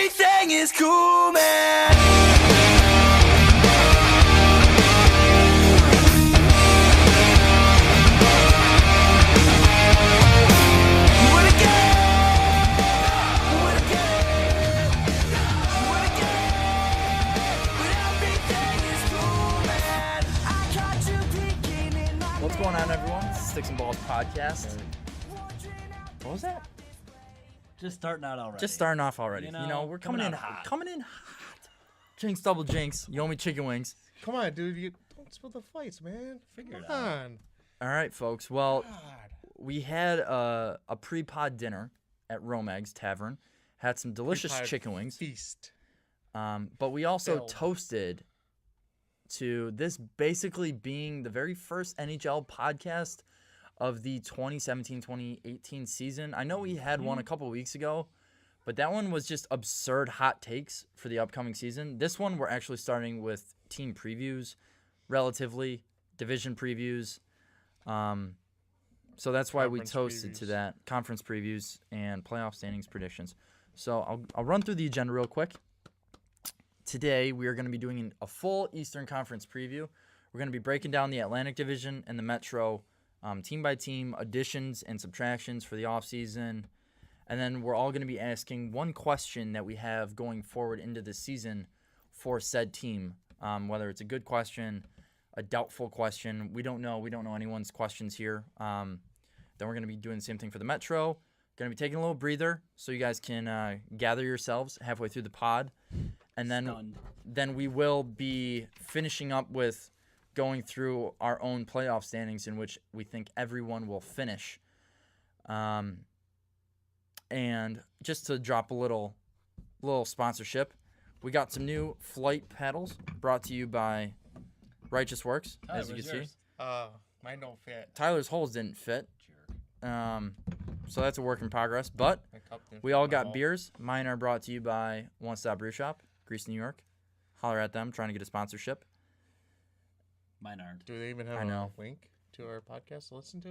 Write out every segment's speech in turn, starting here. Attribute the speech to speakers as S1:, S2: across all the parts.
S1: everything is cool, man.
S2: What's going on, everyone? It's the Sticks and Balls podcast. What was that?
S3: Just starting out already.
S2: Just starting off already.
S3: You know,
S2: we're coming in
S3: hot.
S2: hot. Jinx, double jinx. You owe me chicken wings.
S4: Come on, dude. You don't spill the fights, man.
S3: Figure it
S4: Come
S3: out.
S4: on.
S2: All right, folks. Well,
S4: God.
S2: we had a pre-pod dinner at Romeg's Tavern. Had some delicious
S4: Pre-pod
S2: chicken wings.
S4: Feast.
S2: But we also
S4: Bill.
S2: toasted to this basically being the very first NHL podcast of the 2017-2018 season. I know we had one a couple weeks ago, but that one was just absurd hot takes for the upcoming season. This one, we're actually starting with team previews, relatively, division previews. So that's why we
S4: Conference
S2: toasted to
S4: previews.
S2: that. Conference previews and playoff standings predictions. So I'll run through the agenda real quick. Today, we are going to be doing a full Eastern Conference preview. We're going to be breaking down the Atlantic Division and the Metro team by team, additions and subtractions for the offseason. And then we're all going to be asking one question that we have going forward into the season for said team, whether it's a good question, a doubtful question. We don't know. We don't know anyone's questions here. Then we're going to be doing the same thing for the Metro. Going to be taking a little breather so you guys can gather yourselves halfway through the pod. And then we will be finishing up with going through our own playoff standings in which we think everyone will finish. And just to drop a little sponsorship, we got some new flight paddles brought to you by Righteous Works,
S3: Tyler,
S2: as you can
S3: where's
S2: see.
S3: yours?
S4: Mine don't fit.
S2: Tyler's holes didn't fit,
S3: Jerk.
S2: so that's a work in progress. But
S4: My cup didn't
S2: we
S4: fit
S2: all
S4: my
S2: got
S4: ball.
S2: beers. Mine are brought to you by One Stop Brew Shop, Greece, New York. Holler at them, trying to get a sponsorship.
S3: Mine aren't.
S4: Do they even
S2: I
S4: have
S2: know.
S4: a link to our podcast to listen to?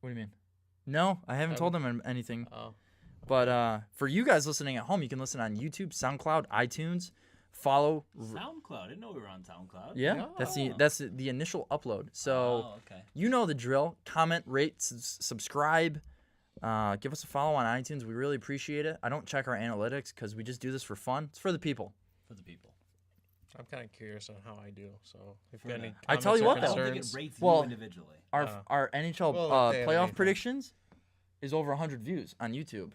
S2: What do you mean? No, I haven't told them anything.
S4: Oh.
S2: But for you guys listening at home, you can listen on YouTube, SoundCloud, iTunes. Follow.
S3: SoundCloud. I didn't know we were on SoundCloud.
S2: Yeah,
S4: Yeah.
S2: that's the initial upload. So
S3: Oh, okay.
S2: you know the drill. Comment, rate, subscribe. Give us a follow on iTunes. We really appreciate it. I don't check our analytics because we just do this for fun. It's for the people.
S3: For the people.
S4: I'm kind of curious on how I do. So if you got any
S2: I tell
S4: comments
S2: you
S4: or
S2: what,
S3: I
S2: though.
S3: don't think it
S4: concerns-
S3: rates
S2: Well,
S3: you individually.
S2: Our NHL
S4: Well, if they have
S2: playoff
S4: anything.
S2: predictions is over 100 views on YouTube.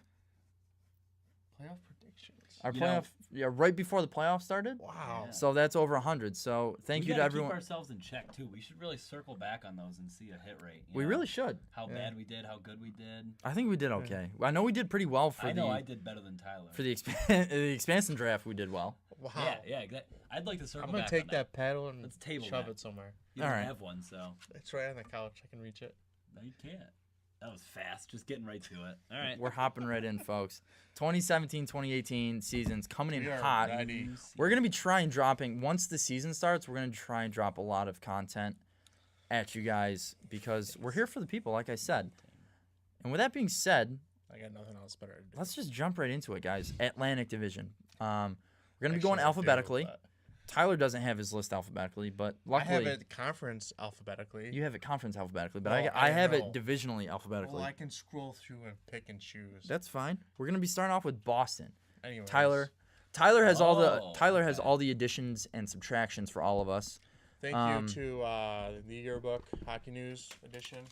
S4: playoff predictions.
S2: Our
S3: You know-
S2: playoff, right before the playoffs started.
S4: Wow.
S3: Yeah.
S2: So that's over 100. So thank
S3: We
S2: you to
S3: gotta
S2: everyone.
S3: keep ourselves in check too. We should really circle back on those and see a hit rate. you
S2: We
S3: know?
S2: really should.
S3: How
S4: Yeah.
S3: bad we did, how good we did.
S2: I think we did okay. I know we did pretty well for
S3: I know
S2: the
S3: I did better than Tyler.
S2: for the the expansion draft. We did well.
S4: Wow.
S3: yeah. I'd like to circle
S4: I'm gonna
S3: back
S4: take
S3: on
S4: that paddle and
S3: Let's table
S4: shove
S3: that.
S4: it somewhere.
S3: You don't
S2: Alright.
S3: have one, so
S4: It's right on the couch. I can reach it.
S3: no, you can't. That was fast. Just getting right to it. All right.
S2: We're hopping right in, folks. 2017-2018 season's coming in
S4: We are
S2: hot.
S4: ready.
S2: We're gonna be dropping once the season starts. We're gonna try and drop a lot of content at you guys because we're here for the people, like I said. And with that being said,
S4: I got nothing else better to do.
S2: let's just jump right into it, guys. Atlantic Division. We're gonna be
S4: Actually,
S2: going
S4: I do,
S2: alphabetically.
S4: but
S2: Tyler doesn't have his list alphabetically, but
S4: I have
S2: luckily
S4: it conference alphabetically.
S2: you have it conference alphabetically. But
S4: Well,
S2: I have
S4: know.
S2: it divisionally alphabetically.
S4: Well, I can scroll through and pick and choose.
S2: That's fine. We're gonna be starting off with Boston.
S4: Anyways,
S2: Tyler has
S3: Oh,
S2: has
S3: okay.
S2: all the additions and subtractions for all of us.
S4: Thank
S2: um,
S4: you to the yearbook hockey news edition.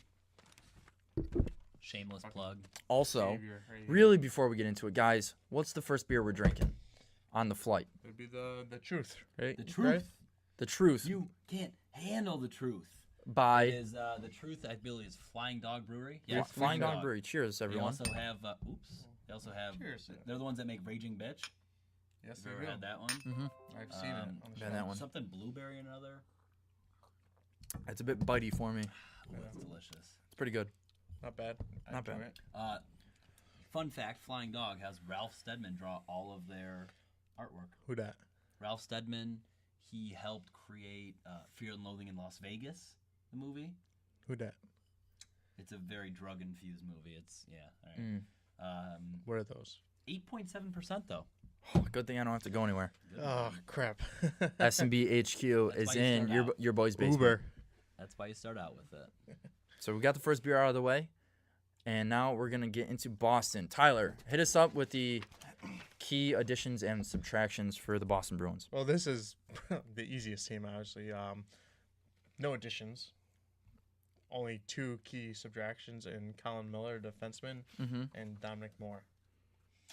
S3: Shameless plug.
S2: Also,
S4: Savior right here.
S2: really before we get into it, guys, what's the first beer we're drinking on the flight?
S4: It'd be the truth, right?
S3: The
S4: Right?
S3: truth.
S2: The Truth
S3: You can't handle the truth.
S2: by
S3: Is the truth? I believe is Flying Dog Brewery. Yes,
S2: Flying Dog Brewery. Cheers,
S3: They
S2: everyone.
S3: also have. Oops. They also have.
S4: Cheers.
S3: They're the ones that make Raging Bitch.
S4: Yes,
S3: Have
S4: they
S3: you ever
S4: do.
S3: had that one?
S4: I've seen it.
S3: Um,
S4: On the
S2: had
S4: shelf.
S2: that one.
S3: Something blueberry and another.
S2: It's a bit bitey for me.
S3: Oh, that's delicious.
S2: It's pretty good.
S4: Not bad. I
S2: Not
S4: enjoy
S2: bad.
S4: it.
S3: Fun fact: Flying Dog has Ralph Steadman draw all of their artwork.
S4: Who dat?
S3: Ralph Steadman, he helped create Fear and Loathing in Las Vegas, the movie.
S4: Who dat?
S3: It's a very drug-infused movie. It's all right.
S4: What are those?
S3: 8.7% though.
S2: Good thing I don't have to go anywhere.
S4: Oh crap.
S2: S&B HQ is
S3: That's why you
S2: in
S3: start out.
S2: your boy's basement.
S4: Uber.
S3: That's why you start out with it.
S2: So we got the first beer out of the way, and now we're gonna get into Boston. Tyler, hit us up with the key additions and subtractions for the Boston Bruins.
S4: Well, this is the easiest team, obviously. No additions. Only 2 key subtractions in Colin Miller, defenseman, and Dominic Moore.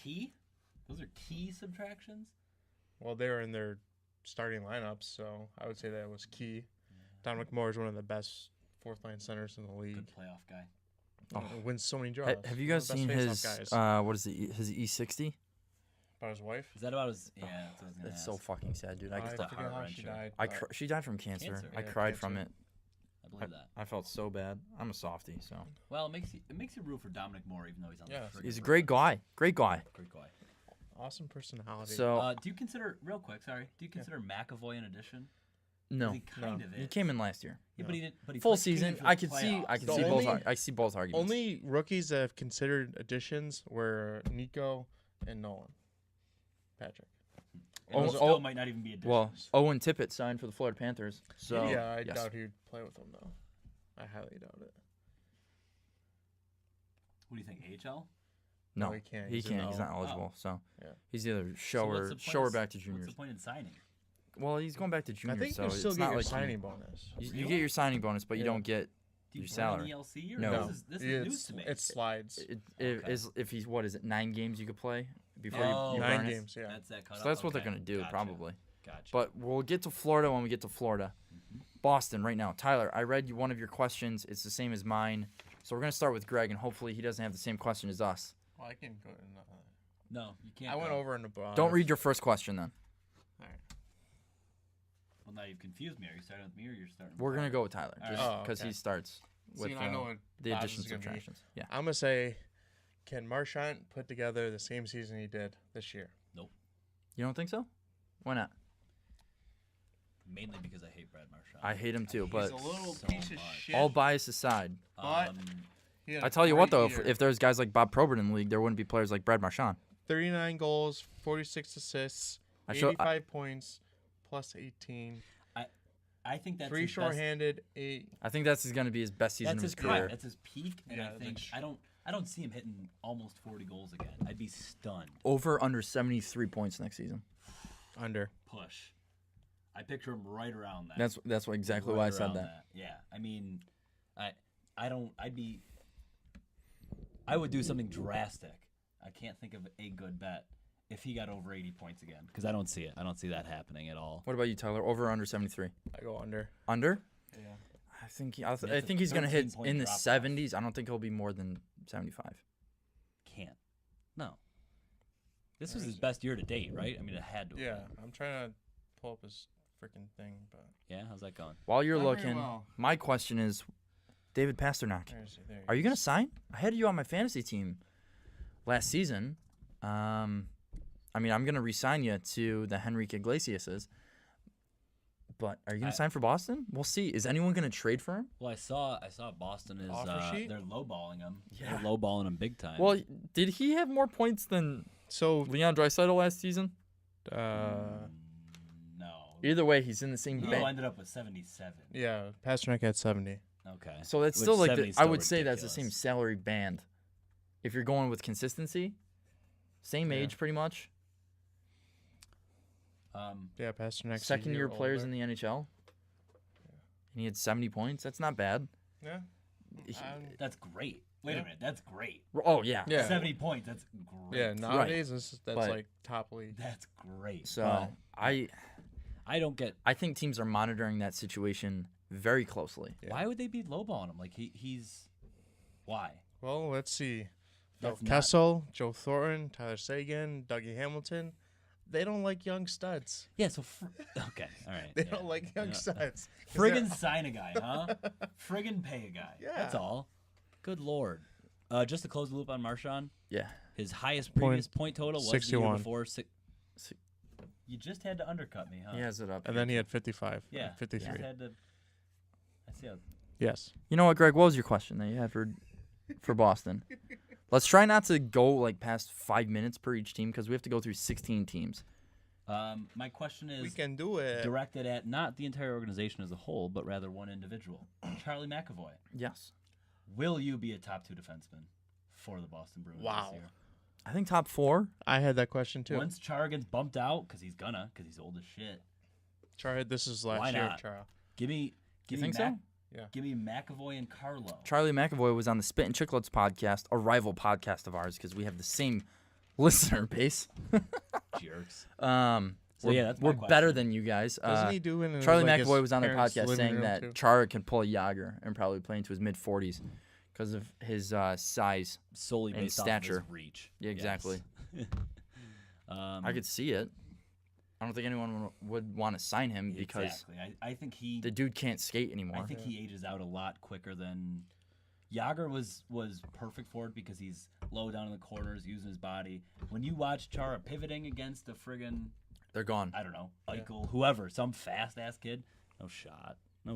S3: Key? Those are key subtractions?
S4: Well, they were in their starting lineups, so I would say that was key. Dominic Moore is one of the best fourth-line centers in the league.
S3: Good playoff guy.
S4: Wins so many draws.
S2: Have you
S4: One
S2: guys
S4: of the
S2: seen
S4: best
S2: his
S4: face-off guys.
S2: what is it? His E60?
S4: About his wife?
S3: Is that about his? Yeah, that's what I was gonna
S2: It's
S3: ask.
S2: so fucking sad, dude.
S4: I
S3: the
S4: forget how she
S3: heart-wrencher.
S4: died.
S2: She died from cancer.
S3: Cancer?
S2: I
S4: Yeah,
S2: cried from
S4: cancer.
S2: it.
S3: I believe that.
S2: I felt so bad. I'm a softie, so
S3: Well, it makes you root for Dominic Moore, even though he's on
S4: Yeah.
S3: the.
S2: he's a
S3: friggin'
S2: great
S3: Bruins.
S2: guy. Great guy.
S3: Great guy.
S4: Awesome personality.
S2: So
S3: Do you consider real quick? Sorry. Do you consider McAvoy an addition?
S2: no,
S3: He kind of is.
S2: he came in last year.
S3: Yeah, but he didn't. But he
S2: Full
S3: came in
S2: season.
S3: for the
S2: I could see.
S3: playoffs.
S2: I could
S4: The
S2: see both.
S4: only-
S2: I see both arguments.
S4: only rookies that have considered additions were Nico and Nolan. Patrick.
S3: And those
S2: Oh,
S3: still
S2: oh,
S3: might not even be additions.
S2: Well, Owen Tippett signed for the Florida Panthers. So
S4: yeah, I
S2: yes.
S4: doubt he'd play with them, though. I highly doubt it.
S3: What do you think? AHL?
S2: No,
S4: he can't.
S2: He
S4: He's
S2: can't.
S4: an
S2: He's
S4: O.
S2: not eligible. So
S4: Yeah.
S2: he's either show
S3: So what's
S2: or
S3: the point
S2: show or
S3: of-
S2: back to
S3: What's
S2: juniors.
S3: the point in signing?
S2: Well, he's going back to juniors,
S4: I think
S2: so
S4: you still
S2: it's
S4: get
S2: not
S4: your
S2: like
S4: signing bonus.
S2: you
S3: Really?
S2: get your signing bonus, but you
S4: Yeah.
S2: don't get
S3: Do you
S2: your
S3: burn
S2: salary.
S3: an ELC or
S2: No.
S3: This is news to me.
S4: It slides.
S2: it
S3: Okay.
S2: is if he's what is it 9 games you could play before
S3: Oh,
S2: you
S4: 9
S2: burn it?
S4: games, yeah.
S3: That's that cut
S2: So that's what they're
S3: okay.
S2: gonna do
S3: Gotcha.
S2: probably.
S3: Gotcha.
S2: But we'll get to Florida when we get to Florida. Boston right now. Tyler, I read one of your questions. It's the same as mine. So we're gonna start with Greg, and hopefully he doesn't have the same question as us.
S4: Well, I can go in.
S3: no, you can't.
S4: I went
S3: go.
S4: over in the bottom.
S2: Don't read your first question then.
S4: All right.
S3: Well, now you've confused me. Are you starting with me or you're starting?
S2: We're
S3: with
S2: gonna
S3: Tyler?
S2: go with Tyler,
S3: All
S2: just
S4: right. Oh,
S2: because
S4: okay.
S2: he starts with
S4: See, I know what
S2: the
S4: Bob's
S2: additions
S4: is
S2: and
S4: gonna be.
S2: subtractions. Yeah.
S4: I'm gonna say, can Marchand put together the same season he did this year?
S2: You don't think so? Why not?
S3: Mainly because I hate Brad Marchand.
S2: I hate him too, but
S4: He's a little
S3: so
S4: piece of
S3: much.
S4: shit.
S2: all bias aside,
S4: but-
S3: Um,
S4: He had
S2: I
S4: a
S2: tell you what
S4: great
S2: though,
S4: year.
S2: if there's guys like Bob Probert in the league, there wouldn't be players like Brad Marchand.
S4: 39 goals, 46 assists,
S2: I show-
S4: 85 points, plus 18,
S3: I think that's
S4: 3
S3: his best-
S4: shorthanded, 8.
S2: I think that's going to be his best season
S3: That's
S2: of his
S3: his peak.
S2: career.
S3: That's his peak, and
S4: Yeah,
S3: I think
S4: that's-
S3: I don't see him hitting almost 40 goals again. I'd be stunned.
S2: Over under 73 points next season.
S4: Under.
S3: Push. I picture him right around that.
S2: That's what exactly
S3: Right
S2: why I said
S3: around
S2: that.
S3: Yeah. I mean, I would do something drastic. I can't think of a good bet if he got over 80 points again because I don't see it. I don't see that happening at all.
S2: What about you, Tyler? Over or under 73?
S4: I go under.
S2: Under?
S4: Yeah.
S2: I think
S3: That's
S2: I
S3: a
S2: think he's going to hit
S3: 13-point
S2: in the
S3: drop-off.
S2: 70s. I don't think he'll be more than 75.
S3: Can't. No. This
S4: Where
S3: was his
S4: is it?
S3: best year to date, right? I mean, it had to. have
S4: Yeah,
S3: been.
S4: I'm trying to pull up his freaking thing, but
S3: Yeah. How's that going?
S2: While you're
S4: Not very
S2: looking,
S4: well.
S2: my question is, David Pasternak,
S4: where is it? There he
S2: are you
S4: is.
S2: going to sign? I had you on my fantasy team last season. I mean, I'm going to re-sign you to the Henrique Iglesiases. But are you going to sign for Boston? We'll see. Is anyone going to trade for him?
S3: Well, I saw Boston is
S4: Offer sheet?
S3: they're lowballing him.
S2: Yeah.
S3: They're lowballing him big time.
S2: Well, did he have more points than
S4: So,
S2: Leon Draisaitl last season?
S3: no.
S2: Either way, he's in the same
S3: He
S2: band.
S3: ended up with 77.
S4: yeah, Pasternak had 70.
S3: Okay.
S2: So that's
S3: Which
S2: still like
S3: 70 is
S2: I
S3: still
S2: would say that's the same
S3: ridiculous.
S2: salary band. If you're going with consistency, same
S4: Yeah.
S2: age pretty much.
S4: Yeah, Pasternak.
S2: Second year players in the NHL. And he had 70 points. That's not bad.
S4: Yeah.
S2: He-
S3: That's great. Wait a minute. That's great.
S2: oh yeah.
S4: Yeah.
S3: 70 points. That's great.
S4: Yeah, nowadays that's
S2: But-
S4: like top league.
S3: That's great.
S2: So
S3: But
S2: I
S3: don't get
S2: think teams are monitoring that situation very closely.
S4: Yeah.
S3: why would they be lowballing him? Like he's why?
S4: Well, let's see. Phil
S3: That's not-
S4: Kessel, Joe Thornton, Tyler Seguin, Dougie Hamilton. They don't like young studs.
S3: Yeah. So okay. All right.
S4: They
S3: yeah.
S4: don't like young
S3: Yeah.
S4: studs. 'Cause
S3: Friggin' sign a guy, huh? Friggin' pay a guy.
S4: Yeah.
S3: That's all. Good lord. Just to close the loop on Marchand,
S2: Yeah.
S3: his highest previous point total was the year
S4: 61.
S3: before.
S2: Si-
S3: You just had to undercut me, huh?
S2: He has it up.
S4: And
S2: here.
S4: then he had 55.
S3: Yeah.
S4: 53.
S3: Just had to. I see how.
S4: Yes.
S2: You know what, Greg? What was your question that you had for Boston? Let's try not to go like past 5 minutes per each team because we have to go through 16 teams.
S3: My question is
S4: We can do it.
S3: directed at not the entire organization as a whole, but rather one individual. Charlie McAvoy.
S2: Yes.
S3: Will you be a top 2 defenseman for the Boston Bruins
S4: Wow.
S3: this year?
S2: I think top 4.
S4: I had that question too.
S3: Once Chara gets bumped out, because he's old as shit.
S4: Chara, this is last
S3: Why
S4: year.
S3: not?
S4: Chara.
S3: Give me
S2: think so?
S4: Yeah.
S3: Give me McAvoy and Carlo.
S2: Charlie McAvoy was on the Spit and Chicklets podcast, a rival podcast of ours because we have the same listener base.
S3: Jerks.
S2: We're,
S3: yeah, that's my
S2: we're
S3: question.
S2: better than you guys.
S4: Doesn't he do in
S2: Charlie
S4: like, his
S2: McAvoy was on their
S4: parents'
S2: podcast
S4: living
S2: saying
S4: room,
S2: that
S4: too?
S2: Chara can pull a Yager and probably play into his mid-40s because of his size.
S3: Solely
S2: and
S3: based off
S2: stature.
S3: of his reach.
S2: Yeah, exactly.
S3: Yes.
S2: I could see it. I don't think anyone would want to sign him because
S3: exactly. I think he
S2: the dude can't skate anymore.
S3: I think he ages out a lot quicker than Yager was perfect for it because he's low down in the corners, using his body. When you watch Chara pivoting against a friggin'
S2: They're gone.
S3: I don't know, Eichel, whoever, some fast ass kid, no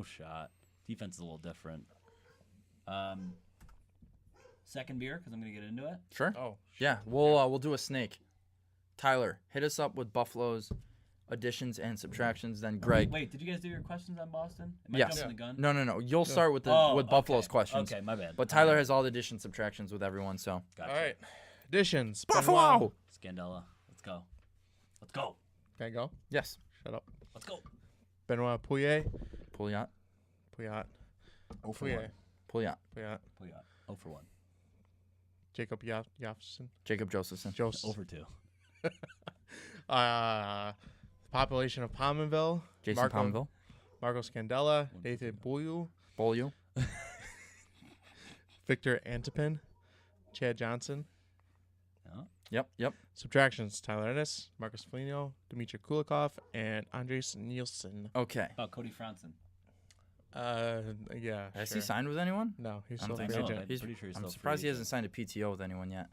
S3: shot. Defense is a little different. Second beer because I'm gonna get into it.
S2: Sure.
S4: Oh,
S2: Yeah, we'll do a snake. Tyler, hit us up with Buffalo's additions and subtractions. Then Greg.
S3: Wait, did you guys do your questions on Boston? Am I
S2: Yes.
S3: jumping the gun?
S2: No. You'll start with with Buffalo's questions.
S3: Okay, my bad.
S2: But Tyler has all the additions subtractions with everyone. So
S3: Gotcha.
S4: all right. Additions.
S2: Buffalo.
S4: Benoit.
S3: Scandella. Let's go. Let's go.
S4: Can I go?
S2: Yes,
S4: Shut up.
S3: Let's go.
S4: Benoit Pouillet.
S2: Pouliot.
S4: Pouillet.
S3: Oh for
S4: Pouillet.
S3: one.
S2: Pouliot.
S4: Pouillet.
S3: Pouillet. Oh for one.
S4: Jacob Jofferson.
S2: Jacob Josephson.
S4: Joseph.
S3: Oh for two.
S4: Population of Pominville.
S2: Jason Pominville.
S4: Marco Scandella. Nathan Boyu.
S2: Bolio.
S4: Victor Antipin. Chad Johnson.
S2: Yep.
S4: Subtractions: Tyler Ennis, Marcus Foligno, Dmitry Kulikov, and Andres Nielsen.
S2: Okay.
S3: Oh, Cody Franson.
S4: Yeah.
S2: Has
S4: sure.
S2: he signed with anyone?
S4: No, he's
S2: I don't
S4: still a
S2: think
S4: free
S2: so.
S4: agent.
S3: He's pretty sure he's
S2: I'm
S3: still
S2: surprised
S3: free
S2: he hasn't
S3: agent.
S2: signed a PTO with anyone yet.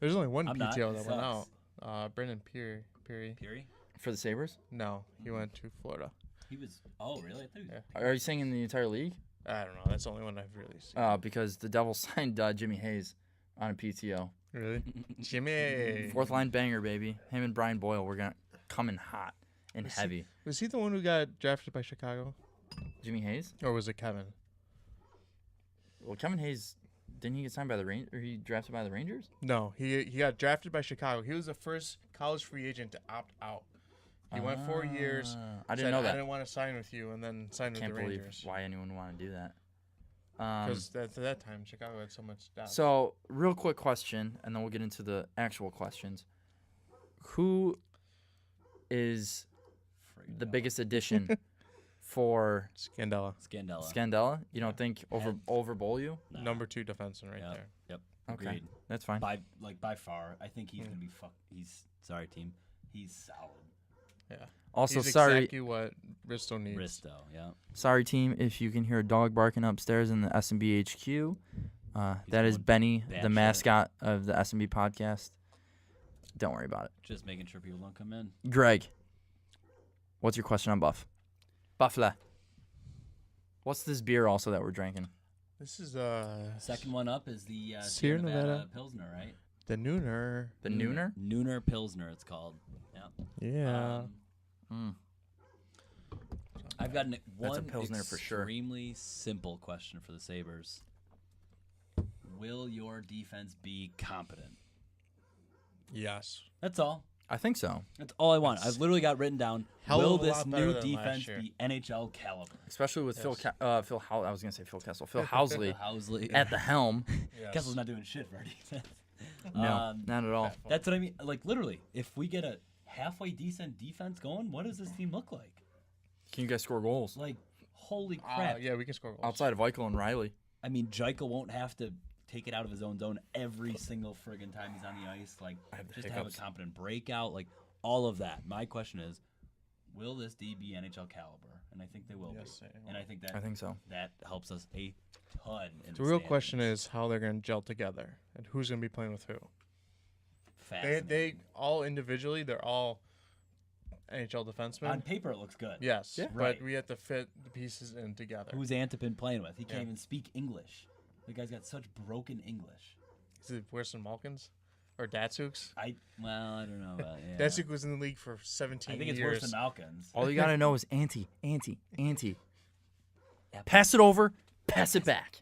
S4: There's only one
S3: I'm not.
S4: PTO
S3: It
S4: that went out.
S3: sucks.
S4: Brendan Peary.
S3: Peary?
S2: For the Sabres?
S4: No, he went to Florida.
S3: He was. Oh, really? I thought he was.
S4: Yeah.
S2: Are you saying in the entire league?
S4: I don't know. That's the only one I've really seen.
S2: Because the Devils signed Jimmy Hayes on a PTO.
S4: Really? Jimmy.
S2: Fourth line banger, baby. Him and Brian Boyle were gonna come in hot and heavy.
S4: Was he the one who got drafted by Chicago?
S2: Jimmy Hayes?
S4: Or was it Kevin?
S2: Well, Kevin Hayes, didn't he get signed by the Rangers? Or he drafted by the Rangers?
S4: No, he got drafted by Chicago. He was the first college free agent to opt out. He went 4 years.
S2: I didn't
S4: said,
S2: know that.
S4: I didn't want to sign with you, and then signed with
S2: Can't
S4: the
S2: believe
S4: Rangers.
S2: why anyone would want to do that.
S4: Because at that time, Chicago had so much depth.
S2: So, real quick question, and then we'll get into the actual questions. Who is the biggest addition for
S4: Scandella,
S3: Scandella.
S2: Scandella? You don't think over Bolio?
S3: Nah.
S4: number 2 defenseman right there.
S3: Yep.
S2: Okay,
S3: Agreed.
S2: that's fine.
S3: By far, I think he's gonna be sorry, team. He's solid.
S4: Yeah.
S2: Also,
S4: He's
S2: sorry,
S4: exactly what Risto needs.
S3: Risto, yeah.
S2: sorry, team, if you can hear a dog barking upstairs in the S&B HQ. That is
S3: going
S2: Benny,
S3: bad
S2: the
S3: shit.
S2: mascot of the S&B podcast. Don't worry about it.
S3: Just making sure people don't come in.
S2: Greg, what's your question on Buffalo. What's this beer also that we're drinking?
S4: This is
S3: Second one up is the
S4: Sierra Nevada.
S3: Pilsner, right?
S4: the Nooner.
S2: The Nooner?
S3: Nooner Pilsner, it's called. Yeah.
S4: Yeah.
S3: I've got one
S2: a Pilsner for sure.
S3: extremely simple question for the Sabres. Will your defense be competent?
S4: Yes.
S3: That's all.
S2: I think so.
S3: That's all I want. I've literally got written down.
S4: Hell
S3: Will
S4: of a
S3: this
S4: lot better
S3: new
S4: than last
S3: defense
S4: year.
S3: be NHL caliber?
S2: Especially with
S4: Yes.
S2: Phil I was going to say Phil Kessel. Phil Housley
S3: Housley.
S2: at the helm.
S4: Yes.
S3: Kessel's not doing shit for our defense.
S2: No, not at all.
S3: That's what I mean. Like, literally, if we get a halfway decent defense going, what does this team look like?
S2: Can you guys score goals?
S3: Like, holy crap.
S4: Yeah, we can score goals.
S2: Outside of Eichel and Riley.
S3: I mean, Jekyll won't have to take it out of his own zone every single friggin' time he's on the ice. Like,
S2: have the
S3: just to have a
S2: hiccups.
S3: competent breakout. Like, all of that. My question is, will this D be NHL caliber? And I think they will
S4: Yes,
S3: be.
S4: they will.
S3: And I think that
S2: I think so.
S3: that helps us a ton. In
S4: The real question is how they're going to gel together and who's going to be playing with who. They all individually, they're all NHL defensemen.
S3: On paper, it looks good.
S4: Yes,
S2: Yeah.
S4: but
S3: Right.
S4: we have to fit the pieces in together.
S3: Who's Antipin playing with? He can't
S4: Yeah.
S3: even speak English. The guy's got such broken English.
S4: Is it worse than Malkin's or Datsuk's?
S3: I don't know about
S4: Datsuk was in the league for 17
S3: I think it's
S4: years.
S3: worse than Malkin's.
S2: All you got to know is ante. Pass it over, pass it back.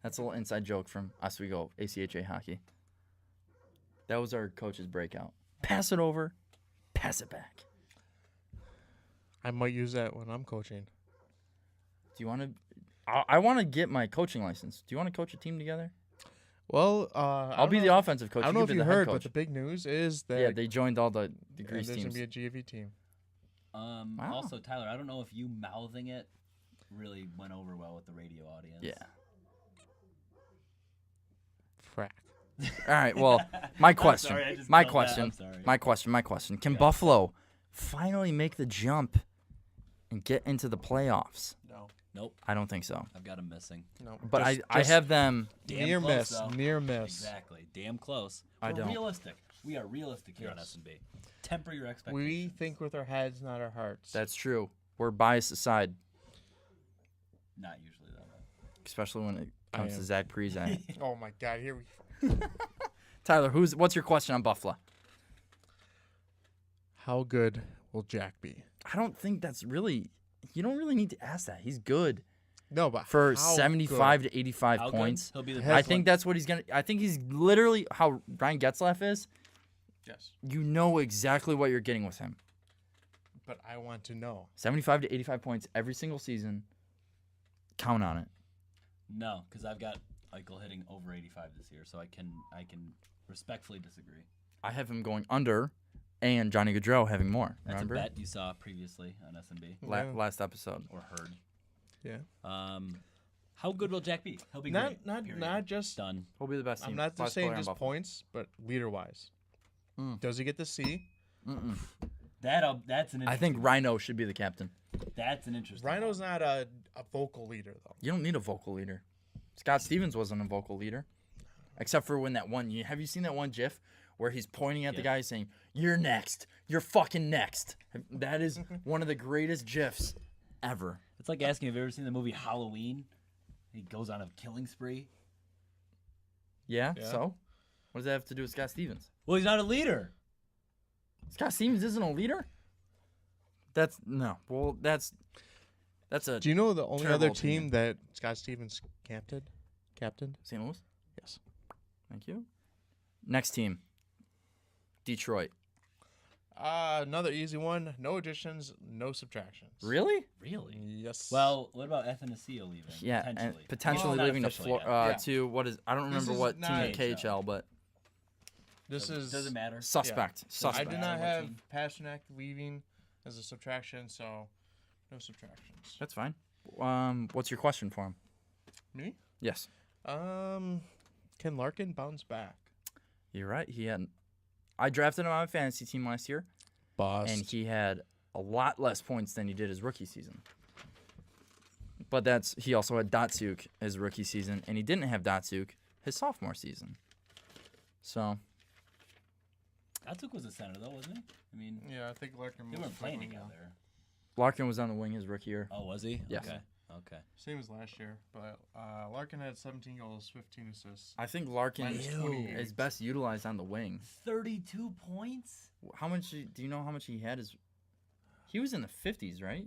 S2: That's a little inside joke from Us We Go, ACHA Hockey. That was our coach's breakout. Pass it over, pass it back.
S4: I might use that when I'm coaching.
S2: Do you want to? I want to get my coaching license. Do you want to coach a team together?
S4: Well,
S2: I'll be the offensive coach.
S4: I don't know if you heard, but
S2: coach.
S4: the big news is that
S2: Yeah, they joined all the
S4: and
S2: Greece
S4: there's
S2: teams.
S4: gonna be a GV team.
S3: Also, Tyler, I don't know if you mouthing it really went over well with the radio audience.
S2: Yeah.
S4: Frack.
S2: All right. Well, my question.
S3: sorry, I just
S2: my
S3: felt that.
S2: question.
S3: I'm sorry.
S2: My question. Can Buffalo finally make the jump and get into the playoffs?
S4: No.
S3: Nope.
S2: I don't think so.
S3: I've got them missing.
S4: No.
S2: But I have them.
S3: Damn
S4: Near
S3: close,
S4: miss.
S3: though.
S4: Near miss.
S3: Exactly. Damn close.
S2: I
S3: We're
S2: don't.
S3: realistic. We are realistic here on
S4: Yes.
S3: S&B. Temper your expectations.
S4: We think with our heads, not our hearts.
S2: That's true. We're biased aside,
S3: Not usually, though.
S2: especially when it comes
S4: am.
S2: to Zach Parise.
S4: Oh my God! Here we.
S2: Tyler, what's your question on Buffalo?
S4: How good will Jack be?
S2: I don't think that's really. You don't really need to ask that. He's good
S4: No, but
S2: for
S4: how
S2: 75
S4: good?
S2: to 85
S3: How good?
S2: points.
S3: He'll be the
S4: Has
S2: I
S3: best
S2: think
S3: one.
S2: that's what he's gonna. I think he's literally how Ryan Getzlaff is.
S4: Yes,
S2: You know exactly what you're getting with him.
S4: but I want to know.
S2: 75 to 85 points every single season. Count on it.
S3: No, because I've got Eichel hitting over 85 this year, so I can respectfully disagree.
S2: I have him going under, and Johnny Gaudreau having more.
S3: That's
S2: Remember
S3: a bet you saw previously on S&B
S2: La-
S4: Yeah.
S2: last episode.
S3: or heard.
S4: Yeah.
S3: How good will Jack be? He'll be
S4: Not
S3: great. period.
S4: not just.
S3: Done.
S2: He'll be the best team.
S4: I'm not just
S2: best
S4: saying
S2: player on
S4: just
S2: Buffalo.
S4: points, but leader wise.
S2: Mm.
S4: Does he get the C?
S2: Mm-mm.
S3: That's an.
S2: I think Rhino should be the captain.
S3: That's an interesting.
S4: Rhino's
S3: one.
S4: not a vocal leader though.
S2: You don't need a vocal leader. Scott Stevens wasn't a vocal leader, except for when that one. Have you seen that one GIF where he's pointing at the
S3: Yeah.
S2: guy saying, "You're next. You're fucking next." That is one of the greatest GIFs ever.
S3: It's like asking, have you ever seen the movie Halloween? He goes on a killing spree.
S2: Yeah.
S4: Yeah.
S2: So, what does that have to do with Scott Stevens?
S3: Well, he's not a leader.
S2: Scott Stevens isn't a leader. That's no. Well, that's a
S4: Do you know the only
S2: Terrible
S4: other team
S2: opinion.
S4: that Scott Stevens captained?
S2: St. Louis.
S4: Yes.
S2: Thank you. Next team. Detroit.
S4: Another easy one. No additions, no subtractions.
S2: Really?
S3: Really?
S4: Yes.
S3: well, what about Athanasio leaving?
S2: Yeah,
S3: potentially.
S2: and potentially
S3: Well, not
S2: leaving to
S3: officially yet.
S4: Yeah.
S2: to what is I don't
S4: This
S2: remember
S4: is
S2: what team
S4: not
S2: in KHL, but
S4: this is
S3: Doesn't matter.
S2: suspect.
S4: I
S2: Suspect.
S4: did
S3: matter
S4: not
S3: what
S4: have
S3: team.
S4: Pasternak leaving as a subtraction, so no subtractions.
S2: That's fine. What's your question for him?
S4: Me?
S2: Yes,
S4: Can Larkin bounce back?
S2: you're right. I drafted him on my fantasy team last year,
S4: Bust.
S2: and he had a lot less points than he did his rookie season. But he also had Datsuk his rookie season, and he didn't have Datsuk his sophomore season. So
S3: Datsuk was a center, though, wasn't he? I mean,
S4: Yeah, I think Larkin
S3: they
S4: was
S3: weren't playing
S4: playing now.
S3: together.
S2: Larkin was on the wing his rookie year.
S3: Oh, was he?
S2: Yes.
S3: Okay.
S4: Same as last year, but Larkin had 17 goals, 15 assists.
S2: I think Larkin
S4: Minus 28.
S2: is best utilized on the wing.
S3: 32 points?
S2: How much do you know how much he had? He was in the 50s, right?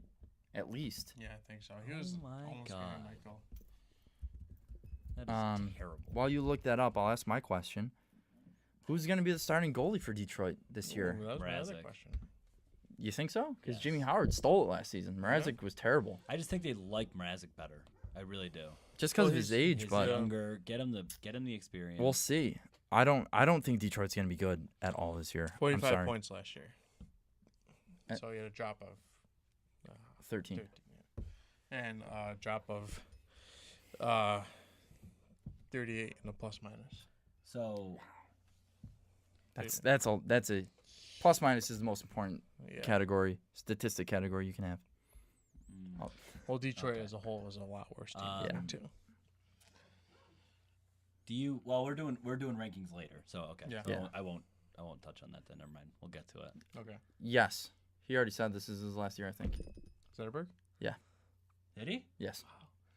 S2: At least.
S4: Yeah, I think so. He was
S3: Oh my
S4: almost
S3: God.
S4: carrying Michael.
S3: That is terrible.
S2: While you look that up, I'll ask my question. Who's going to be the starting goalie for Detroit this year?
S4: Ooh, that was my other
S3: Mrazek.
S4: question.
S2: You think so? Because
S3: Yes.
S2: Jimmy Howard stole it last season. Mrazek was terrible.
S3: I just think they like Mrazek better. I really do.
S2: Just because
S4: Well,
S2: of his
S4: he's-
S2: age,
S3: He's
S2: but
S3: younger. Get him the experience.
S2: we'll see. I don't think Detroit's going to be good at all this year. I'm
S4: 45
S2: sorry.
S4: points last year.
S2: Uh,
S4: So he had a drop of
S2: 13.
S4: 13. Yeah. And a drop of 38 in the plus minus.
S3: So
S2: That's a plus minus is the most important
S4: Yeah.
S2: category, statistic category you can have.
S4: Well, Detroit
S3: Okay.
S4: as a whole is a lot worse team
S3: Yeah.
S4: too.
S3: do you? Well, we're doing rankings later. So okay.
S4: Yeah.
S3: So
S2: Yeah.
S3: I won't touch on that. Then never mind. We'll get to it.
S4: Okay.
S2: Yes. He already said this is his last year, I think.
S4: Zetterberg?
S3: Did he?
S2: Yes.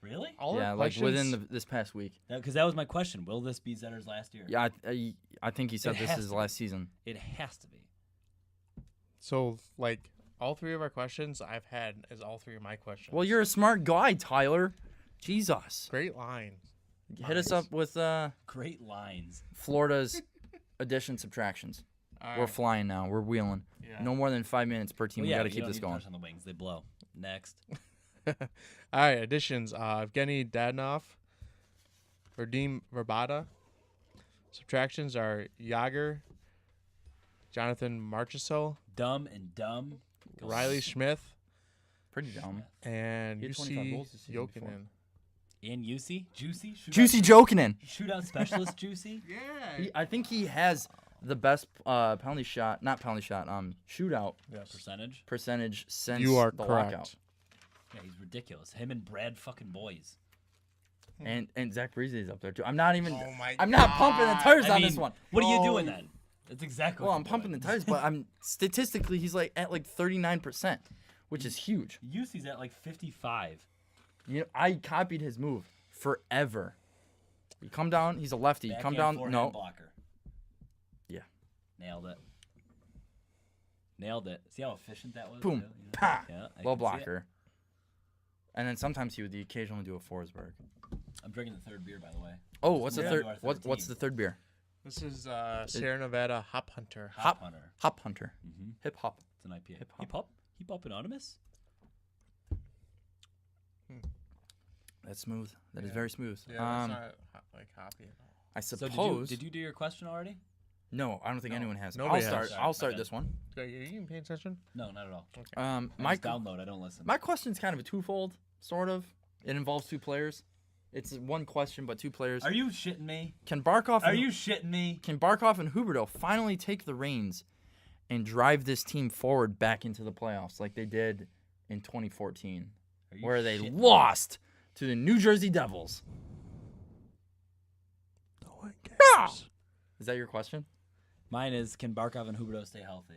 S3: Really?
S4: All
S2: Yeah,
S4: our
S2: like within
S4: questions-
S2: this past week.
S3: Because that was my question. Will this be Zetter's last year?
S2: Yeah, I think he said
S3: It
S2: this
S3: has
S2: is
S3: to be.
S2: last season.
S3: It has to be.
S4: So like all three of our questions I've had is all three of my questions.
S2: Well, you're a smart guy, Tyler. Jesus.
S4: great line.
S2: Hit us up with
S3: Great lines.
S2: Florida's addition subtractions.
S4: All
S2: We're
S4: right.
S2: flying now. We're wheeling.
S4: Yeah.
S2: No more than 5 minutes per team.
S3: Well,
S2: We
S3: yeah,
S2: got to
S3: you
S2: keep
S3: don't
S2: this
S3: need to
S2: going.
S3: touch on the wings. They blow. Next.
S4: All right, additions. Evgeny Dadonov, Vadim Verbata. Subtractions are Yager, Jonathan Marchessault,
S3: Dumb and dumb. Go
S4: Riley
S3: on.
S4: Smith,
S2: Pretty dumb.
S4: and
S2: He had 25
S4: UC
S2: goals this season before.
S4: Jokinen.
S3: And Juicy? Juicy?
S2: Juicy Jokinen.
S3: Shootout specialist Juicy?
S4: Yeah.
S2: I think he has the best penalty shot, not penalty shot, shootout
S4: Yes.
S3: Percentage?
S2: since
S4: You are
S2: the
S4: correct.
S2: lockout.
S3: Yeah, he's ridiculous. Him and Brad fucking Boys.
S2: And Zach Breezy's up there too. I'm not even.
S4: Oh my
S2: I'm not pumping the
S4: God.
S2: tires
S3: I
S2: on
S3: mean,
S2: this one.
S3: what are you
S4: Oh.
S3: doing then? That's exactly
S2: Well,
S3: what
S2: I'm
S3: you're
S2: pumping the
S3: doing.
S2: tires, but I'm statistically he's like at like 39%, which is huge.
S3: Juicy's at like 55.
S2: You know, I copied his move forever. You come down. He's a lefty. You come
S3: Backhand,
S2: down.
S3: forehand
S2: No.
S3: blocker.
S2: Yeah.
S3: Nailed it. Nailed it. See how efficient that was?
S2: Boom.
S3: too? You know?
S2: Pa.
S3: Yeah, I
S2: Low
S3: can see it.
S2: blocker. And then sometimes he would occasionally do a Forsberg.
S3: I'm drinking the third beer, by the way.
S2: Oh, what's the
S3: We're
S2: third?
S3: down to our third
S2: What's
S3: team.
S2: the third beer?
S4: This is Sierra Nevada Hop Hunter.
S3: Hop Hunter.
S2: Hop Hunter.
S3: Mm-hmm.
S2: Hip hop.
S3: It's an IPA.
S2: Hip-hop.
S3: Hip hop? Hip hop anonymous?
S2: That's smooth. That is
S4: Yeah.
S2: very smooth.
S4: Yeah, that's not like hoppy at all.
S2: I
S3: So
S2: suppose.
S3: did you do your question already?
S2: No, I don't think
S4: No,
S2: anyone has.
S4: nobody
S2: I'll
S4: has.
S2: start.
S3: Sorry,
S2: I'll
S3: my
S2: start
S3: bad.
S2: this one.
S4: Are you even paying attention?
S3: No, not at all.
S2: My
S3: I just download. I don't listen.
S2: my question's kind of a twofold, sort of. It involves two players. It's one question, but two players.
S3: Are you shitting me?
S2: Can Barkov?
S3: Are
S2: and,
S3: you shitting me?
S2: Can Barkov and Huberdeau finally take the reins and drive this team forward back into the playoffs like they did in 2014,
S3: Are you
S2: where they
S3: shitting me?
S2: lost to the New Jersey Devils?
S4: No one
S2: cares. Is that your question?
S3: Mine is, can Barkov and Huberdeau stay healthy?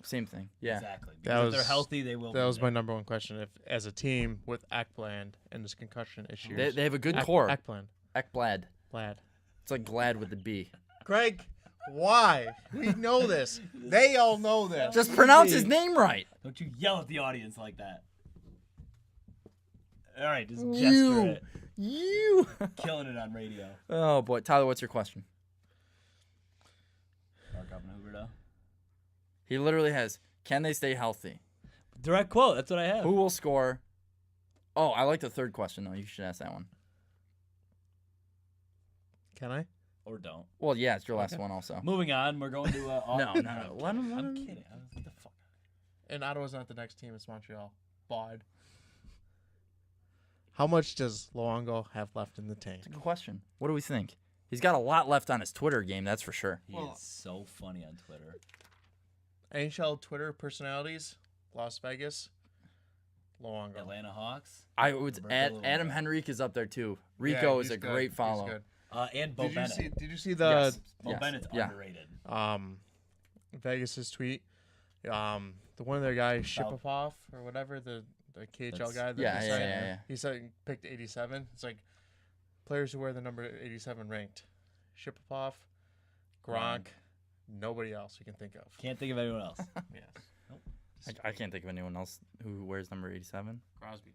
S2: Same thing. Yeah.
S3: Exactly.
S4: That
S3: Because if they're
S4: was-
S3: healthy, they will.
S4: That
S3: be
S4: was
S3: there.
S4: my number one question. If as a team with Ekblad and this concussion issue,
S2: They have a good core.
S4: Ekblad,
S2: Ekblad.
S4: Glad.
S2: It's like glad with the B.
S4: Greg, why? We know this. They all know this.
S2: Just pronounce his name right.
S3: Don't you yell at the audience like that. All right, just gesture
S2: You.
S3: it.
S2: You.
S3: Killing it on radio.
S2: Oh boy, Tyler, what's your question?
S3: Barkov and Huberdeau.
S2: He literally has, can they stay healthy?
S3: Direct quote. That's what I have.
S2: Who will score? Oh, I like the third question, though. You should ask that one.
S4: Can I?
S3: Or don't.
S2: Well, yeah, it's your last one also.
S3: Moving on. We're going to.
S2: No. Let him.
S3: I'm kidding. What the fuck?
S4: And Ottawa's not the next team. It's Montreal. Bod. How much does Luongo have left in the tank?
S2: Good question. What do we think? He's got a lot left on his Twitter game, that's for sure.
S3: He
S4: Well-
S3: is so funny on Twitter.
S4: NHL Twitter personalities: Las Vegas, Luongo.
S3: Atlanta Hawks.
S2: I would
S3: Roberto
S2: add
S3: Luongo.
S2: Adam Henrique is up there too.
S4: Yeah,
S2: Rico is
S4: he's
S2: a
S4: good.
S2: great
S4: He's
S2: follow.
S4: good.
S3: And Bo
S4: Did you
S3: Bennett.
S4: see? Did you see the
S2: Yes.
S3: Bo
S2: Yes.
S3: Bennett's
S2: Yeah.
S3: underrated.
S4: Vegas's tweet? The one of their guys, Shipopov or whatever, the KHL guy. That
S2: Yeah,
S4: they
S2: yeah,
S4: signed,
S2: yeah.
S4: He said he picked 87. It's like players who wear the number 87 ranked. Shipopov, Gronk, nobody else we can think of.
S3: Can't think of anyone else.
S4: Yes.
S2: I can't think of anyone else who wears number 87.
S4: Crosby.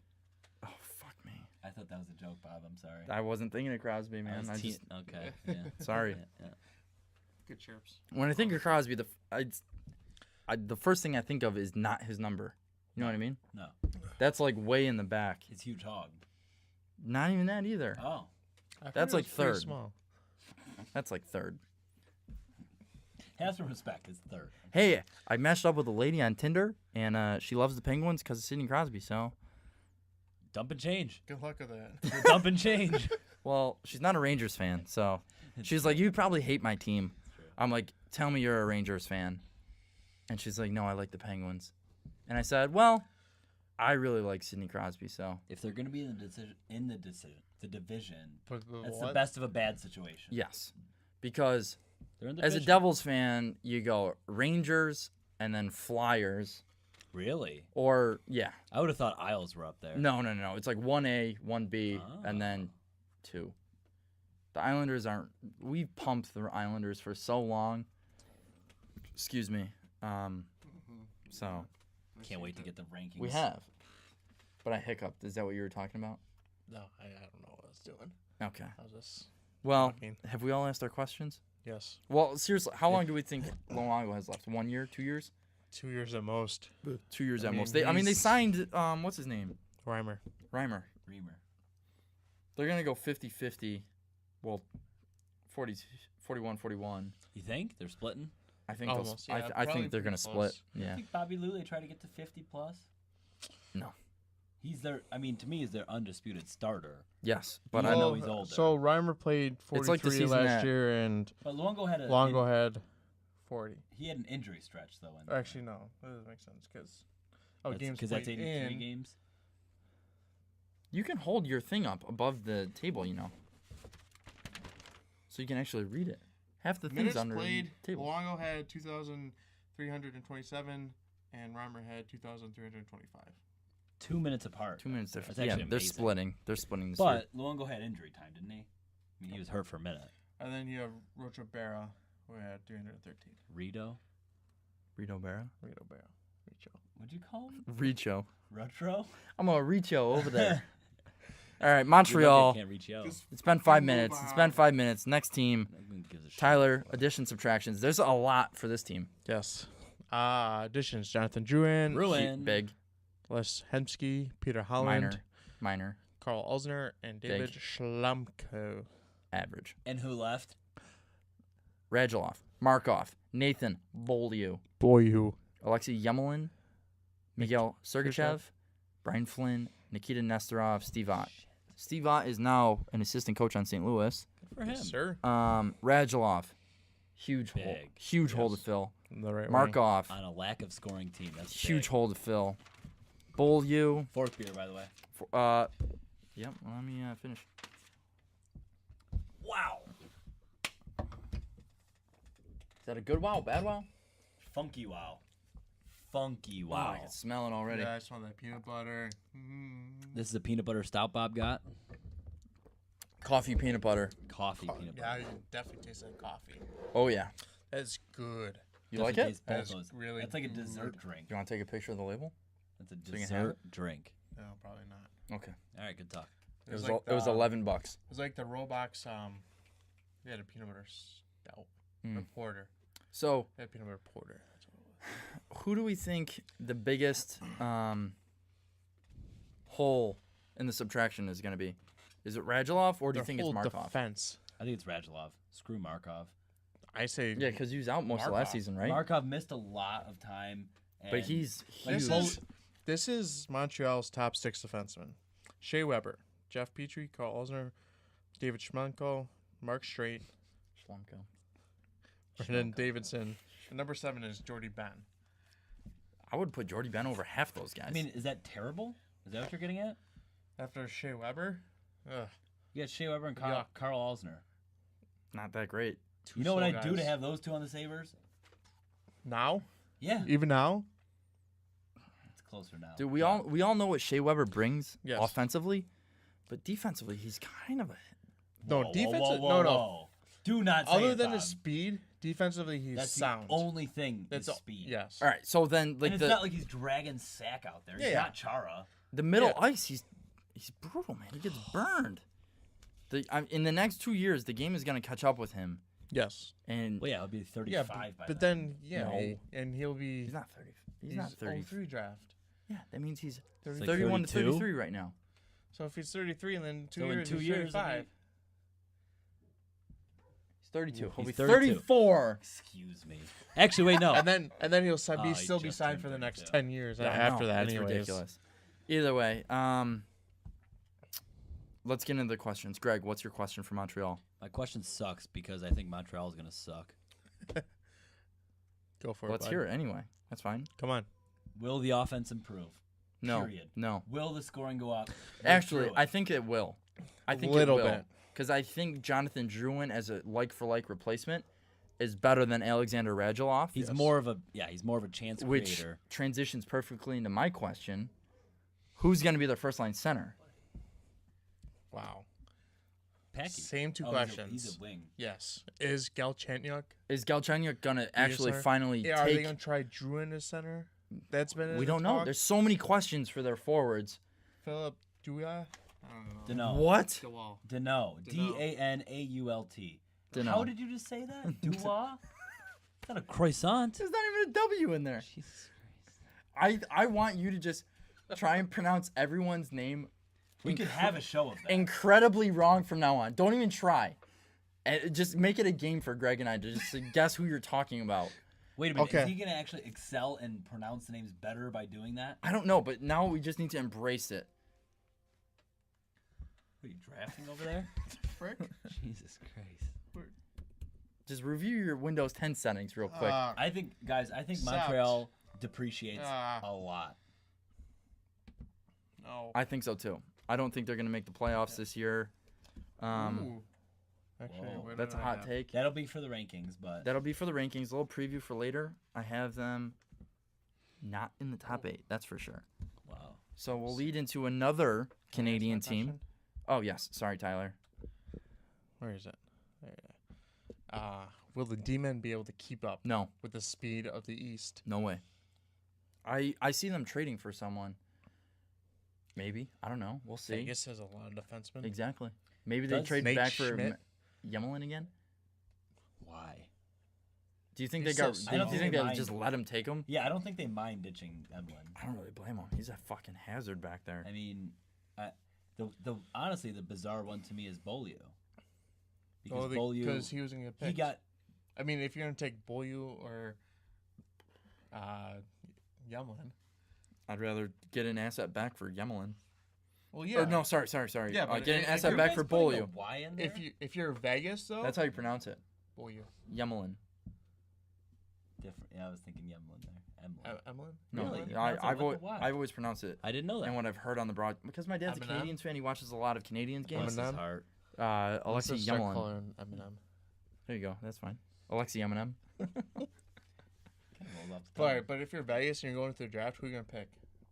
S2: Oh, fuck me.
S3: I thought that was a joke, Bob. I'm sorry.
S2: I wasn't thinking of Crosby, man. I just,
S3: Okay. Yeah.
S2: sorry.
S3: Yeah.
S4: Good chirps.
S2: When I think of Crosby, the first thing I think of is not his number. You know what I mean?
S3: No.
S2: That's like way in the back.
S3: It's huge hog.
S2: Not even that either.
S3: Oh.
S4: I heard
S2: That's
S4: it
S2: like
S4: was pretty
S2: third.
S4: Small.
S2: That's like third.
S3: Have some respect. It's third.
S2: Hey, I matched up with a lady on Tinder, and she loves the Penguins because of Sidney Crosby. So,
S3: Dump and change.
S4: Good luck with that.
S3: You're dump and change.
S2: well, she's not a Rangers fan, so she's like, "You probably hate my team." I'm like, "Tell me you're a Rangers fan," and she's like, "No, I like the Penguins." And I said, "Well, I really like Sidney Crosby, so
S3: If they're gonna be in the division,
S4: But the
S3: that's
S4: what?
S3: the best of a bad situation.
S2: yes, because
S3: They're in the
S2: as a
S3: division.
S2: Devils fan, you go Rangers and then Flyers,
S3: Really?
S2: Or yeah,
S3: I would have thought Isles were up there.
S2: no. It's like 1A, 1B, and then 2. The Islanders aren't. We've pumped the Islanders for so long. Excuse me. So
S3: Can't wait to get the rankings.
S2: we have. But I hiccuped. Is that what you were talking about?
S4: No, I don't know what I was doing.
S2: Okay.
S4: I was just
S2: Well,
S4: talking.
S2: have we all asked our questions?
S4: Yes.
S2: Well, seriously, how long do we think Luongo has left? 1 year? 2 years?
S4: 2 years at most.
S2: 2 years at
S4: mean,
S2: most. They
S4: he's-
S2: signed, what's his name?
S4: Reimer.
S2: Reimer.
S3: Reamer.
S2: They're going to go 50-50. Well, 41-41.
S3: You think they're splitting?
S2: I think
S4: Almost,
S2: they'll,
S4: yeah,
S2: I
S4: probably
S2: think they're going to
S4: pretty
S2: split.
S4: close.
S3: You
S2: Yeah.
S3: think Bobby Lule try to get to 50 plus?
S2: No.
S3: He's their. I mean, to me, he's their undisputed starter.
S2: Yes, but
S3: Even
S2: I
S3: though
S2: know
S3: he's older.
S4: So Reimer played 43
S2: It's like the season
S4: last
S2: that-
S4: year, and
S3: But Luongo had a.
S4: Longo had 40.
S3: He had an injury stretch though. In there.
S4: Actually, no. That doesn't make sense because games
S3: because
S4: played
S3: that's 83
S4: in.
S3: games.
S2: you can hold your thing up above the table, so you can actually read it. Half the things
S4: Minutes
S2: under
S4: played.
S2: the table.
S4: Luongo had 2,327, and Reimer had 2,325.
S3: 2 minutes apart.
S2: 2 minutes difference.
S3: That's
S2: Yeah,
S3: actually
S2: they're
S3: amazing.
S2: splitting. They're splitting this year.
S3: But Luongo had injury time, didn't he? I mean, he was hurt for a minute.
S4: And then you have Rocha Berra, who had 313.
S3: Rito.
S2: Rito Berra.
S4: Rito Berra. Richo.
S3: What'd you call him?
S2: Richo.
S3: Retro.
S2: I'm a Richo over there. All right,
S3: You
S2: Montreal.
S3: can't reach out.
S2: It's been 5 minutes. It's been 5 minutes. Next team.
S3: Who gives a shit?
S2: Tyler, addition, subtractions. There's a lot for this team.
S4: Yes. Additions: Jonathan Drouin,
S3: Ruin.
S2: Big,
S4: Les Hemsky, Peter Holland,
S2: minor,
S4: Carl Elsner, and David
S2: Big.
S4: Schlamko.
S2: average.
S3: And who left?
S2: Radulov, Markov, Nathan Beaulieu,
S4: Boy, you.
S2: Alexei Yemelin, Miguel Sergachev, Brian Flynn, Nikita Nesterov, Steve Ott. Steve Ott is now an assistant coach on St. Louis.
S3: For him.
S4: Yes, sir.
S2: Radulov, huge hole,
S3: Big.
S2: huge hole to fill.
S4: The right wing.
S2: Markov,
S3: On a lack of scoring team. That's
S2: huge
S3: big.
S2: hole to fill. Beaulieu,
S3: Fourth beer, by the way.
S2: yep. Let me finish.
S3: Wow.
S2: Is that a good wow? Bad wow?
S3: Funky wow. Funky
S2: Wow,
S3: wow.
S2: I can smell it already.
S4: Yeah, I smell that peanut butter.
S3: This is a peanut butter stout Bob got.
S2: Coffee, peanut butter.
S3: Coffee peanut
S4: Yeah,
S3: butter.
S4: you definitely taste like coffee.
S2: Oh yeah.
S4: That's good.
S2: You like
S3: Definitely
S2: it?
S3: tastes both
S4: That's
S3: those.
S4: really
S3: That's like a
S4: good.
S3: dessert drink.
S2: You want to take a picture of the label?
S3: That's a
S2: So you can have
S3: dessert drink.
S4: No, probably not.
S2: Okay.
S3: All right, good talk.
S2: It was,
S4: like
S2: it was
S4: the-
S2: $11.
S4: It was like the Roblox. They had a peanut butter stout. A porter.
S2: So
S4: They had peanut butter porter. That's what it was.
S2: who do we think the biggest hole in the subtraction is going to be? Is it Radulov or do you
S4: Their
S2: think it's
S4: whole
S2: Markov?
S4: defense.
S3: I think it's Radulov. Screw Markov.
S4: I say.
S2: Yeah, because he was out most of last
S4: Markov.
S2: season, right?
S3: Markov missed a lot of time.
S2: But
S3: and
S2: he's
S3: like,
S2: huge.
S4: This is Montreal's top 6 defensemen: Shea Weber, Jeff Petrie, Carl Elsner, David Schmenko, Mark Straight,
S2: Schlumko.
S4: Brendan Davidson. And number 7 is Jordy Ben.
S2: I would put Jordy Ben over half those guys.
S3: I mean, is that terrible? Is that what you're getting at?
S4: After Shea Weber, ugh,
S3: You got Shea Weber and
S4: Yuck.
S3: Carl Alsner.
S2: not that great.
S3: You know what
S4: slow
S3: I'd do to
S4: guys.
S3: have those two on the Sabres?
S4: now,
S3: Yeah.
S4: even now,
S3: It's closer now.
S2: Dude, we all know what Shea Weber brings
S4: Yes.
S2: offensively, but defensively he's kind of a
S4: no
S3: Whoa,
S4: defense.
S3: whoa, whoa,
S4: no, no.
S3: whoa. Do not say
S4: Other
S3: it,
S4: than
S3: Bob.
S4: his speed, defensively he's
S3: That's
S4: sound.
S3: the only thing
S4: That's
S3: is
S4: all-
S3: speed.
S4: Yes.
S2: All right. So then like
S3: And it's not like he's dragging sack out there. He's
S4: Yeah, yeah.
S3: not Chara.
S2: the middle
S4: Yeah.
S2: ice, he's brutal, man. He gets burned. In the next 2 years, the game is going to catch up with him,
S4: Yes.
S2: and
S3: Well, yeah, it'll be
S4: Yeah,
S3: 35 by
S4: but
S3: then.
S4: then
S2: No.
S4: and he'll be.
S2: he's not 30. He's not 30.
S4: 03 draft.
S2: Yeah, that means he's
S3: like
S2: 31 to
S3: 32?
S2: 33 right now.
S4: So if he's 33 and then 2
S3: So in
S4: years,
S3: 2
S4: he's
S3: years,
S4: 35.
S2: He's 32. He'll be
S3: He's 32.
S2: 34.
S3: Excuse me. Actually, wait, no.
S4: And then he'll
S3: Oh, he
S4: still be
S3: just
S4: signed
S3: turned
S4: for the next
S3: 32.
S4: 10 years
S2: Yeah, I
S4: after
S2: know.
S4: that.
S2: It's
S4: anyways.
S2: ridiculous. Either way, let's get into the questions. Greg, what's your question for Montreal?
S3: My question sucks because I think Montreal is going to suck.
S4: Go for
S2: Let's
S4: it.
S2: hear it anyway. That's fine.
S4: Come on.
S3: Will the offense improve?
S2: No.
S3: Period.
S2: No.
S3: Will the scoring go up?
S2: Actually,
S3: Through it.
S2: I think it will. I think
S4: Little
S2: it will.
S4: bit.
S2: Because I think Jonathan Drouin as a like-for-like replacement is better than Alexander Radulov.
S3: He's more of a chance
S2: which
S3: creator.
S2: transitions perfectly into my question. Who's going to be their first line center?
S4: Wow.
S3: Packy.
S4: Same two
S3: Oh,
S4: questions.
S3: He's a wing.
S4: Yes. Is Galchenyuk?
S2: Is Galchenyuk going to actually
S4: center?
S2: finally
S4: Yeah, are they
S2: take...
S4: going to try Drew in his center? That's been in
S2: We
S4: the
S2: don't know.
S4: talks?
S2: There's so many questions for their forwards.
S4: Philip Duya? I don't know.
S3: Dano.
S2: What?
S4: Dewall.
S3: Dano.
S4: Dano.
S3: Danault.
S2: Dano.
S3: How did you just say that? Duwa? It's not a croissant.
S2: There's not even a W in there.
S3: Jesus Christ.
S2: I want you to just try and pronounce everyone's name
S3: We could have a show of that.
S2: incredibly wrong from now on. Don't even try. And just make it a game for Greg and I to just guess who you're talking about.
S3: Wait a minute.
S4: Okay.
S3: Is he going to actually excel and pronounce the names better by doing that?
S2: I don't know, but now we just need to embrace it.
S3: Are you drafting over there?
S4: Frick?
S3: Jesus Christ.
S2: Just review your Windows 10 settings real quick.
S3: I think
S4: Sucked.
S3: Montreal depreciates
S4: Ah.
S3: a lot.
S4: No.
S2: I think so too. I don't think they're going to make the playoffs this year.
S4: Ooh. Actually,
S3: Whoa.
S4: what
S2: That's a
S4: did I
S2: hot
S4: have?
S2: take.
S3: That'll be for the rankings, but
S2: That'll be for the rankings. A little preview for later. I have them not in the top 8, that's for sure.
S3: wow.
S2: So we'll lead into another Canadian
S4: That's my
S2: team.
S4: question.
S2: Oh, yes. Sorry, Tyler.
S4: Where is it? There it is. Will the D-men be able to keep up
S2: No.
S4: with the speed of the East?
S2: No way. I see them trading for someone. Maybe. I don't know. We'll see.
S4: Vegas has a lot of defensemen.
S2: Exactly. Maybe they
S3: Does
S2: trade
S4: Nate
S2: back for
S4: Schmidt-
S2: Yemelin again.
S3: Why?
S2: Do you think
S4: He's
S2: they got?
S4: so
S2: Do you
S3: small.
S2: think
S3: I
S2: they
S3: don't
S2: just
S3: think
S2: let him take him?
S3: Yeah, I don't think they mind ditching Emlyn.
S2: I don't really blame him. He's a fucking hazard back there.
S3: I mean, the honestly the bizarre one to me is Beaulieu. Because Beaulieu,
S4: because he was going to get picked.
S3: he got
S4: I mean, if you're going to take Beaulieu or Yemlin.
S2: I'd rather get an asset back for Yemelin.
S4: Well, yeah.
S2: Or no, sorry.
S4: Yeah, but
S2: get an
S4: if
S2: asset
S4: you're
S2: back for Beaulieu.
S3: Y in there?
S4: If you're Vegas though,
S2: That's how you pronounce it.
S4: Beaulieu.
S2: Yemelin.
S3: Different. Yeah, I was thinking Emlyn there. Emlyn.
S4: Emlyn.
S2: No,
S3: Really? You
S2: I,
S3: pronounce it
S2: I've,
S3: with
S2: always,
S3: the Y.
S2: I've always pronounced it.
S3: I didn't know that.
S2: And what I've heard on the broad, because my dad's a
S4: Eminem?
S2: Canadians fan, he watches a lot of Canadians games.
S3: Bless his
S4: Eminem?
S3: heart.
S2: Alexei
S4: Let's start
S2: Yemelin.
S4: calling Eminem.
S2: There you go. That's fine. Alexei Eminem.
S3: Kinda rolled off the
S4: All
S3: tongue.
S4: right, but if you're Vegas and you're going through the draft, who are you gonna pick?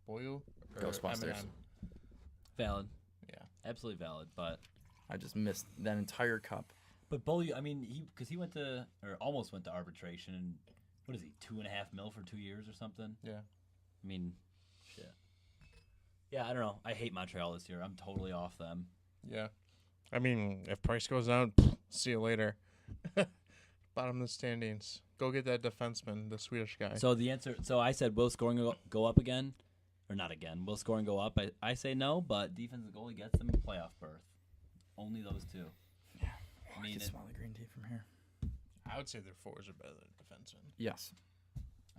S4: Beaulieu or
S2: Ghostbusters.
S4: Eminem?
S3: Valid.
S4: Yeah.
S3: Absolutely valid. But
S2: I just missed that entire cup.
S3: Beaulieu, I mean, he went to or almost went to arbitration, and what is he, $2.5 million for 2 years or something?
S4: Yeah.
S3: I mean, shit. Yeah, I don't know. I hate Montreal this year. I'm totally off them.
S4: Yeah. I mean, if Price goes down, see you later. Bottom of the standings. Go get that defenseman, the Swedish guy.
S3: So the answer. So I said, will scoring go up again, or not again? Will scoring go up? I say no, but defensive goalie gets them a playoff berth. Only those two.
S2: Yeah.
S3: I mean,
S2: I can smell the green tea from here.
S4: I would say their forwards are better than defensemen.
S2: Yes.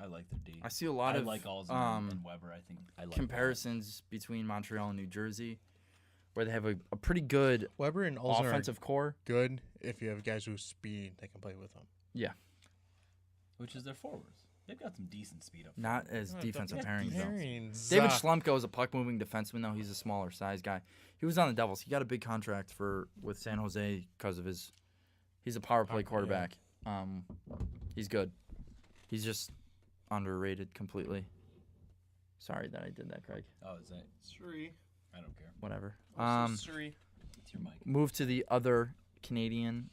S3: I like their D.
S2: I see a lot
S3: I
S2: of
S3: like Alzheimer and Weber. I think I like
S2: comparisons between Montreal and New Jersey, where they have a pretty good
S4: Weber and Olsen
S2: offensive core.
S4: are good if you have guys who speed that can play with them.
S2: Yeah.
S3: that. Which is their forwards. They've got some decent speed up.
S2: Not as defensive pairings, though.
S4: pairings.
S2: David Schlemko is a puck-moving defenseman, though. He's a smaller size guy. He was on the Devils. He got a big contract with San Jose because of his. He's a power play quarterback. He's good. He's just underrated completely. Sorry that I did that, Craig.
S3: Oh, is that?
S4: Suri.
S3: I don't care.
S2: Whatever.
S4: Suri.
S3: It's your mic.
S2: Move to the other Canadian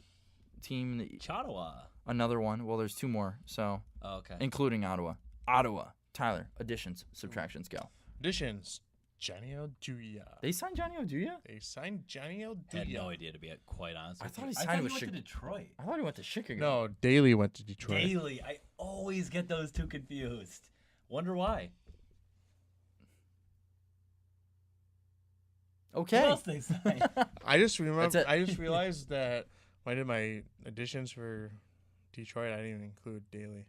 S2: team.
S3: Chattawa.
S2: Another one. Well, there's two more, so
S3: Oh, okay.
S2: including Ottawa. Ottawa. Tyler. Additions, subtractions, go.
S4: Additions. Johnny Oduya.
S2: They signed Johnny Oduya?
S4: They signed Johnny Oduya.
S3: I had no idea, to be quite honest.
S2: I
S3: with
S2: thought
S3: you.
S2: he signed with
S3: went to
S2: Chic-
S3: Detroit.
S2: I thought he went to Chicago.
S4: No, Daly went to Detroit.
S3: Daily. I always get those two confused. Wonder why.
S2: Okay.
S3: Who else they signed?
S4: I just remember.
S2: That's it.
S4: I just realized that when I did my additions for Detroit, I didn't even include Daly.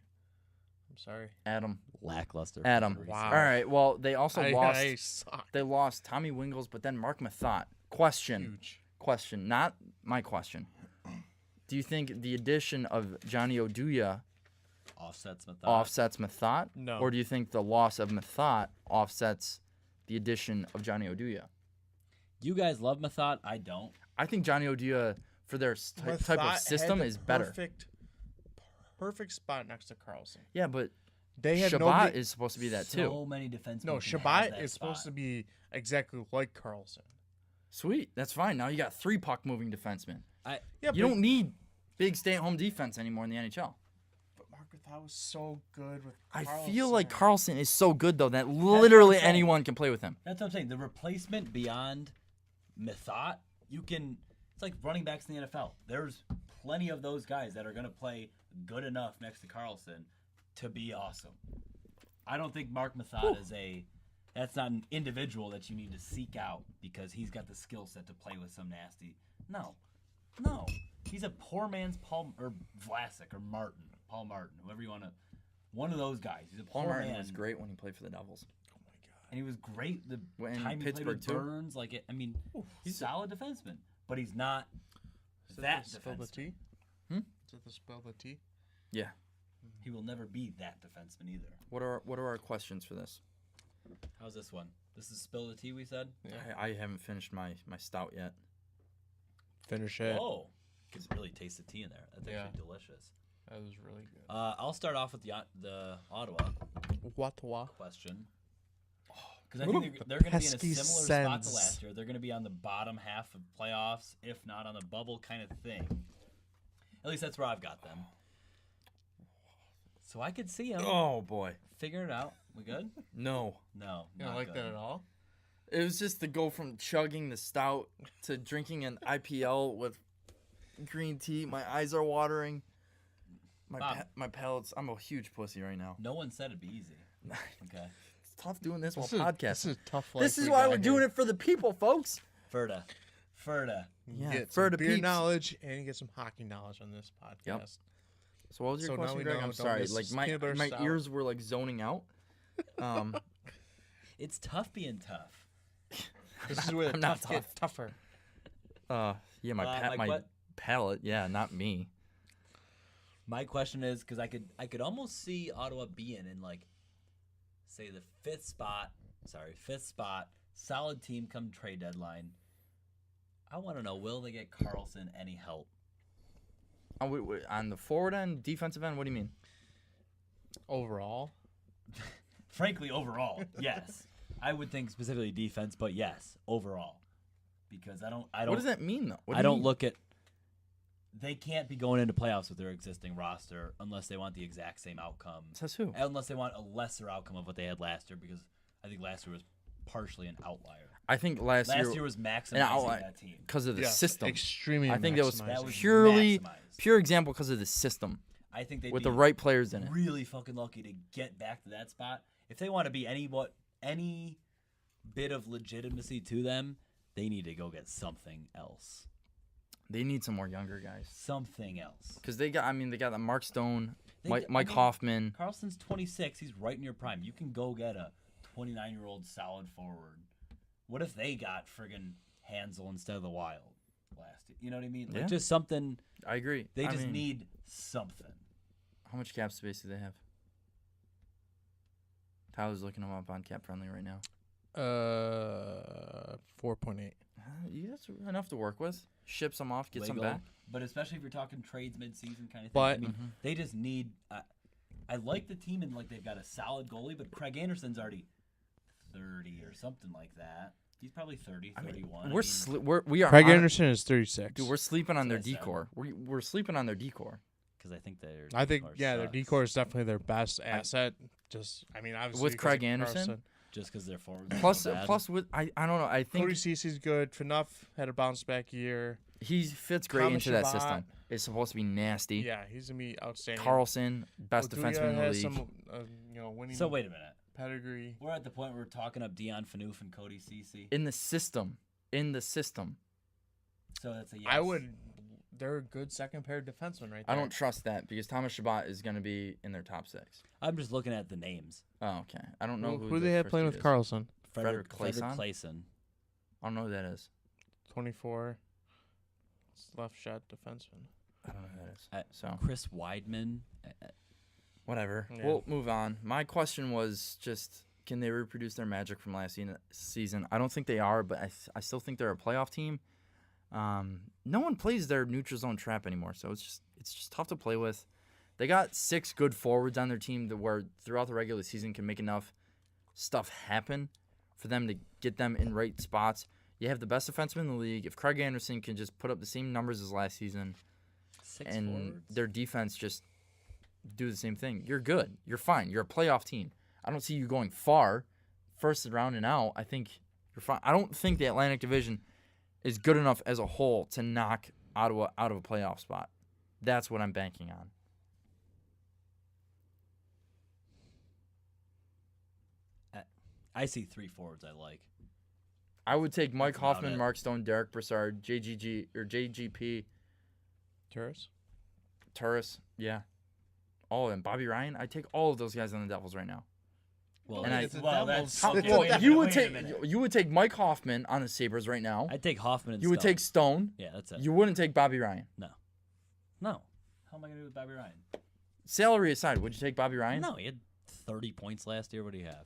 S4: I'm sorry.
S2: Adam.
S3: Lackluster.
S2: Adam.
S4: Wow.
S2: All right. Well, they also lost.
S4: I suck.
S2: They lost Tommy Wingles, but then Mark Mathot. Question.
S4: Huge.
S2: Question. Not my question. Do you think the addition of Johnny Oduya
S3: Offsets Mathot.
S2: offsets Mathot?
S4: No.
S2: Or do you think the loss of Mathot offsets the addition of Johnny Oduya?
S3: You guys love Mathot. I don't.
S2: I think Johnny Oduya, for their type of
S4: Mathot
S2: system,
S4: had the
S2: is better.
S4: perfect spot next to Carlson.
S2: Yeah, but
S4: They have
S2: Shabbat is supposed to be that too.
S3: So many defensemen.
S4: No,
S3: can have
S4: Shabbat
S3: that
S4: is supposed
S3: spot.
S4: to be exactly like Carlson.
S2: Sweet, that's fine. Now you got 3 puck-moving defensemen.
S4: Yeah,
S2: You don't need big stay-at-home defense anymore in the NHL.
S4: But Margaret, that was so good with
S2: I
S4: Carlson.
S2: feel like Carlson is so good though that literally
S3: saying.
S2: anyone can play with him.
S3: That's what I'm saying. The replacement beyond Methot, you can. It's like running backs in the NFL. There's plenty of those guys that are going to play good enough next to Carlson to be awesome. I don't think Mark Methot is a. That's not an individual that you need to seek out because he's got the skill set to play with some nasty. No. He's a poor man's Paul or Vlasic or Martin, Paul Martin, whoever you want to. One of those guys. He's a
S2: Paul
S3: poor
S2: Martin
S3: man.
S2: was great when he played for the Devils.
S3: And he was great the
S2: In
S3: time he
S2: Pittsburgh,
S3: played with
S2: too.
S3: Burns. He's a solid defenseman, but he's not
S4: Is it
S3: that
S4: the spell the
S3: defenseman.
S4: T?
S2: Hmm?
S4: Is it the spell the T?
S2: Yeah.
S3: He will never be that defenseman either.
S2: What are our questions for this?
S3: How's this one? This is spill the tea, we said?
S2: I haven't finished my stout yet.
S4: Finish it.
S3: Oh, you can really taste the tea in there. That's
S4: Yeah.
S3: actually delicious.
S4: That was really good.
S3: I'll start off with the Ottawa
S4: Watawa.
S3: question. Because I think they're going to be in a
S4: pesky
S3: similar spot to
S4: sense.
S3: last year. They're going to be on the bottom half of playoffs, if not on the bubble kind of thing. At least that's where I've got them. So I could see them
S2: Oh boy.
S3: figuring it out. We good?
S2: No.
S3: No,
S4: You don't
S3: not
S4: like
S3: good.
S4: that at all?
S2: It was just to go from chugging the stout to drinking an IPL with green tea. My eyes are watering.
S3: Bob.
S2: My palates. I'm a huge pussy right now.
S3: No one said it'd be easy. Okay.
S2: It's tough doing this while
S4: This
S2: podcasting.
S4: is tough.
S2: This is why we're doing it for the people, folks.
S3: Ferda.
S2: Yeah,
S4: Get
S2: for
S4: some
S2: the
S4: beer
S2: peeps.
S4: knowledge and you get some hockey knowledge on this podcast.
S2: Yep. So what was your
S4: So now
S2: question,
S4: we
S2: Greg?
S4: know
S2: I'm
S4: don't
S2: sorry.
S4: miss
S2: Like
S4: peanut butter
S2: my
S4: stout.
S2: ears were like zoning out.
S3: It's tough being tough.
S4: This is where the
S2: I'm not
S4: tough get tougher.
S2: Yeah, my
S3: my que-
S2: palate. Yeah, not me.
S3: My question is because I could almost see Ottawa being in like, say the fifth spot, solid team come trade deadline. I want to know, will they get Carlson any help?
S2: Oh, wait, on the forward end, defensive end. What do you mean?
S4: Overall,
S3: Frankly, overall, yes. I would think specifically defense, but yes, overall, because I don't.
S2: What does that mean though? What do
S3: I
S2: you
S3: don't
S2: mean?
S3: look at. They can't be going into playoffs with their existing roster unless they want the exact same outcome.
S2: Says who?
S3: Unless they want a lesser outcome of what they had last year, because I think last year was partially an outlier.
S2: I think last year
S3: was
S2: an
S3: maximizing
S2: outlier
S3: that team.
S2: because of the
S4: yes,
S2: system.
S4: extremely.
S2: I think that was
S4: maximizing.
S2: purely
S3: maximized.
S2: pure example because of the system
S3: I think they'd
S2: with
S3: be
S2: the right players in it.
S3: really fucking lucky to get back to that spot. If they want to be any bit of legitimacy to them, they need to go get something else.
S2: They need some more younger guys
S3: Something else.
S2: because they got the Mark Stone,
S3: They
S2: Mike,
S3: d- I
S2: Mike
S3: mean,
S2: Hoffman.
S3: Carlson's 26. He's right in your prime. You can go get a 29-year-old solid forward. What if they got friggin' Hansel instead of the Wild last year? You know what I mean? Like
S2: Yeah.
S3: just something.
S2: I agree.
S3: They
S2: I
S3: just
S2: mean,
S3: need something.
S2: How much cap space do they have? Tyler's looking them up on Cap Friendly right now.
S4: 4.8.
S2: That's enough to work with. Ship some off, get some
S3: Wiggle.
S2: back.
S3: But especially if you're talking trades mid-season kind of thing.
S4: But-
S3: I mean, they just need. I like the team and like they've got a solid goalie, but Craig Anderson's already 30 or something like that. He's probably 30, 31.
S2: We are
S4: Craig
S2: on-
S4: Anderson is 36.
S2: Dude, we're sleeping on their
S3: That's what I said.
S2: decor. We're sleeping on their decor.
S3: because I think they're.
S4: I think
S3: decor
S4: their
S3: sucks.
S4: decor is definitely their best asset. Obviously
S2: With
S4: because
S2: Craig
S4: of
S2: Anderson?
S4: Carlson.
S3: just because they're forwards. are
S2: Plus,
S3: so bad.
S2: with I don't know. I think
S4: Cody Cece's good. Fanuff had a bounce back year.
S2: he fits great
S4: Thomas
S2: into that
S4: Shabbat.
S2: system. It's supposed to be nasty.
S4: Yeah, he's gonna be outstanding.
S2: Carlson, best
S4: Oduya
S2: defenseman in the
S4: has
S2: league.
S4: some, winning
S3: So wait a minute.
S4: pedigree.
S3: We're at the point where we're talking up Dion Phaneuf and Cody Cece.
S2: In the system.
S3: So that's a yes.
S4: I would. They're a good second pair defenseman right there.
S2: I don't trust that because Thomas Shabbat is going to be in their top 6.
S3: I'm just looking at the names.
S2: Oh, okay. I don't know
S4: Who
S2: the
S4: they have
S2: first
S4: playing
S2: dude
S4: with
S2: is.
S4: Carlson?
S2: Frederick
S3: Frederick
S2: Clayson?
S3: Clayson.
S2: I don't know who that is.
S4: 24. Left shot defenseman.
S2: I don't know who that is. So
S3: Chris Weidman.
S2: whatever.
S4: Yeah.
S2: We'll move on. My question was just, can they reproduce their magic from last season? I don't think they are, but I still think they're a playoff team. No one plays their neutral zone trap anymore, so it's just tough to play with. They got 6 good forwards on their team that were throughout the regular season can make enough stuff happen for them to get them in right spots. You have the best defenseman in the league. If Craig Anderson can just put up the same numbers as last season,
S3: 6
S2: and
S3: forwards?
S2: their defense just do the same thing, you're good. You're fine. You're a playoff team. I don't see you going far, first round and out. I think you're fine. I don't think the Atlantic Division is good enough as a whole to knock Ottawa out of a playoff spot. That's what I'm banking on.
S3: I see 3 forwards I like.
S2: I would take Mike
S3: That's about
S2: Hoffman,
S3: it.
S2: Mark Stone, Derek Brassard, JGP, Turris, yeah. All of them. Bobby Ryan. I take all of those guys on the Devils right now.
S3: Well,
S2: And
S3: that's,
S2: I-
S3: well, that's
S4: How-
S3: okay,
S4: well,
S3: wait a
S2: you
S3: minute,
S2: would
S3: wait a
S2: take
S3: minute.
S2: you would take Mike Hoffman on the Sabres right now.
S3: I'd take Hoffman and
S2: You would
S3: Stone.
S2: take Stone.
S3: Yeah, that's it.
S2: You wouldn't take Bobby Ryan.
S3: No. How am I gonna do with Bobby Ryan?
S2: Salary aside, would you take Bobby Ryan?
S3: No, he had 30 points last year. What do you have?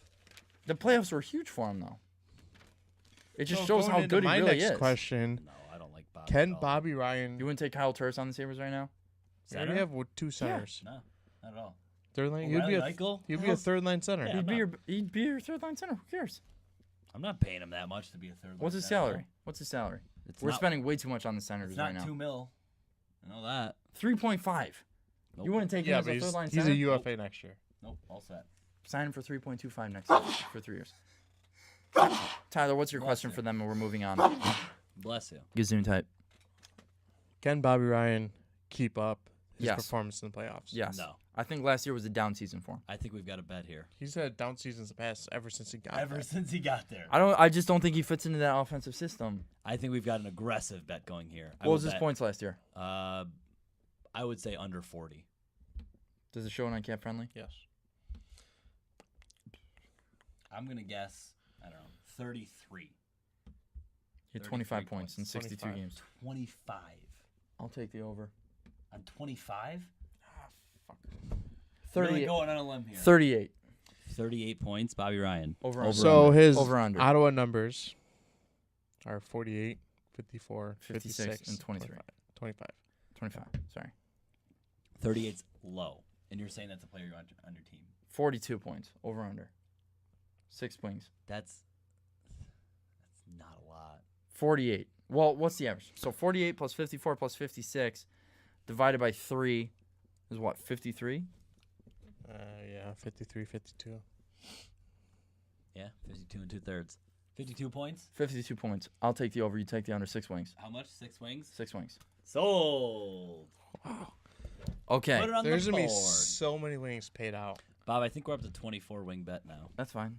S2: The playoffs were huge for him though. It just
S4: So
S2: shows
S4: going
S2: how
S4: into
S2: good he
S4: my
S2: really
S4: next
S2: is.
S4: question:
S3: No, I don't like Bobby.
S4: Can
S3: at all.
S4: Bobby Ryan?
S2: You wouldn't take Kyle Turris on the Sabres right now?
S4: We already
S3: Center?
S4: have 2 centers.
S3: No, not at all.
S4: Third line.
S3: O'Reilly, Eichel?
S4: He'd be a third line center.
S3: Yeah.
S2: He'd be your third line center. Who cares?
S3: I'm not paying him that much to be a third.
S2: What's his salary? What's his salary? We're spending way too much on the centers
S3: It's not
S2: right now.
S3: $2 million. I know that.
S2: 3.5.
S3: Nope.
S2: You wouldn't take him
S4: Yeah,
S2: as
S4: but
S2: a
S4: he's,
S2: third line
S4: he's
S2: center?
S4: a UFA next year.
S3: Nope. All set.
S2: Sign him for 3.25 next year for 3 years. Tyler, what's your question for them? And we're moving on.
S3: Bless you.
S2: Gazoon type.
S4: Can Bobby Ryan keep up his
S2: Yes.
S4: performance in the playoffs?
S2: Yes.
S3: No.
S2: I think last year was a down season for him.
S3: I think we've got a bet here.
S4: He's had down seasons past ever since he got
S3: Ever
S4: there.
S3: since he got there.
S2: I just don't think he fits into that offensive system.
S3: I think we've got an aggressive bet going here.
S2: What was his points last year?
S3: I would say under 40.
S2: Does it show on Cap Friendly?
S4: Yes.
S3: I'm going to guess, I don't know, 33.
S2: He had
S3: 33
S2: 25 points in
S3: points.
S2: 62
S4: 25.
S2: games.
S3: 25.
S2: I'll take the over.
S3: On 25?
S4: Fuck.
S2: 38.
S3: Really going on a limb here.
S2: 38.
S3: 38 points, Bobby Ryan.
S2: Over under.
S4: So
S3: under.
S4: his
S2: Over under.
S4: Ottawa numbers are 48, 54,
S2: 56,
S4: 56,
S2: and 23.
S4: 25.
S2: 25. Sorry.
S3: 38's low. And you're saying that's a player on your team.
S2: 42 points. Over under. 6 wings.
S3: That's not a lot.
S2: 48. Well, what's the average? So 48 plus 54 plus 56 divided by 3 is what? 53?
S4: Yeah, 53, 52.
S3: Yeah, 52 and 2/3. 52 points?
S2: 52 points. I'll take the over. You take the under. 6 wings.
S3: How much? 6 wings?
S2: 6 wings.
S3: Sold.
S2: Okay.
S3: Put it on
S4: There's
S3: the
S4: going to
S3: board.
S4: be so many wings paid out.
S3: Bob, I think we're up to 24 wing bet now.
S2: That's fine.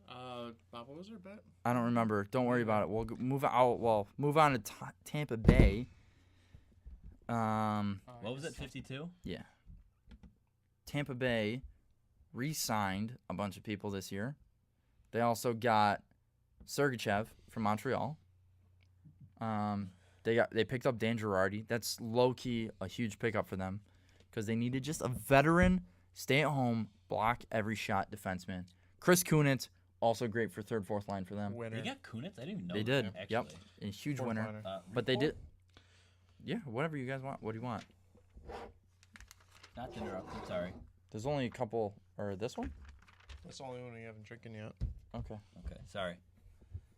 S4: Bob, what was your bet?
S2: I don't remember. Don't worry about it. We'll move out. Well, move on to Tampa Bay.
S3: What was it, 52?
S2: Yeah. Tampa Bay re-signed a bunch of people this year. They also got Sergachev from Montreal. They picked up Dan Girardi. That's low-key a huge pickup for them because they needed just a veteran, stay-at-home, block every shot defenseman. Chris Kunitz, also great for third, fourth line for them.
S4: Winner.
S3: They got Kunitz? I didn't even know
S2: They
S3: that,
S2: did.
S3: actually.
S2: Yep. A huge
S4: Fourth
S2: winner.
S4: liner.
S2: But they
S3: Report?
S2: did. Yeah, whatever you guys want. What do you want?
S3: Not to interrupt. I'm sorry.
S2: There's only a couple. Or this one?
S4: That's the only one we haven't drinking yet.
S2: Okay.
S3: Okay, sorry.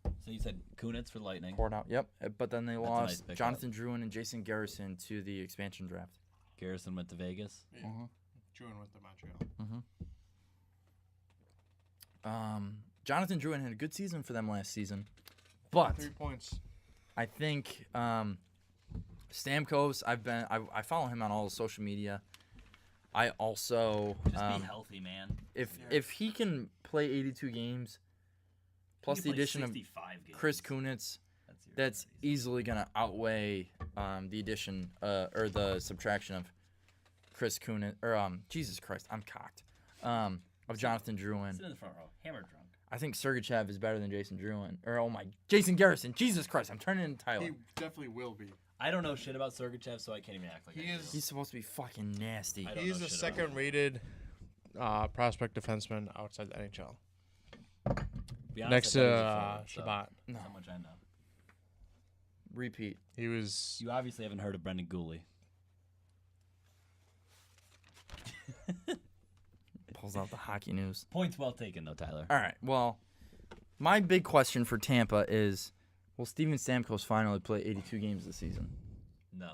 S3: So you said Kunitz for Lightning.
S2: Poured out. Yep. But then they
S3: That's a
S2: lost
S3: nice pickup.
S2: Jonathan Drouin and Jason Garrison to the expansion draft.
S3: Garrison went to Vegas.
S4: June with the Montreal.
S2: Jonathan Drouin had a good season for them last season, but
S4: 3 points.
S2: I think Stamkos. I follow him on all the social media. I also
S3: Just be healthy, man.
S2: if he can play 82 games, plus
S3: You
S2: the
S3: can play
S2: addition of
S3: 65 games.
S2: Chris Kunitz,
S3: That's
S2: that's easily gonna outweigh the addition or the subtraction of Chris Kunitz or Jesus Christ, I'm cocked. Of Jonathan Drouin.
S3: Sit in the front row. Hammer drunk.
S2: I think Sergachev is better than Jason Drouin. Or Jason Garrison. Jesus Christ, I'm turning into Tyler.
S4: He definitely will be.
S3: I don't know shit about Sergachev, so I can't even act like
S4: He
S3: I
S4: is-
S2: He's supposed to be fucking nasty.
S3: I don't
S4: He is
S3: know
S4: the
S3: shit about
S4: second-rated prospect defenseman outside the NHL.
S3: do. Be honest,
S4: Next
S3: I
S4: to
S3: thought he was a forward, so
S4: Shabbat.
S2: No.
S3: That's how much I know.
S2: Repeat.
S4: He was.
S3: You obviously haven't heard of Brendan Gooley.
S2: Pulls out the hockey news.
S3: Points well taken, though, Tyler.
S2: All right. Well, my big question for Tampa is, will Steven Stamkos finally play 82 games this season?
S3: No.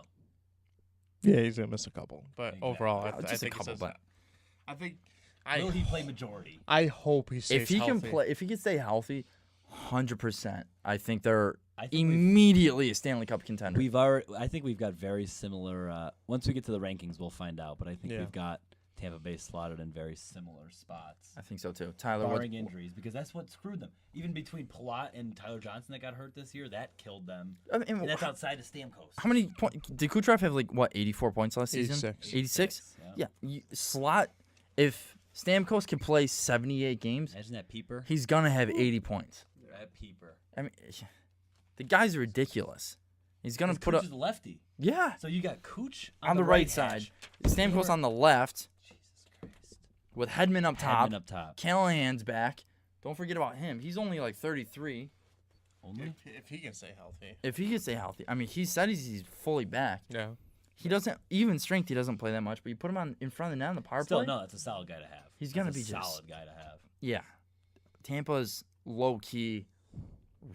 S4: Yeah, he's gonna miss a couple, but
S3: Exactly.
S4: overall,
S2: Just
S4: I
S2: a
S4: think
S2: couple,
S4: he says
S2: but-
S4: that. I think.
S3: Will he play majority?
S4: I hope he stays
S2: If he
S4: healthy.
S2: can play, if he can stay healthy, 100%, I think they're
S3: I think
S2: immediately a Stanley Cup contender.
S5: I think we've got very similar. Once we get to the rankings, we'll find out. But I think
S4: Yeah.
S5: we've got Tampa Bay slotted in very similar spots.
S2: I think so too. Tyler, what,
S3: Barring injuries, because that's what screwed them. Even between Palat and Tyler Johnson that got hurt this year, that killed them.
S2: I mean,
S3: And that's outside of Stamkos.
S2: how many points did Kucherov have? Like what, 84 points last season?
S4: 86.
S2: 86.
S3: Yeah.
S2: Yeah, slot. If Stamkos can play 78 games,
S5: Imagine that peeper.
S2: he's gonna have 80 points.
S5: That peeper.
S2: I mean, the guy's ridiculous. He's gonna
S3: Because
S2: put
S3: Cooch
S2: up.
S3: is a lefty.
S2: Yeah,
S3: So you got Cooch
S2: on the right
S3: hash.
S2: side. Stamkos on the left
S5: Jesus Christ.
S2: with Hedman up top.
S5: Hedman up top.
S2: Callahan's back. Don't forget about him. He's only like 33.
S5: Only.
S4: if he can stay healthy.
S2: If he can stay healthy, I mean, he said he's fully back.
S4: Yeah.
S2: He doesn't even strength. He doesn't play that much, but you put him on in front of the net on the power
S3: Still,
S2: play.
S3: no, that's a solid guy to have.
S2: He's gonna
S3: That's
S2: be
S3: a
S2: just-
S3: solid guy to have.
S2: Yeah, Tampa's low key,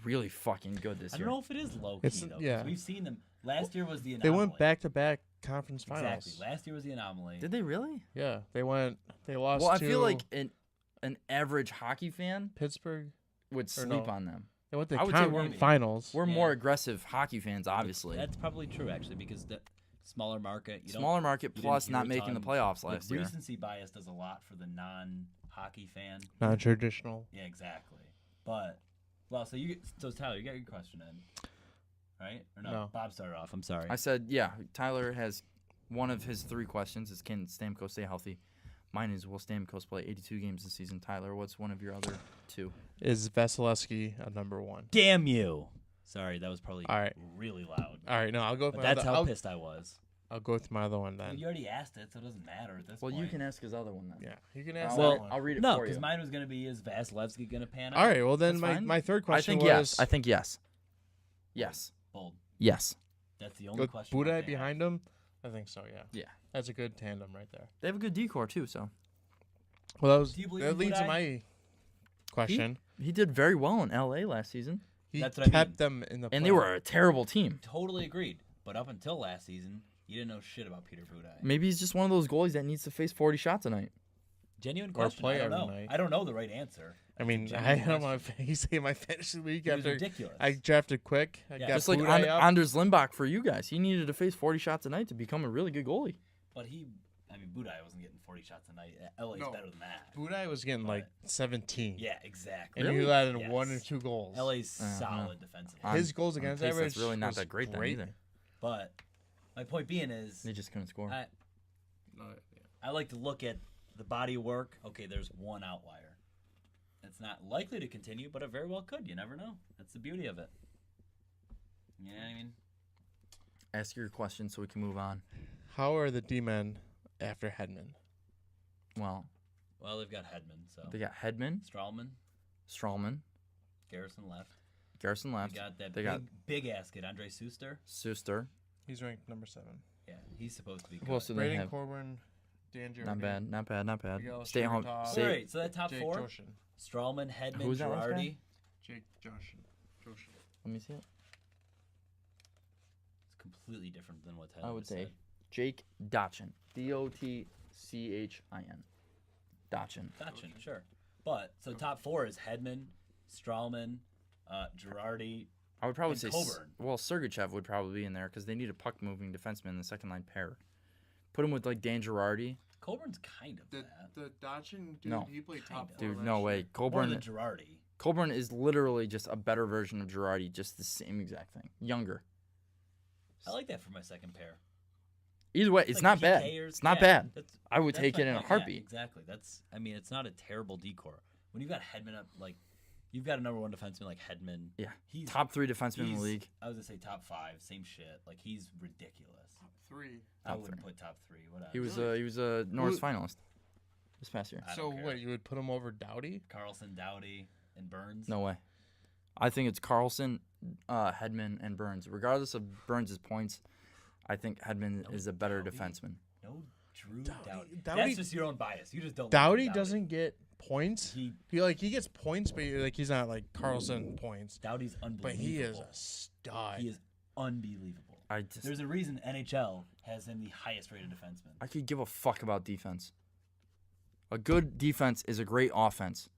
S2: really fucking good this
S3: I
S2: year.
S3: don't know if it is low key
S4: It's-
S3: though. 'cause
S4: yeah.
S3: We've seen them. Last year was the
S4: They
S3: anomaly.
S4: went back-to-back conference finals.
S3: Exactly. Last year was the anomaly.
S2: Did they really?
S4: Yeah, they went. They lost.
S2: Well, I
S4: to
S2: feel like an average hockey fan
S4: Pittsburgh.
S2: would sleep
S4: no.
S2: on them.
S4: They went to
S2: I would say
S4: conference
S2: we're-
S4: finals.
S2: We're
S3: Yeah.
S2: more aggressive hockey fans, obviously.
S5: That's probably true actually, because the smaller market. You
S2: Smaller market
S3: you didn't
S2: plus
S3: hear
S2: not
S3: a
S2: making the
S3: ton.
S2: playoffs
S3: Like,
S2: last year.
S3: recency bias does a lot for the non-hockey fan.
S4: Non-traditional.
S3: Yeah, exactly. But so Tyler, you got your question in, right? Or no?
S4: No.
S3: Bob started off. I'm sorry.
S2: I said, yeah. Tyler has one of his 3 questions: is can Stamkos stay healthy? Mine is, will Stamkos play 82 games this season? Tyler, what's one of your other 2?
S4: Is Vasilevsky a number 1?
S5: Damn you. Sorry, that was probably
S4: All right.
S3: really loud.
S4: All right. No, I'll go with
S5: But
S4: my
S5: that's
S4: other.
S5: how pissed I was.
S4: I'll go with my other one
S3: Well,
S4: then.
S3: you already asked it, so it doesn't matter at this
S2: Well,
S3: point.
S2: you can ask his other one then.
S4: Yeah, you can ask
S2: I'll,
S4: that one.
S2: I'll read it
S5: No,
S2: for
S3: Because
S2: you.
S3: mine was going to be, is Vasilevsky going to pan out?
S4: All right. Well, then
S2: That's fine.
S4: my third
S2: I
S4: question
S2: think
S4: was
S2: yes. I think yes. Yes.
S3: Bold.
S2: Yes.
S3: That's the only
S4: with
S3: question. mark
S4: Budaj
S3: they
S4: behind
S3: have.
S4: him. I think so. Yeah.
S2: Yeah.
S4: That's a good tandem right there.
S2: They have a good decor too, so
S4: Well,
S3: Do you believe
S4: that
S3: in
S4: leads to
S3: Budaj?
S4: my question.
S2: he did very well in LA last season,
S4: He
S3: That's what I
S4: kept
S3: mean.
S4: them in the.
S2: and they were a terrible team.
S3: Totally agreed. But up until last season, you didn't know shit about Peter Budaj.
S2: Maybe he's just one of those goalies that needs to face 40 shots a night.
S3: Genuine
S4: Or
S3: question.
S4: play
S3: I don't
S4: every
S3: know.
S4: night.
S3: I don't know the right answer.
S4: I mean,
S3: It's a
S4: I
S3: genuine
S4: don't know
S3: question.
S4: if he's in my fantasy league
S3: It was
S4: after
S3: ridiculous.
S4: I drafted quick. I
S3: Yeah.
S4: got
S2: Just like
S4: Budaj up.
S2: Anders Lindbach for you guys. He needed to face 40 shots a night to become a really good goalie.
S3: But Budaj wasn't getting 40 shots a night. LA's
S4: No.
S3: better than that.
S4: Budaj was getting like 17.
S3: Yeah, exactly.
S4: And he
S2: Really?
S4: let in
S3: Yes.
S4: 1 or 2 goals.
S3: LA's
S2: Uh-huh.
S3: solid defensively.
S2: On-
S4: His goals
S2: on
S4: against
S2: pace,
S4: average
S2: that's really not
S4: was
S2: that great then
S4: great.
S2: either.
S3: But my point being is,
S2: They just couldn't score.
S3: I like to look at the body of work. Okay, there's one outlier. It's not likely to continue, but it very well could. You never know. That's the beauty of it. You know what I mean?
S2: Ask your question so we can move on.
S4: How are the D-men after Hedman?
S2: Well,
S3: Well, they've got Hedman, so
S2: they got Hedman,
S3: Strawman,
S2: Strawman,
S3: Garrison left.
S2: Garrison left.
S3: We got that
S2: They got
S3: big ass kid, Andre Suster.
S2: Suster.
S4: He's ranked number 7.
S3: Yeah, he's supposed to be good.
S2: Who else do they
S4: Braden
S2: have?
S4: Coburn, Dan Girardi.
S2: Not bad. Not bad. Not bad.
S4: Miguel
S2: Stay home.
S4: Shirtov.
S2: Stay,
S3: All right, so that top
S4: Jake
S3: 4:
S4: Joshin.
S3: Strawman, Hedman,
S2: Who's that last guy?
S3: Girardi.
S4: Jake Joshin.
S2: Let me see it.
S3: It's completely different than what Hedman
S2: I would say
S3: said.
S2: Jake Dotchin. Dotchin. Dotchin.
S3: Gotcha, sure. But so top 4 is Hedman, Strawman, Girardi.
S2: I would probably
S3: And
S2: say
S3: Coburn.
S2: Well, Sergachev would probably be in there because they need a puck moving defenseman in the second line pair. Put him with like Dan Girardi.
S3: Coburn's kind of that.
S4: The Dotchin
S2: dude, No.
S4: he played
S3: top
S2: Dude,
S3: four
S2: no way.
S3: More
S2: Coburn.
S3: than Girardi.
S2: Coburn is literally just a better version of Girardi, just the same exact thing. Younger.
S3: I like that for my second pair.
S2: Either way, it's not bad.
S3: PKers,
S2: It's not
S3: yeah,
S2: bad.
S3: that's-
S2: I would
S3: that's
S2: take
S3: my
S2: it in a
S3: point, yeah,
S2: heartbeat.
S3: exactly. It's not a terrible decor. When you've got Hedman up, like, you've got a number 1 defenseman like Hedman.
S2: Yeah.
S3: He's
S2: Top 3 defenseman in the
S3: he's-
S2: league.
S3: I was gonna say top 5, same shit. Like, he's ridiculous.
S4: 3.
S3: I
S2: Top
S3: wouldn't
S2: 3.
S3: put top 3. Whatever.
S2: He was a Norris finalist this past year.
S3: I
S4: So
S3: don't care.
S4: what, you would put him over Doughty?
S3: Carlson, Doughty, and Burns.
S2: No way. I think it's Carlson, Hedman, and Burns. Regardless of Burns' points, I think Hedman is a better
S3: Doughty.
S2: defenseman.
S3: No Drew Doughty.
S4: Doughty-
S3: That's just your own bias. You just don't.
S4: Doughty
S3: like
S4: doesn't get points.
S3: He
S4: He gets points, but he's not like Carlson points.
S3: Doughty's unbelievable.
S4: But he is a stud.
S3: He is unbelievable. There's a reason NHL has him the highest rated defenseman.
S2: I could give a fuck about defense. A good defense is a great offense.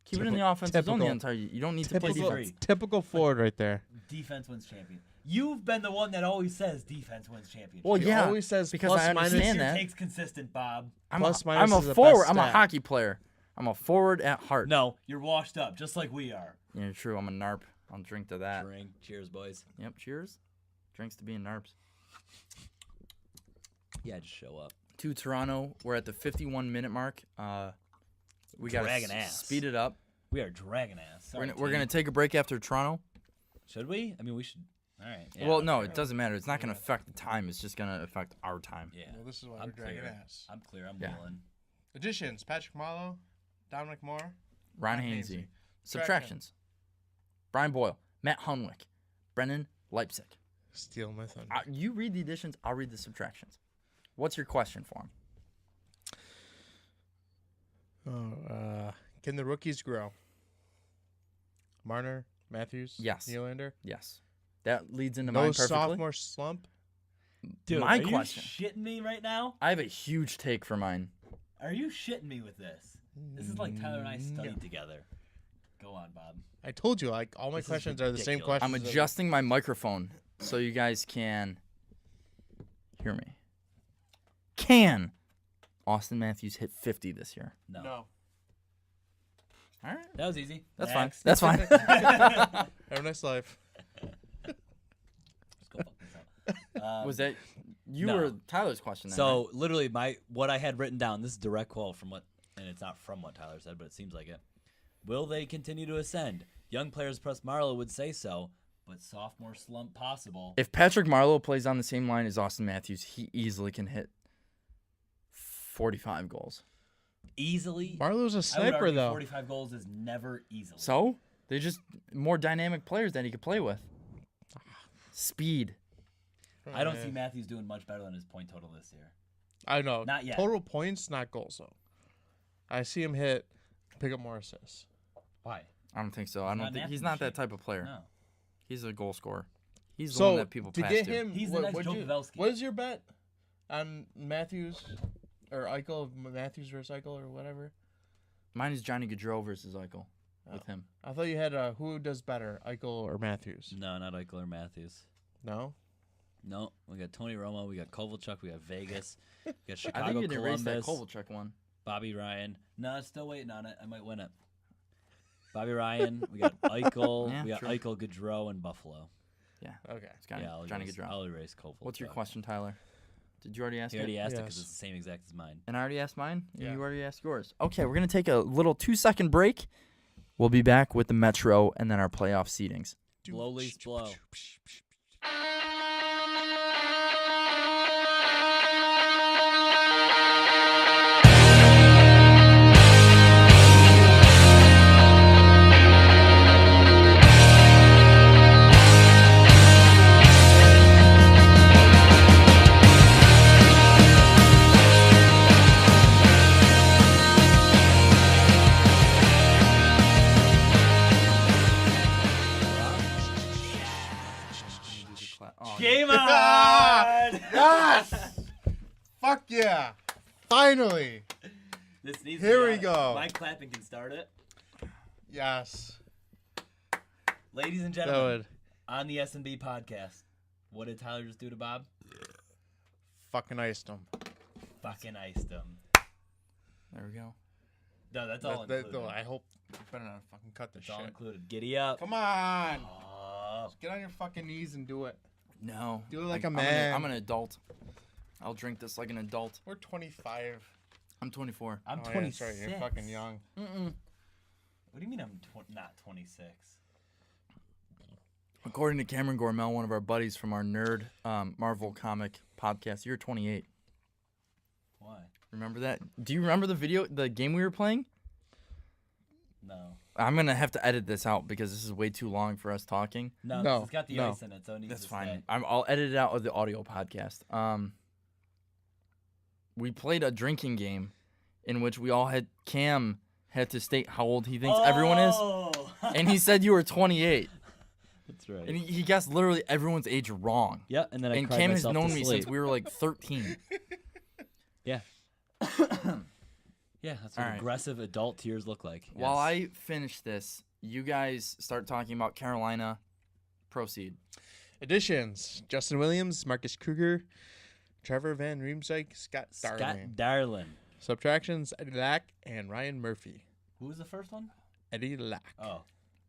S2: Keep it in the offensive zone the entire year. You don't need to play defense.
S4: Typical forward right there.
S3: Defense wins champion. You've been the one that always says defense wins championship.
S2: Well,
S4: He
S2: yeah,
S4: always says
S2: because
S4: plus,
S2: I
S4: minus.
S2: understand
S3: Your
S2: that.
S3: take's consistent, Bob.
S2: I'm
S4: Plus,
S2: a
S4: minus is the
S2: forward.
S4: best
S2: I'm a
S4: stat.
S2: hockey player. I'm a forward at heart.
S3: No, you're washed up, just like we are.
S2: Yeah, true. I'm a narp. I'll drink to that.
S5: Drink. Cheers, boys.
S2: Yep. Cheers. Drinks to being narps.
S5: Yeah, just show up.
S2: To Toronto, we're at the 51-minute mark. We got
S3: Dragging
S2: to
S3: ass.
S2: speed it up.
S3: We are dragging ass. Sorry,
S2: We're
S3: team.
S2: gonna take a break after Toronto.
S5: Should we? I mean, we should.
S3: All right.
S2: Well, no, it doesn't matter. It's not gonna affect the time. It's just gonna affect our time.
S3: Yeah.
S4: Well, this is why
S3: I'm
S4: we're dragging
S3: clear.
S4: ass.
S3: I'm clear. I'm
S2: Yeah.
S3: willing.
S4: Additions: Patrick Marleau, Dominic Moore,
S2: Ryan
S4: Ryan
S2: Hainsey.
S4: Hainsey.
S2: Subtractions: Brian Boyle, Matt Hunwick, Brennan Leipzig.
S4: Steal my thunder.
S2: You read the additions. I'll read the subtractions. What's your question for him?
S4: Can the rookies grow? Marner, Matthews,
S2: Yes.
S4: Nylander.
S2: Yes, that leads into
S4: No
S2: mine perfectly.
S4: sophomore slump.
S3: Dude,
S2: My
S3: are
S2: question.
S3: you shitting me right now?
S2: I have a huge take for mine.
S3: Are you shitting me with this? This is like Tyler and I studied together. Go on, Bob.
S4: I told you, like all my
S3: This is
S4: questions are the same
S3: ridiculous.
S4: questions.
S2: I'm adjusting my microphone so you guys can hear me. Can Austin Matthews hit 50 this year?
S3: No.
S4: No.
S2: All right.
S3: That was easy.
S2: That's
S3: Next.
S2: fine. That's fine.
S4: Have a nice life.
S3: Let's go fuck myself.
S2: Was that you
S3: No.
S2: or Tyler's question then?
S5: So literally, what I had written down. This is a direct quote from what, and it's not from what Tyler said, but it seems like it. Will they continue to ascend? Young players plus Marlowe would say so.
S3: But sophomore slump possible.
S2: If Patrick Marleau plays on the same line as Austin Matthews, he easily can hit 45 goals.
S3: Easily.
S4: Marlowe's a
S3: I would
S4: sniper
S3: argue
S4: though.
S3: 45 goals is never easily.
S2: So they're just more dynamic players that he could play with. Speed.
S3: I don't see Matthews doing much better than his point total this year.
S4: I know.
S3: Not yet.
S4: Total points, not goals though. I see him pick up more assists.
S3: Why?
S2: I don't think so.
S3: He's
S2: I
S3: not
S2: don't
S3: an
S2: think he's
S3: athlete
S2: not that
S3: shape.
S2: type of player.
S3: No.
S2: He's a goal scorer. He's the
S4: So
S2: one that people
S4: to
S2: pass
S4: get
S2: to.
S4: him,
S3: He's the next
S4: what'd
S3: Joe
S4: you-
S3: Pavelski.
S4: what is your bet on Matthews or Eichel? Matthews versus Eichel or whatever.
S2: Mine is Johnny Gaudreau versus Eichel with him.
S4: I thought you had who does better, Eichel or Matthews?
S5: No, not Eichel or Matthews.
S4: No.
S5: No, we got Tony Romo, we got Kovalchuk, we got Vegas, we got
S2: I
S5: Chicago,
S2: think you'd erase that
S5: Columbus,
S2: Kovalchuk one.
S5: Bobby Ryan.
S3: No, still waiting on it. I might win it.
S5: Bobby Ryan, we got Eichel,
S2: Yeah,
S5: we got
S2: true.
S5: Eichel, Gaudreau, and Buffalo.
S4: Okay.
S2: It's Johnny,
S5: Yeah, I'll
S2: Johnny
S5: erase,
S2: Gaudreau.
S5: I'll erase Kovalchuk.
S2: What's your question, Tyler? Did you already ask
S5: He already
S2: it?
S5: asked it because
S4: Yes.
S5: it's the same exact as mine.
S2: And I already asked mine? And
S4: Yeah.
S2: you already asked yours. Okay, we're going to take a little 2-second break. We'll be back with the Metro and then our playoff seedings.
S5: Blow, Leafs, blow.
S3: Game on!
S4: Yes. Fuck yeah! Finally.
S3: This needs
S4: Here
S3: to be
S4: we
S3: on it.
S4: go.
S3: Mike clapping can start it.
S4: Yes.
S3: Ladies and
S4: That
S3: gentlemen,
S4: would
S3: on the S&B podcast, what did Tyler just do to Bob?
S4: fucking iced him.
S3: Fucking iced him.
S2: There we go.
S3: No, that's all included.
S4: I hope you better not fucking cut this
S3: It's all
S4: shit.
S3: included. Giddy up.
S4: Come on.
S3: Oh,
S4: Get on your fucking knees and do it.
S2: No.
S4: Do it like
S2: I'm
S4: a man.
S2: I'm an adult. I'll drink this like an adult.
S4: We're 25.
S2: I'm 24.
S3: I'm
S4: Oh, yeah,
S3: 26.
S4: that's right. You're fucking young.
S2: Mm-mm.
S3: What do you mean I'm not 26?
S2: According to Cameron Gormel, one of our buddies from our nerd Marvel comic podcast, you're 28.
S3: Why?
S2: Remember that? Do you remember the game we were playing?
S3: No.
S2: I'm going to have to edit this out because this is way too long for us talking.
S3: No, 'cause
S4: No,
S3: it's got the
S4: no.
S3: ice in it, so it needs
S2: That's
S3: to
S2: fine.
S3: stay.
S2: I'll edit it out of the audio podcast. we played a drinking game in which Cam had to state how old he thinks everyone is, and he said you were 28.
S5: That's right.
S2: And he guessed literally everyone's age wrong.
S5: Yeah, and then I
S2: And
S5: cried
S2: Cam has
S5: myself
S2: known
S5: to
S2: me
S5: sleep.
S2: since we were like 13.
S5: Yeah. Yeah, that's what
S2: All right.
S5: aggressive adult tears look like.
S2: While
S5: Yes.
S2: I finish this, you guys start talking about Carolina. Proceed.
S4: Additions: Justin Williams, Marcus Kruger, Trevor Van Riemsdyk, Scott Darling.
S5: Scott Darlin.
S4: Subtractions: Eddie Lack and Ryan Murphy.
S3: Who was the first one?
S4: Eddie Lack,
S3: Oh,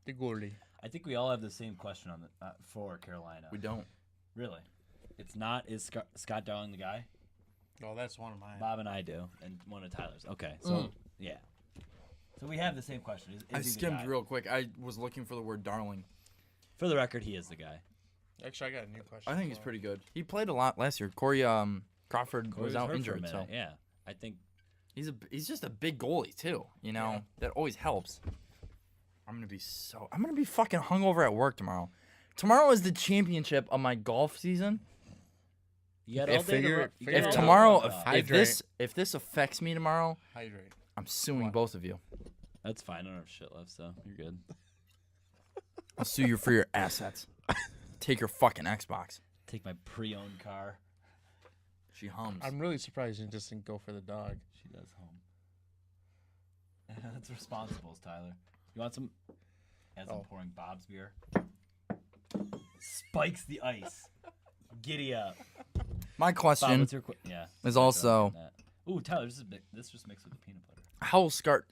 S4: the goalie.
S3: I think we all have the same question on the for Carolina.
S2: We don't.
S3: Really?
S5: It's not. Is Scott Darling the guy?
S4: Oh, that's one of mine.
S5: Bob and I do, and one of Tyler's. Okay, so yeah.
S3: So we have the same question. Is
S2: I
S3: he the
S2: skimmed
S3: guy?
S2: real quick. I was looking for the word darling.
S5: For the record, he is the guy.
S4: Actually, I got a new question.
S2: I think he's pretty good. He played a lot last year. Corey Crawford
S5: Corey
S2: was
S5: hurt
S2: out
S5: for a
S2: injured,
S5: minute,
S2: so
S5: yeah, I think
S2: he's just a big goalie too. You know
S4: Yeah.
S2: that always helps. I'm gonna be fucking hungover at work tomorrow. Tomorrow is the championship of my golf season.
S5: you got
S4: If
S5: all day to
S4: figure-
S5: run- you
S4: figure
S5: got
S2: If
S5: all
S4: it
S5: day
S4: out.
S5: to
S2: tomorrow,
S5: run off.
S2: if this affects me tomorrow,
S4: Hydrate.
S2: I'm suing both of you.
S5: That's fine. I don't have shit left, so you're good.
S2: I'll sue you for your assets. Take your fucking Xbox.
S5: Take my pre-owned car.
S2: She hums.
S4: I'm really surprised you just didn't go for the dog.
S5: She does home.
S3: That's responsible, Tyler.
S5: You want some?
S3: As I'm
S4: Oh.
S3: pouring Bob's beer. Spikes the ice. Giddy up.
S2: My
S5: Bob,
S2: question
S5: what's your yeah?
S2: is
S5: Sorry for
S2: also
S5: that. Ooh, Tyler, this just mixed with the peanut butter.
S2: how will Scott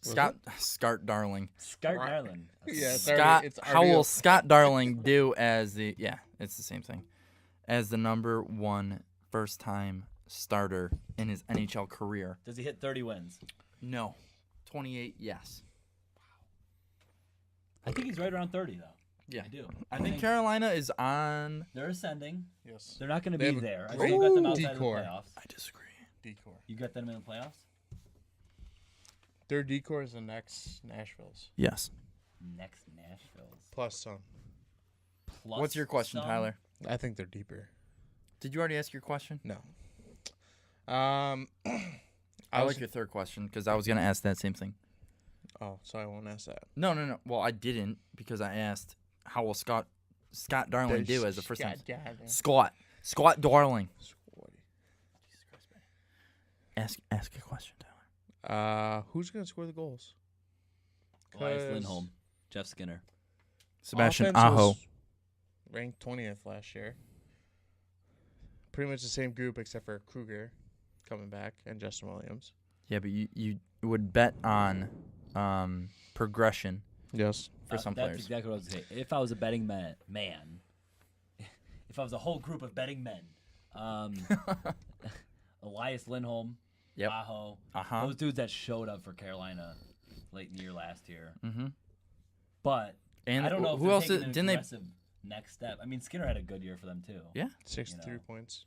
S2: Darling
S5: Scott
S4: Right.
S5: Darlin.
S4: Yeah, it's
S2: Scott
S4: already- it's
S2: how
S4: already
S2: will
S4: a-
S2: Scott Darling do as it's the same thing as the number one first time starter in his NHL career?
S5: Does he hit 30 wins?
S2: No, 28. Yes.
S5: I think he's right around 30 though.
S2: Yeah.
S5: I do.
S2: I think Carolina is on.
S5: they're ascending.
S4: Yes.
S5: They're not going to
S4: They
S5: be
S4: have a
S5: there. I
S4: great
S5: think you got them outside
S4: decor.
S5: of the playoffs.
S2: I disagree.
S4: Decor.
S5: You got them in the playoffs?
S4: Their decor is the next Nashville's.
S2: Yes.
S5: Next Nashville's.
S4: Plus some.
S5: Plus
S2: What's your question,
S5: some?
S2: Tyler?
S4: I think they're deeper.
S2: Did you already ask your question?
S4: No.
S2: I
S4: was-
S2: like your third question because I was gonna ask that same thing.
S4: Oh, so I won't ask that.
S2: No. Well, I didn't because I asked how will Scott Darling do as the first time. Scott Darling. Ask a question, Tyler.
S4: Who's gonna score the goals?
S5: Elias
S4: 'Cause
S5: Lindholm. Jeff Skinner.
S2: Sebastian
S4: offense
S2: Aho.
S4: was ranked 20th last year. Pretty much the same group except for Kruger coming back and Justin Williams.
S2: Yeah, but you would bet on progression
S4: Yes.
S2: for some
S5: That's
S2: players.
S5: exactly what I was going to say. If I was a betting man, if I was a whole group of betting men, Elias Lindholm,
S2: Yep.
S5: Aho,
S2: Uh-huh.
S5: those dudes that showed up for Carolina late in the year last year.
S2: Mm-hmm.
S5: But
S2: And
S5: I don't know if
S2: who
S5: they're
S2: else
S5: taking an
S2: didn't they?
S5: aggressive next step. I mean, Skinner had a good year for them too.
S2: Yeah.
S4: 63
S5: know.
S4: points.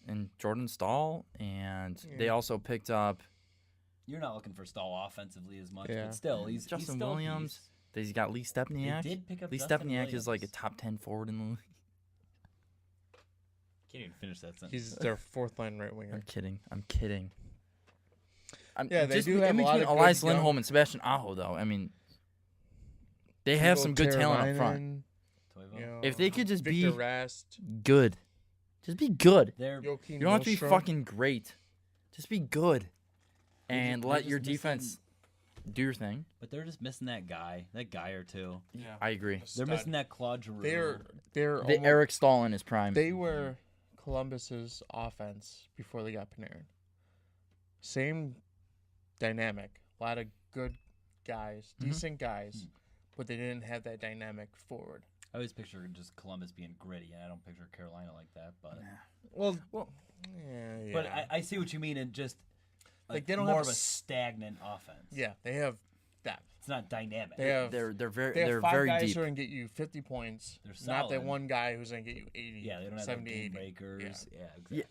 S2: And Jordan Stahl, and they
S4: Yeah.
S2: also picked up
S5: You're not looking for Stall offensively as much,
S4: Yeah.
S5: but still, he's
S2: Justin
S5: still a
S2: Williams.
S5: piece.
S2: He's got Lee Stepniak.
S5: They did pick up
S2: Lee
S5: Justin
S2: Stepniak is like a
S5: Williams.
S2: top 10 forward in the league.
S5: Can't even finish that sentence.
S4: He's their fourth line right
S2: I'm
S4: winger.
S2: kidding.
S4: Yeah, they
S2: just
S4: do have
S2: in
S4: a lot
S2: between
S4: of good
S2: Elias
S4: young-
S2: Lindholm and Sebastian Aho, though. I mean, they have some good talent up front.
S4: Teravainen,
S5: Toivo.
S4: you know,
S2: If they could just
S4: Victor
S2: be
S4: Rast,
S2: good, just be good.
S5: They're
S4: Joakim
S2: You don't have to be
S4: Nordstrom.
S2: fucking great. Just be good, and
S5: they're
S2: let
S5: just
S2: your
S5: missing-
S2: defense do your thing.
S5: but they're just missing that guy or two.
S4: Yeah.
S2: I agree.
S5: They're
S4: Stud.
S5: missing that Claude Giroux.
S4: They're
S2: The
S4: almost-
S2: Eric Stahl in his prime.
S4: They were Columbus's offense before they got Panarin. Same dynamic. A lot of good guys, decent guys, but they didn't have that dynamic forward.
S5: I always picture just Columbus being gritty, and I don't picture Carolina like that. But
S4: Well, yeah.
S5: but I see what you mean, and just
S4: Like, they don't
S5: more
S4: have
S5: of a
S4: s-
S5: stagnant offense.
S4: yeah, they have depth.
S5: It's not dynamic.
S4: They have
S2: they're very
S4: they have
S2: they're
S4: five
S2: very
S4: guys
S2: deep.
S4: who are gonna get you 50 points.
S5: They're
S4: Not that
S5: solid.
S4: one guy who's gonna get you 80.
S5: Yeah, they don't have
S4: 70,
S5: like
S4: 80.
S5: game breakers. Yeah,
S2: Yeah.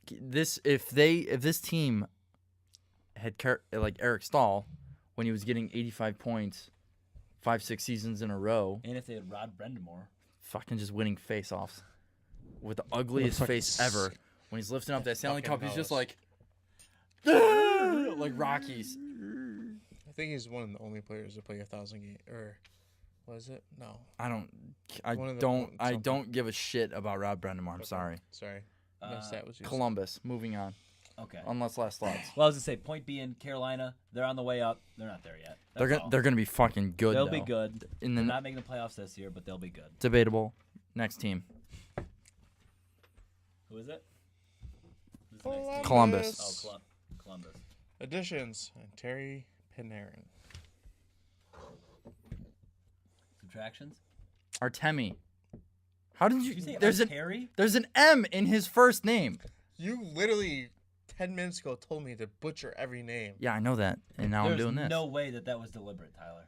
S5: exactly.
S2: If this team had like Eric Stahl when he was getting 85 points 5-6 seasons in a row,
S5: And if they had Rod Brendamore,
S2: fucking just winning face-offs with the ugliest
S4: fucking
S2: face ever. When he's lifting up that Stanley
S4: fucking
S2: Cup, he's just
S4: house.
S2: like, like Rockies.
S4: I think he's one of the only players to play 1,000 games. Or was it? No.
S2: I
S4: One of the-
S2: don't
S4: something.
S2: give a shit about Rob Brendamore. I'm
S4: Okay.
S2: sorry.
S4: Sorry. Missed that was you.
S2: Columbus. Moving on.
S3: Okay.
S2: Unless last thoughts.
S3: Well, I was gonna say, point being, Carolina, they're on the way up. They're not there yet. That's all.
S2: They're gonna be fucking good.
S3: They'll
S2: though.
S3: be good.
S2: In
S3: They're
S2: the
S3: not making the playoffs this year, but they'll be good.
S2: debatable. Next team.
S3: Who is it? Who's the next team?
S2: Columbus.
S3: Oh, Columbus.
S4: Additions. And Terry Panarin.
S3: Subtractions?
S2: Artemi. How did you?
S3: Did you say
S2: There's
S3: Terry?
S2: there's an M in his first name.
S4: You literally 10 minutes ago told me to butcher every name.
S2: Yeah, I know that, and now
S3: There's
S2: I'm doing this.
S3: no way that was deliberate, Tyler.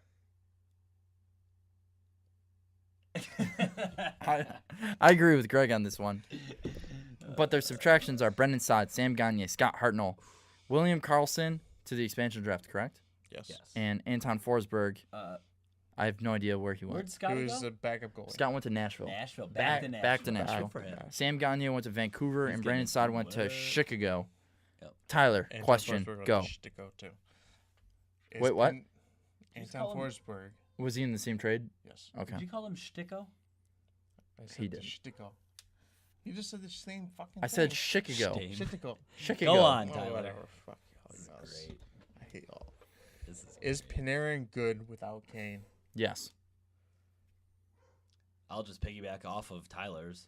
S2: I agree with Greg on this one. But their subtractions are Brendan Saad, Sam Gagne, Scott Hartnell, William Karlsson to the expansion draft, correct?
S4: Yes.
S3: Yes.
S2: And Anton Forsberg.
S3: Uh,
S2: I have no idea where he went.
S3: Where'd Scott
S4: He
S3: go?
S4: was the backup goalie.
S2: Scott went to Nashville.
S3: Nashville.
S2: Back to Nashville.
S3: Good for him.
S2: Sam Gagne went to Vancouver,
S3: He's
S2: and
S3: getting
S2: Brandon
S3: his
S2: Saad
S3: feet
S2: went to
S3: wet.
S2: Chicago.
S3: Yep.
S2: Tyler,
S4: Anton
S2: question,
S4: Forsberg went
S2: go.
S4: to Chicago, too. Is
S2: Wait, what?
S4: Anton
S3: Just call him-
S4: Forsberg.
S2: Was he in the same trade?
S4: Yes.
S2: Okay.
S3: Did you call him Shticko?
S4: I said
S2: He did.
S4: Shtickle. You just said the same fucking
S2: I said
S4: thing.
S2: Chicago.
S3: Stain.
S4: Shtickle.
S2: Chicago.
S3: Go on,
S4: Oh,
S3: Tyler.
S4: whatever. Fuck y'all.
S3: This is
S4: you guys.
S3: great.
S4: I hate y'all.
S3: This
S4: Is Panarin good without Kane?
S2: Yes.
S5: I'll just piggyback off of Tyler's.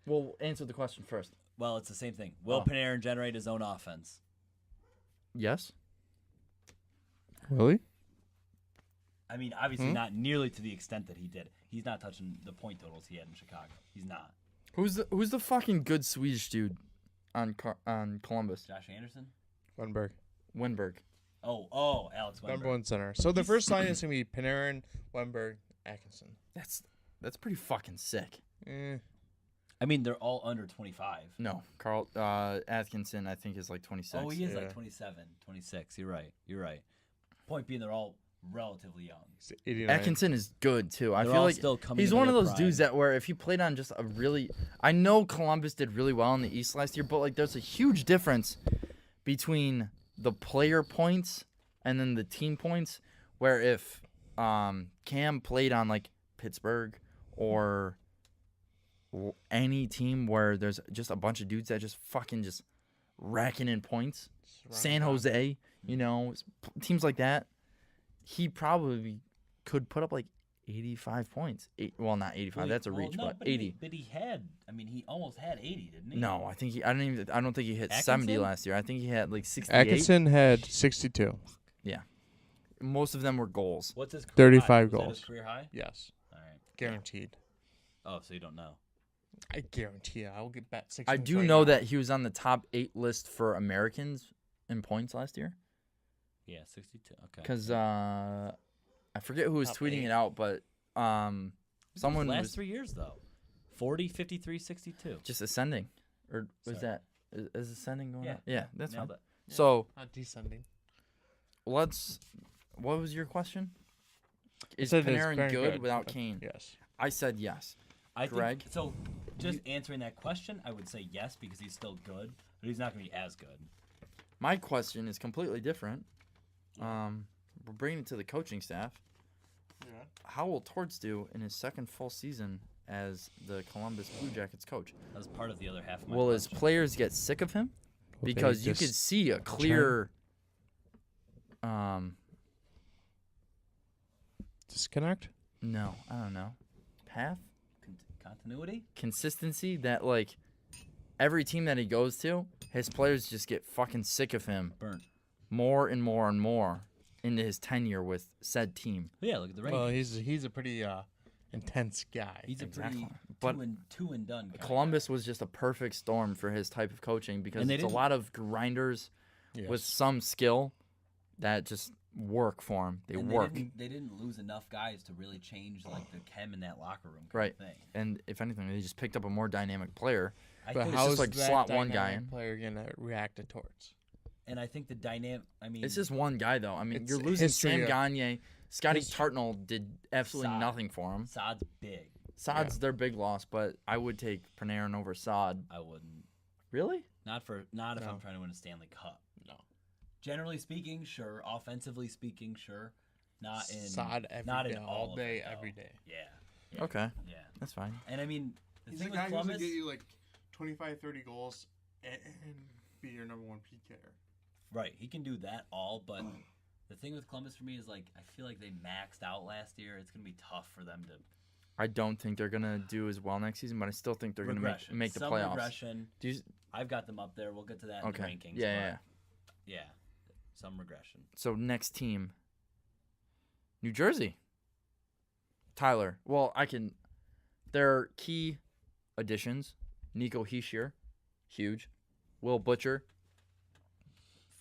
S2: Well, answer the question first.
S5: Well, it's the same thing. Will
S2: Oh.
S5: Panarin generate his own offense?
S2: Yes.
S4: Really?
S3: I mean, obviously not nearly to the extent that he did. He's not touching the point totals he had in Chicago. He's not.
S2: Who's the fucking good Swedish dude on Columbus?
S3: Josh Anderson?
S4: Lundberg.
S2: Winberg.
S3: Oh, Alex Wember.
S4: Number one center. So the first line is going to be Panarin, Lundberg, Atkinson.
S2: That's pretty fucking sick.
S3: I mean, they're all under 25.
S2: No, Carl Atkinson I think is like 26.
S3: Oh, he is
S4: Yeah.
S3: like 27,
S5: 26. You're right.
S3: Point being, they're all relatively young.
S4: He's 89.
S2: Atkinson is good too. I
S5: They're
S2: feel
S5: all
S2: like
S5: still coming
S2: he's
S5: into
S2: one of
S5: their
S2: those dudes
S5: prime.
S2: that where if he played on just a really, I know Columbus did really well in the East last year, but like there's a huge difference between the player points and then the team points. Where if Cam played on like Pittsburgh or any team where there's just a bunch of dudes that just fucking just racking in points, San Jose, you know, teams like that, he probably could put up like 85 points. Well, not 85. That's a reach, but 80.
S3: But he had, I mean, he almost had 80, didn't he?
S2: No, I don't think he hit 70
S3: Atkinson?
S2: last year. I think he had like 68.
S4: Atkinson had 62.
S2: Most of them were goals.
S3: What's his career
S4: 35
S3: high? Was that
S4: goals.
S3: his career high?
S4: Yes.
S3: All right.
S4: Guaranteed.
S5: Oh, so you don't know.
S4: I guarantee you. I will get back 6
S2: I do know that he was on the top 8 list for Americans in points last year.
S5: Yeah, 62. Okay.
S2: Because I forget who was
S4: Top
S2: tweeting
S4: 8.
S2: it out, but someone
S5: last
S2: was
S5: 3 years though. 40, 53, 62.
S2: just ascending. Or was
S3: Sorry.
S2: that is ascending going
S3: Yeah.
S2: on? Yeah, that's fine.
S3: Nailed it.
S2: So
S4: Not descending.
S2: what was your question? Is
S4: Said it's
S2: Panarin
S4: very
S2: good without Kane?
S4: Yes.
S2: I said yes.
S3: I
S2: Greg?
S3: think, so just answering that question, I would say yes because he's still good, but he's not going to be as good.
S2: My question is completely different. We're bringing it to the coaching staff.
S4: Yeah.
S2: How will Torts do in his second full season as the Columbus Blue Jackets coach?
S3: That was part of the other half of my
S2: Will his
S3: question.
S2: players get sick of him? Because you could see a clear
S4: disconnect.
S2: no, I don't know. Path?
S3: Continuity?
S2: Consistency that like every team that he goes to, his players just get fucking sick of him
S3: Burnt.
S2: more and more and more into his tenure with said team.
S3: But yeah, look at the Rangers.
S4: Well, he's a pretty intense guy.
S3: he's a
S2: exactly.
S3: pretty
S2: But
S3: two and done guy.
S2: Columbus was just a perfect storm for his type of coaching because
S3: And they
S2: it's a
S3: didn't-
S2: lot of grinders
S4: Yes.
S2: with some skill that just work for him. They
S3: And
S2: work.
S3: They didn't lose enough guys to really change like the chem in that locker room.
S2: Right.
S3: Thing.
S2: And if anything, they just picked up a more dynamic player.
S3: I
S4: But
S3: think,
S2: how-
S4: how
S2: just
S4: is
S2: like
S4: that
S2: slot one guy
S4: dynamic
S2: in.
S4: player gonna react to Torts?
S3: and I think the dynamic. I mean,
S2: It's just one guy, though. I mean,
S4: It's
S2: you're losing
S4: history
S2: Sam
S4: of-
S2: Gagne. Scotty
S3: history.
S2: Tartnell did absolutely
S3: Saad.
S2: nothing for him.
S3: Saad's big.
S2: Saad's their big loss, but I would take Panarin over Saad.
S3: I wouldn't.
S2: Really?
S3: Not if I'm trying to win a Stanley Cup.
S4: No.
S3: Generally speaking, sure. Offensively speaking, sure. Not in
S4: Sod every
S3: not
S4: day,
S3: in
S4: all
S3: of
S4: day,
S3: it, though.
S4: every day.
S3: Yeah.
S2: Okay,
S3: Yeah.
S2: that's fine.
S3: And I mean, the
S4: He's
S3: thing
S4: a
S3: with
S4: guy who's
S3: Columbus,
S4: gonna get you like 25, 30 goals and be your number one PKer.
S3: right? He can do that all, but the thing with Columbus for me is like I feel like they maxed out last year. It's gonna be tough for them to
S2: I don't think they're gonna do as well next season, but I still think they're gonna make the
S3: Some
S2: playoffs.
S3: regression.
S2: Do you,
S3: I've got them up there. We'll get to that
S2: okay.
S3: in the rankings.
S2: Yeah.
S3: but yeah. Some regression.
S2: So next team, New Jersey. Tyler. Well, their key additions: Nico Hischier, huge. Will Butcher,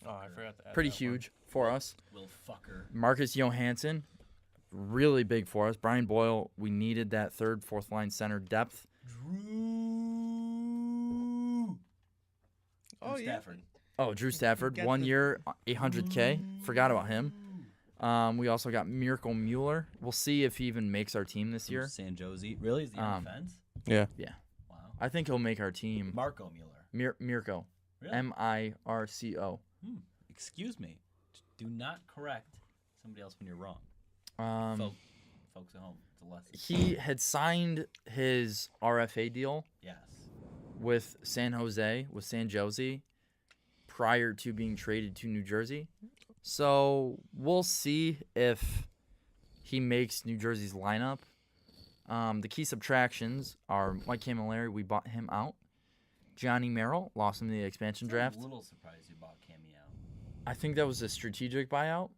S4: Oh, I forgot to add
S2: pretty
S4: that
S2: huge for us.
S3: Will fucker.
S2: Marcus Johansson, really big for us. Brian Boyle, we needed that third, fourth line center depth.
S3: Drew.
S4: Oh, yeah.
S3: Stafford.
S2: Oh, Drew Stafford,
S4: Get
S2: 1
S4: the-
S2: year, $800K. Forgot about him. We also got Miracle Mueller. We'll see if he even makes our team this year.
S3: San Jose. Really? Is he on defense?
S4: Yeah.
S3: Wow.
S2: I think he'll make our team.
S3: Marco Mueller.
S2: Mirko.
S3: Really?
S2: Mirco.
S3: Excuse me. Do not correct somebody else when you're wrong. Folks at home. It's a lesson.
S2: He had signed his RFA deal
S3: Yes.
S2: with San Jose, prior to being traded to New Jersey. So we'll see if he makes New Jersey's lineup. The key subtractions are Mike Camilleri, we bought him out. Johnny Merrill, lost him in the expansion draft.
S3: I'm a little surprised you bought Cammy out.
S2: I think that was a strategic buyout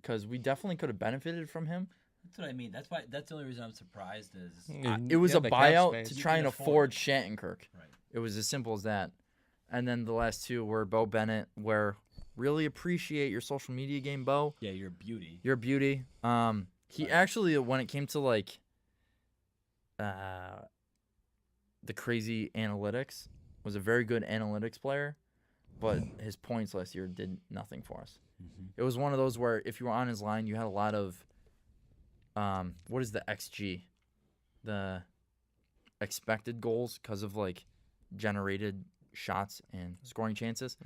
S2: because we definitely could have benefited from him.
S3: That's what I mean. That's the only reason I'm surprised is
S2: It was a buyout to
S3: You
S2: try
S3: can
S2: and
S3: afford
S2: afford Shattenkirk.
S3: right.
S2: It was as simple as that. And then the last two were Bo Bennett, where really appreciate your social media game, Bo.
S3: Yeah, you're a beauty.
S2: You're a beauty. He actually, when it came to like the crazy analytics, was a very good analytics player, but his points last year did nothing for us.
S3: Mm-hmm.
S2: It was one of those where if you were on his line, you had a lot of what is the XG? The expected goals because of like generated shots and scoring chances.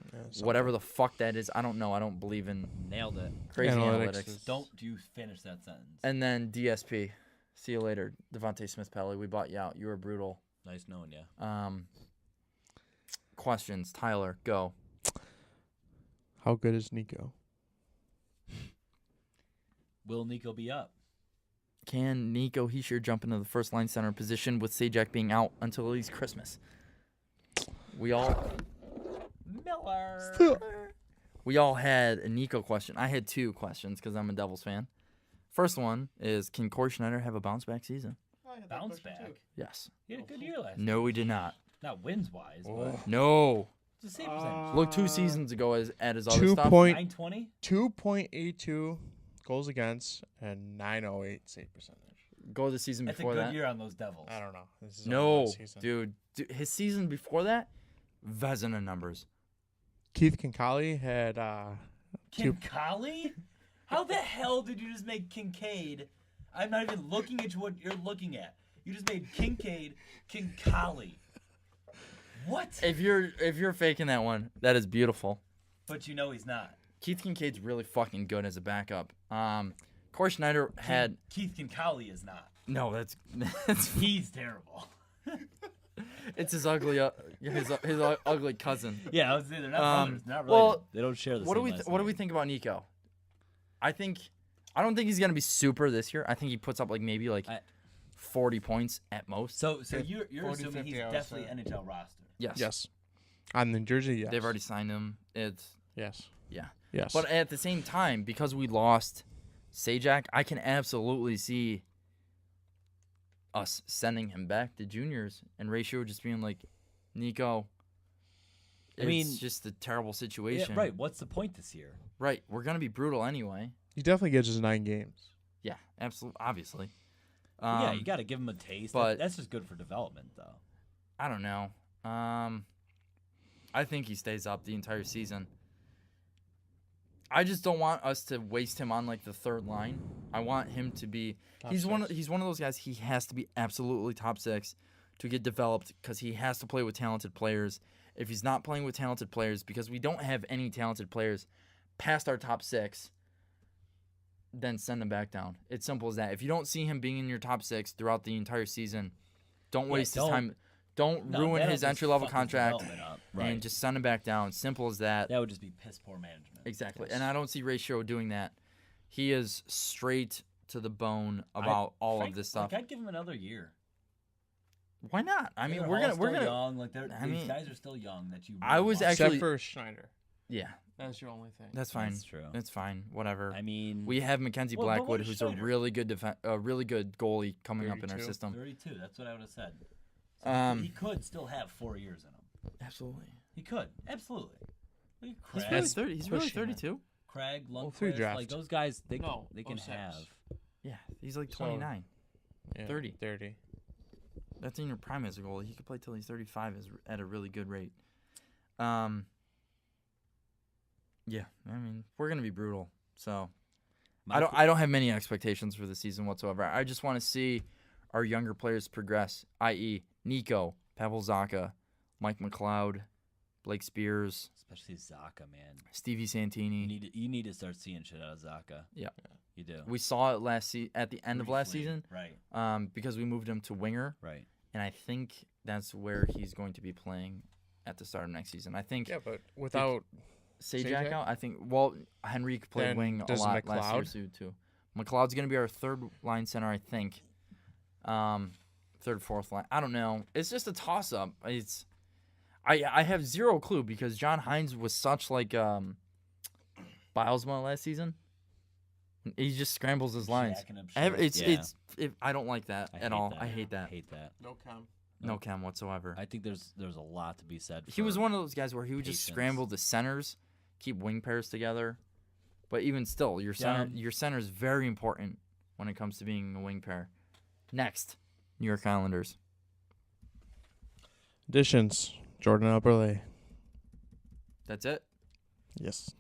S2: Whatever the fuck that is, I don't know. I don't believe in
S3: Nailed it.
S2: crazy
S4: Analytics
S2: analytics.
S4: is-
S3: Don't you finish that sentence.
S2: And then DSP. See you later, Devontae Smith-Pelly. We bought you out. You were brutal.
S3: Nice knowing you.
S2: Questions. Tyler, go.
S4: How good is Nico?
S3: Will Nico be up?
S2: Can Nico Hischier jump into the first line center position with Sajak being out until at least Christmas? We all had a Nico question. I had two questions because I'm a Devils fan. First one is, can Corey Schneider have a bounce back season?
S3: Bounce back.
S2: Yes.
S3: He had a good year last year.
S2: No, we did not.
S3: Not wins wise, but
S2: No.
S3: it's the same percentage.
S2: Look 2 seasons ago at his other stuff.
S3: 920?
S4: 2.82 goals against and 908 save percentage.
S2: Go the season
S3: That's a
S2: before
S3: good
S2: that.
S3: year on those Devils.
S4: I don't know. This is only
S2: No,
S4: one season.
S2: dude. His season before that, Vezina numbers.
S4: Keith Kinkali had
S3: Kincaid? How the hell did you just make Kincaid? I'm not even looking at what you're looking at. You just made Kincaid Kinkali. What?
S2: If you're faking that one, that is beautiful.
S3: But you know he's not.
S2: Keith Kincaid's really fucking good as a backup. Corey Schneider had
S3: Keith Kinkali is not.
S2: no. That's
S3: He's terrible.
S2: it's his ugly his ugly cousin.
S3: Yeah, I was saying they're not brothers. They're not related.
S2: Well,
S5: They don't share the
S2: what
S5: same
S2: do we
S5: last
S2: what do
S5: name.
S2: we think about Nico? I don't think he's gonna be super this year. I think he puts up like maybe 40 points at most.
S3: So you're
S4: 40,
S3: assuming
S4: 50
S3: he's
S4: hours,
S3: definitely
S4: yeah.
S3: NHL roster.
S2: Yes.
S4: yes. On the jersey, yes.
S2: They've already signed him. It's
S4: yes.
S2: yeah.
S4: Yes.
S2: But at the same time, because we lost Sajak, I can absolutely see us sending him back to juniors and Ratio just being like, Nico,
S5: I mean,
S2: it's just a terrible
S5: Yeah,
S2: situation.
S5: right. What's the point this year?
S2: Right. We're going to be brutal anyway.
S4: he definitely gets his 9 games.
S2: Yeah, absolutely. Obviously.
S5: Yeah, you got to give him a taste.
S2: but-
S5: That's just good for development, though.
S2: I don't know. I think he stays up the entire season. I just don't want us to waste him on like the third line. I want him to be.
S4: Top
S2: He's one of
S4: six.
S2: those guys. He has to be absolutely top 6 to get developed because he has to play with talented players. if he's not playing with talented players, because we don't have any talented players past our top 6, then send him back down. It's simple as that. If you don't see him being in your top 6 throughout the entire season, don't waste his time. Don't ruin his entry-level contract and just send him back down. Simple as that.
S5: That would just be piss poor management.
S2: Exactly. And I don't see Ray Shero doing that. He is straight to the bone about all of this stuff.
S3: I'd give him another year.
S2: Why not? I mean,
S3: They're
S2: we're gonna
S3: young. Like these guys are still young. That you.
S2: I was
S3: want.
S2: actually
S4: Except for Schneider.
S2: Yeah.
S4: That's your only thing.
S2: That's fine.
S5: That's true.
S2: That's fine. Whatever.
S5: I mean,
S2: we have Mackenzie
S3: But
S2: Blackwood,
S3: what
S2: who's
S3: Schneider?
S2: a really good goalie coming up in our
S4: 32.
S2: system.
S3: 32. That's what I would have said. So he could still have 4 years in him.
S2: Absolutely.
S3: He could. Absolutely. Look at
S2: He's
S3: Craig,
S2: really 30. He's really
S4: pushing it.
S2: 32.
S3: Craig
S4: Well, through
S3: Lundqvist.
S4: draft.
S3: Like
S5: those guys, they
S4: No,
S5: can
S4: 06.
S5: have.
S2: Yeah, he's like
S4: So-
S2: 29.
S4: Yeah,
S2: 30.
S4: 30.
S2: That's in your prime as a goalie. He could play till he's 35 at a really good rate. Yeah, I mean, we're gonna be brutal. So I don't have many expectations for the season whatsoever. I just want to see our younger players progress, i.e., Nico, Pavel Zacha, Mike McLeod, Blake Spears,
S5: Especially Zaka, man.
S2: Stevie Santini.
S5: You need to start seeing shit out of Zaka.
S2: Yeah.
S5: You do.
S2: We saw it at the end of last
S3: Briefly,
S2: season,
S3: Right.
S2: because we moved him to winger,
S5: Right.
S2: and I think that's where he's going to be playing at the start of next season. I think
S4: Yeah, but without
S2: Sajak
S4: Sajak?
S2: out. I think Henrique played
S4: Then
S2: wing a
S4: does
S2: lot last
S4: McLeod?
S2: year too. McLeod's gonna be our third line center, I think. Third, fourth line. I don't know. It's just a toss up. I have zero clue because John Hines was such like Bilesma last season. He just scrambles his lines.
S3: Jacking up shit.
S2: I don't like that at all. I hate that.
S5: Hate that.
S4: no chem.
S2: No chem whatsoever.
S5: I think there's a lot to be said.
S2: He was
S5: for
S2: one of those guys where he would just
S5: patience.
S2: scramble the centers, keep wing pairs together. But even still, your center is very important when it comes to being a wing pair. Next, New York Islanders.
S4: Additions. Jordan Alberle.
S2: That's it.
S4: Yes.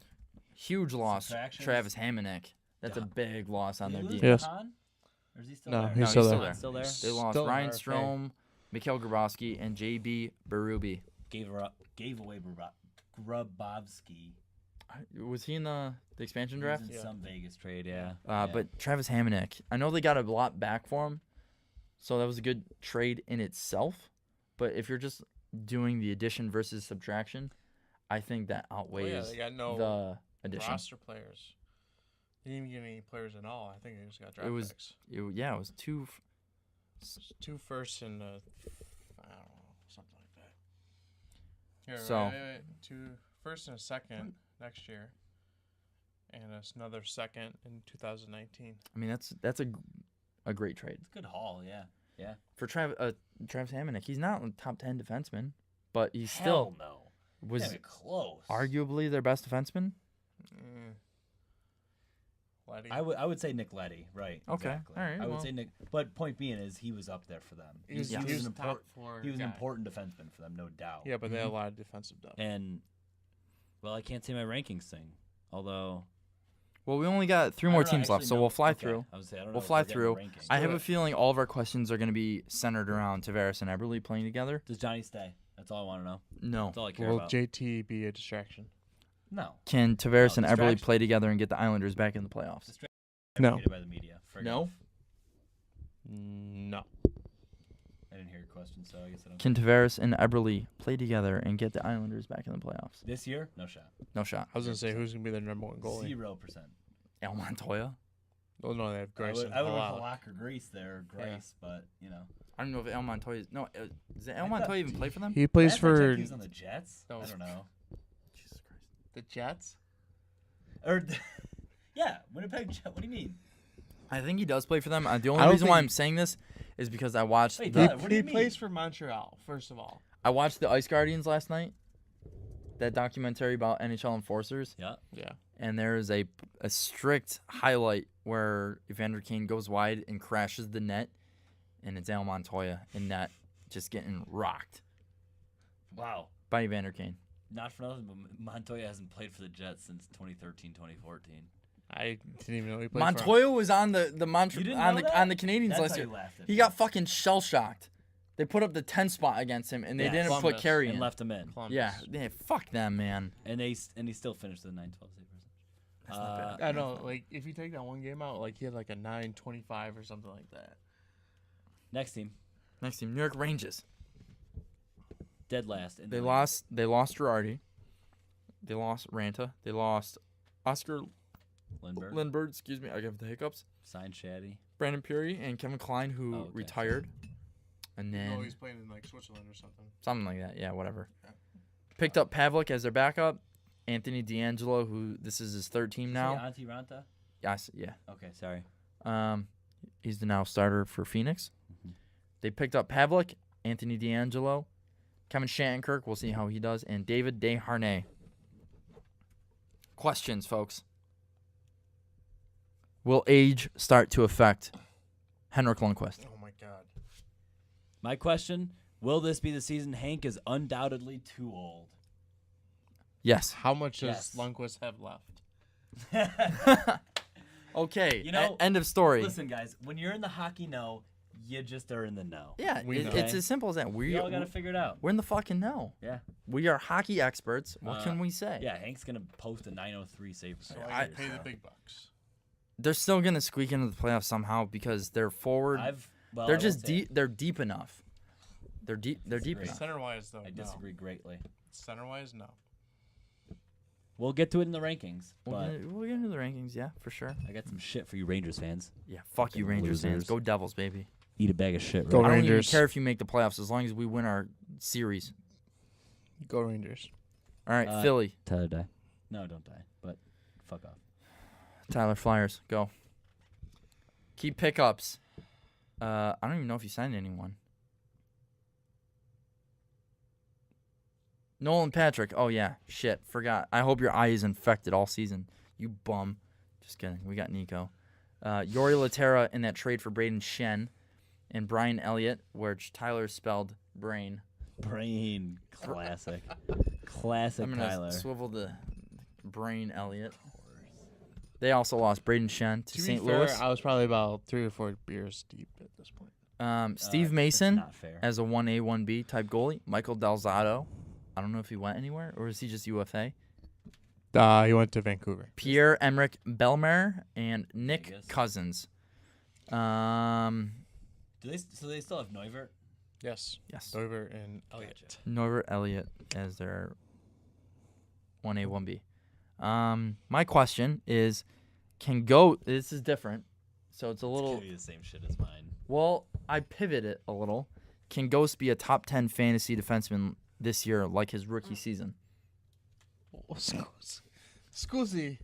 S2: Huge loss.
S3: Subtractions?
S2: Travis Hamonic. That's a big loss on
S3: Did
S2: their
S3: he lose
S2: D.
S4: Yes.
S3: Mahan? Or is he still
S4: No,
S3: there?
S4: he's
S2: No,
S4: still
S2: he's
S4: there.
S5: Still there.
S2: They lost
S4: Still
S2: Ryan
S4: RFA.
S2: Strome, Mikhail Grabowski, and JB Berube.
S3: Gave away Grabowski.
S2: Was he in the expansion
S3: He
S2: draft?
S3: was in
S4: Yeah.
S3: some Vegas trade.
S5: Yeah.
S2: But Travis Hamonic, I know they got a lot back for him, so that was a good trade in itself. But if you're just doing the addition versus subtraction, I think that outweighs
S4: they got no
S2: the addition.
S4: roster players. They didn't even get any players at all. I think they just got draft
S2: It was-
S4: picks.
S2: It was two.
S4: It's 2 firsts and I don't know, something like that. Here,
S2: So-
S4: wait. 2 firsts and a second next year, and another second in 2019.
S2: I mean, that's a great trade
S3: It's a good haul, yeah. Yeah.
S2: for Travis Hamonic. He's not a top 10 defenseman, but he
S3: Hell
S2: still
S3: no.
S2: was
S3: Yeah, close.
S2: arguably their best defenseman.
S4: Letty.
S5: I would say Nick Leddy, right?
S2: Okay,
S5: Exactly.
S2: all right,
S5: I would
S2: well.
S5: say Nick, but point being is he was up there for them.
S4: He was,
S2: Yeah.
S4: he was
S5: an
S4: top
S5: important.
S4: 4
S5: He was an
S4: guy.
S5: important defenseman for them, no doubt.
S4: Yeah, but they had a lot of defensive depth.
S5: And well, I can't say my rankings thing, although
S2: Well, we only got 3 more teams left, so we'll fly through.
S5: I would say I don't know
S2: We'll
S5: if
S2: fly
S5: we're getting
S2: through.
S5: rankings.
S2: I have a feeling all of our questions are going to be centered around Tavares and Eberle playing together.
S5: Does Johnny stay? That's all I want to know.
S2: No.
S5: That's all I care
S4: Will
S5: about.
S4: JT be a distraction?
S5: No.
S2: Can Tavares and Eberle
S5: distraction.
S2: play together and get the Islanders back in the playoffs?
S4: No.
S5: Fabricated by the media. Forget
S2: No?
S5: off.
S4: No.
S5: I didn't hear your question, so I guess I don't.
S2: Can Tavares and Eberle play together and get the Islanders back in the playoffs?
S5: This year, no shot.
S2: No shot.
S4: I was gonna say who's gonna be their number 1 goalie.
S5: 0%.
S2: El Montoya?
S4: Oh no, they have
S3: I
S4: Grayson.
S3: would
S4: Halal.
S3: lock or Grease there, Grace, but you know.
S2: I don't know if El Montoya is. No, does El
S3: I
S2: Montoya
S3: thought-
S2: even play for them?
S4: He plays
S3: Last I checked,
S4: for
S3: he was on the Jets.
S4: No.
S3: I don't know.
S2: Jesus Christ.
S4: the Jets.
S3: Or yeah, Winnipeg Jet. What do you mean?
S2: I think he does play for them. The
S4: I
S2: only
S4: don't
S2: reason why
S4: think-
S2: I'm saying this is because I watched
S3: Wait,
S2: the
S3: Tyler, what do
S4: He
S3: you mean?
S4: plays for Montreal. First of all,
S2: I watched the Ice Guardians last night. That documentary about NHL enforcers.
S5: Yeah.
S4: yeah.
S2: And there is a strict highlight where Evander Kane goes wide and crashes the net, and it's Al Montoya in net just getting rocked
S3: Wow.
S2: by Evander Kane.
S5: Not for nothing, but Montoya hasn't played for the Jets since 2013, 2014.
S4: I didn't even know he played for
S2: Montoya was on the
S3: You didn't know that?
S2: on the Canadians
S3: That's
S2: last
S3: how
S2: year.
S3: you laughed at
S2: He
S3: me.
S2: got fucking shell shocked They put up the 10 spot against him, and they
S5: Yeah,
S2: didn't put
S4: Columbus.
S2: Carey
S5: and
S2: in.
S5: left him in.
S4: Columbus.
S2: Yeah, fuck them, man.
S5: And he still finished with a 912 save percentage.
S2: That's not bad.
S4: I know, like if you take that one game out, like he had like a 925 or something like that.
S5: Next team,
S2: Next team, New York Rangers.
S5: dead last. In
S2: They
S5: the
S2: lost Girardi. They lost Ranta. They lost Oscar
S5: Lindbergh,
S2: Lindbergh. Excuse me, I have the hiccups.
S5: signed Shaddy.
S2: Brandon Puri and Kevin Klein, who
S5: Oh, okay.
S2: retired. And then
S4: No, he's playing in like Switzerland or something.
S2: something like that. Yeah, whatever.
S4: Yeah.
S2: Picked up Pavlik as their backup. Anthony D'Angelo, who this is his third team now.
S5: Auntie Ranta.
S2: Yes, yeah.
S5: Okay, sorry.
S2: He's the now starter for Phoenix.
S5: Mhm.
S2: They picked up Pavlik, Anthony D'Angelo, Kevin Shattenkirk. We'll see how he does, and David Desharnais. Questions, folks. Will age start to affect Henrik Lundqvist?
S4: Oh my god.
S5: My question: will this be the season Hank is undoubtedly too old?
S2: Yes.
S4: How much
S5: Yes.
S4: does Lundqvist have left?
S2: Okay.
S5: You know,
S2: end of story.
S5: Listen, guys, when you're in the hockey know, you just are in the know.
S2: Yeah,
S4: We know.
S2: it's as simple as that.
S5: We all gotta figure it out.
S2: We're in the fucking know.
S5: Yeah.
S2: We are hockey experts. What
S5: Uh,
S2: can we say?
S5: Yeah, Hank's gonna post a 903 save
S4: So
S5: percentage.
S4: I can pay the big bucks.
S2: They're still gonna squeak into the playoffs somehow because they're forward. They're just deep. They're deep enough. They're deep. They're deep
S5: Disagree.
S2: enough.
S4: Center wise though,
S5: I
S4: no.
S5: disagree greatly.
S4: Center wise, no.
S5: We'll get to it in the rankings, but
S2: We'll get into the rankings, yeah, for sure.
S5: I got some shit for you Rangers fans.
S2: Yeah, fuck you,
S5: Fucking
S2: Rangers fans.
S5: losers.
S2: Go Devils, baby.
S5: Eat a bag of shit,
S4: Go
S5: right?
S2: I don't even
S4: Rangers.
S2: care if you make the playoffs as long as we win our series.
S4: Go Rangers.
S2: All right,
S5: Uh,
S2: Philly.
S5: Tyler, die. No, don't die, but fuck off.
S2: Tyler Flyers, go. Key pickups. I don't even know if you signed anyone. Nolan Patrick. Oh, yeah. Shit. Forgot. I hope your eye is infected all season. You bum. Just kidding. We got Nico. Yori Laterra in that trade for Braden Shen. And Brian Elliott, which Tyler spelled brain.
S5: Brain classic. Classic
S2: I'm going
S5: Tyler.
S2: to swivel the brain Elliott. They also lost Braden Shen to
S4: To
S2: St.
S4: be fair,
S2: Louis.
S4: I was probably about 3 or 4 beers deep at this point.
S2: Steve
S5: That's
S2: Mason
S5: not fair.
S2: as a 1A, 1B type goalie. Michael Delzato. I don't know if he went anywhere or is he just UFA.
S4: He went to Vancouver.
S2: Pierre-Emerick Bellemare and Nick
S5: Vegas.
S2: Cousins.
S5: Do they? So they still have Neuvert.
S4: Yes.
S2: Yes.
S4: Dover and Elliott.
S2: Norbert Elliott as their 1A, 1B. My question is, this is different, so it's a
S5: It's
S2: little,
S5: gonna be the same shit as mine.
S2: well, I pivot it a little. Can Ghost be a top 10 fantasy defenseman this year like his rookie season?
S4: Scusi.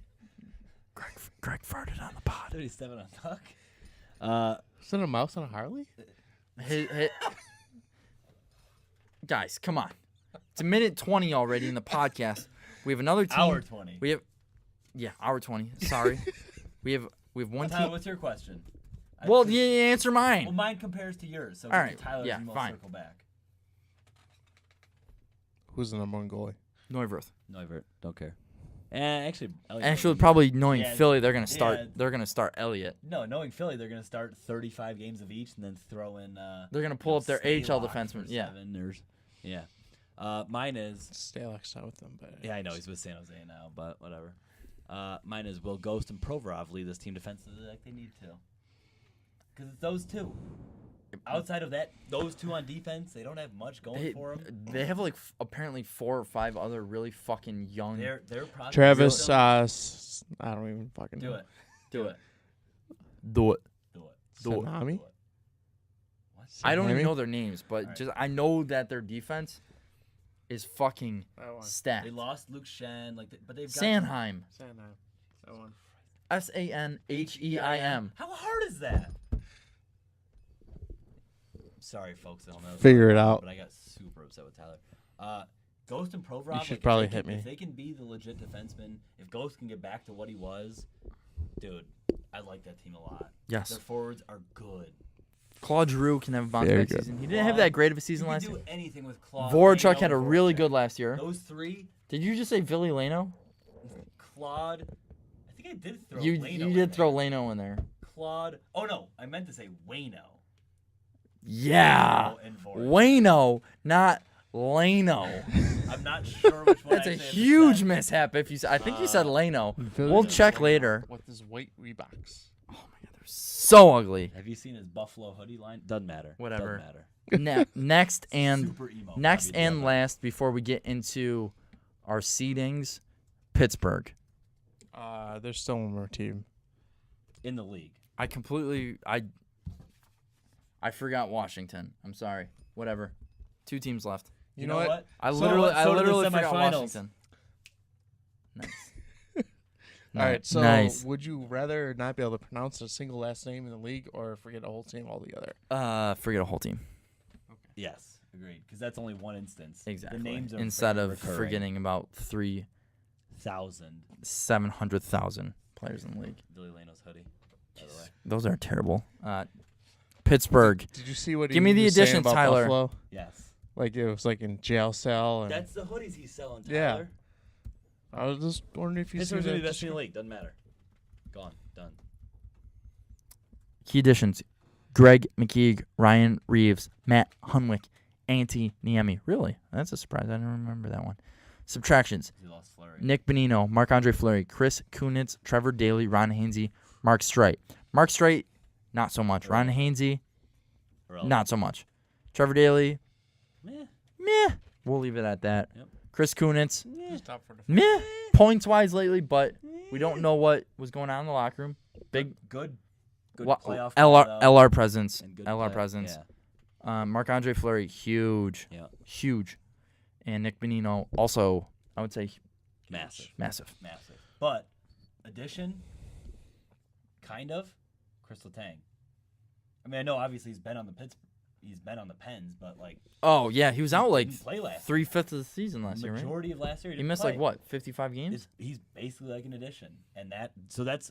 S2: Greg farted on the pod.
S5: 37 on Tuck.
S4: Is that a mouse on a Harley?
S2: Guys, come on. It's a minute 20 already in the podcast. We have another team.
S5: Hour 20.
S2: Hour 20. Sorry. we have one
S5: Tyler,
S2: team.
S5: what's your question?
S2: Well, you answer mine.
S5: Well, mine compares to yours, so
S2: All right,
S5: Tyler's
S2: yeah,
S5: and we'll
S2: fine.
S5: circle back.
S4: Who's the number 1 goalie?
S2: Neuwirth.
S5: Neuvert, don't care. Actually, Elliott
S2: Actually,
S5: doesn't-
S2: probably knowing
S5: Yeah,
S2: Philly, they're gonna start.
S5: yeah.
S2: They're gonna start Elliott.
S5: No, knowing Philly, they're gonna start 35 games of each, and then throw in.
S2: They're gonna pull up their AHL
S5: Stalock
S2: defenseman.
S5: for
S2: Yeah.
S5: 7 or, yeah. Mine is.
S4: Stalock's out with them, but
S5: Yeah, I know he's with San Jose now, but whatever. Mine is will Ghost and Provorov lead this team defensively like they need to? Because it's those two. Outside of that, those two on defense, they don't have much going for them.
S2: They have like apparently 4 or 5 other really fucking young.
S5: They're probably
S4: Travis, I don't even fucking
S5: do
S4: know.
S5: it. Do it.
S2: Do it.
S5: Do it.
S2: Do it.
S4: Sanami?
S5: Do it. What?
S2: I don't even
S4: Sanami?
S2: know their names, but
S5: Alright.
S2: just I know that their defense is fucking
S4: That one.
S2: stacked.
S5: They lost Luke Shen, but they've got
S2: Sanheim.
S4: That one.
S2: Sanheim.
S5: How hard is that? Sorry, folks. I don't know.
S4: Figure it out.
S5: But I got super upset with Tyler. Ghost and Provorov.
S4: You should
S5: if
S4: probably
S5: they can-
S4: hit me.
S5: If they can be the legit defenseman, if Ghost can get back to what he was, dude, I like that team a lot.
S2: Yes.
S5: Their forwards are good.
S2: Claude Giroux can have a bounce
S4: Very
S2: back
S4: good.
S2: season. He didn't have that great of a season
S5: you
S2: last
S5: can do
S2: year.
S5: anything with Claude.
S2: Voracek
S5: Leno
S2: had a
S5: and
S2: really
S5: Voracek.
S2: good last year.
S5: Those three,
S2: Did you just say Billy Leno?
S5: Claude. I think I did throw
S2: You
S5: Leno
S2: you
S5: in
S2: did
S5: there.
S2: throw Leno in there.
S5: Claude. Oh no, I meant to say Wayno.
S2: Yeah.
S3: and Voracek.
S2: Wayno, not Lano.
S3: I'm not sure which one.
S2: That's
S3: I
S2: a
S3: said
S2: huge
S3: said.
S2: mishap. If you, I think you said Lano.
S4: Philly
S2: We'll
S4: does
S2: check
S4: Wayno
S2: later.
S4: With his white Reeboks.
S2: So ugly.
S5: Have you seen his Buffalo hoodie line? Doesn't matter.
S2: Whatever.
S5: Doesn't matter.
S2: Next and
S3: Super emo.
S2: next
S3: Bobby
S2: and
S3: Dillon.
S2: last, before we get into our seedings, Pittsburgh.
S4: There's still one more team.
S5: In the league.
S2: I forgot Washington. I'm sorry. Whatever. 2 teams left.
S4: You know what?
S2: I
S3: So
S2: literally,
S3: what? So do the
S2: forgot
S3: semifinals.
S2: Washington. Nice.
S4: All right, so
S2: nice.
S4: would you rather not be able to pronounce a single last name in the league or forget a whole team altogether?
S2: Forget a whole team.
S5: Yes. Agreed. Because that's only one instance.
S2: Exactly.
S5: The names are
S2: Instead
S5: freaking
S2: of
S5: recurring.
S2: forgetting about
S5: 700,000
S2: players in the league.
S5: Billy Lano's hoodie, by the way.
S2: Those are terrible. Pittsburgh.
S4: Did you see what
S2: Give me
S4: he
S2: the
S4: was saying
S2: addition,
S4: about
S2: Tyler.
S4: Buffalo?
S5: Yes.
S4: Like it was like in jail cell. And
S5: That's the hoodies he's selling,
S4: Yeah.
S5: Tyler.
S4: I was just wondering if you see
S5: Pittsburgh's going to be
S4: that.
S5: best team in the league. Doesn't matter. Gone. Done.
S2: Key additions: Greg McKeague, Ryan Reeves, Matt Hunwick, Antti Niemi. Really? That's a surprise. I didn't remember that one. Subtractions:
S5: He lost Fleury.
S2: Nick Bonino, Marc-Andre Fleury, Chris Kunitz, Trevor Daley, Ron Hainsey, Mark Streit. Mark Streit, not so much. Ron Hainsey,
S5: Irrelevant.
S2: not so much. Trevor Daley,
S5: Meh.
S2: meh. We'll leave it at that.
S5: Yep.
S2: Chris Kunitz,
S4: He's top for the
S2: meh. Points-wise lately, but we don't know what was going on in the locker room. Big
S5: Good
S2: LR
S5: playoff. guy, though,
S2: LR presence.
S5: and good
S2: LR
S5: play-
S2: presence.
S5: Yeah.
S2: Marc-Andre Fleury, huge.
S5: Yeah.
S2: Huge. And Nick Bonino, also, I would say
S5: Massive.
S2: massive.
S5: Massive. But addition, kind of, Chris Letang. I mean, I know obviously he's been on the Pens, but like
S2: Oh, yeah, he was out like
S5: didn't play last
S2: 3/5 of the season last year, right?
S5: majority of last year.
S2: He
S5: didn't
S2: missed
S5: play.
S2: like what, 55 games?
S5: He's basically like an addition, and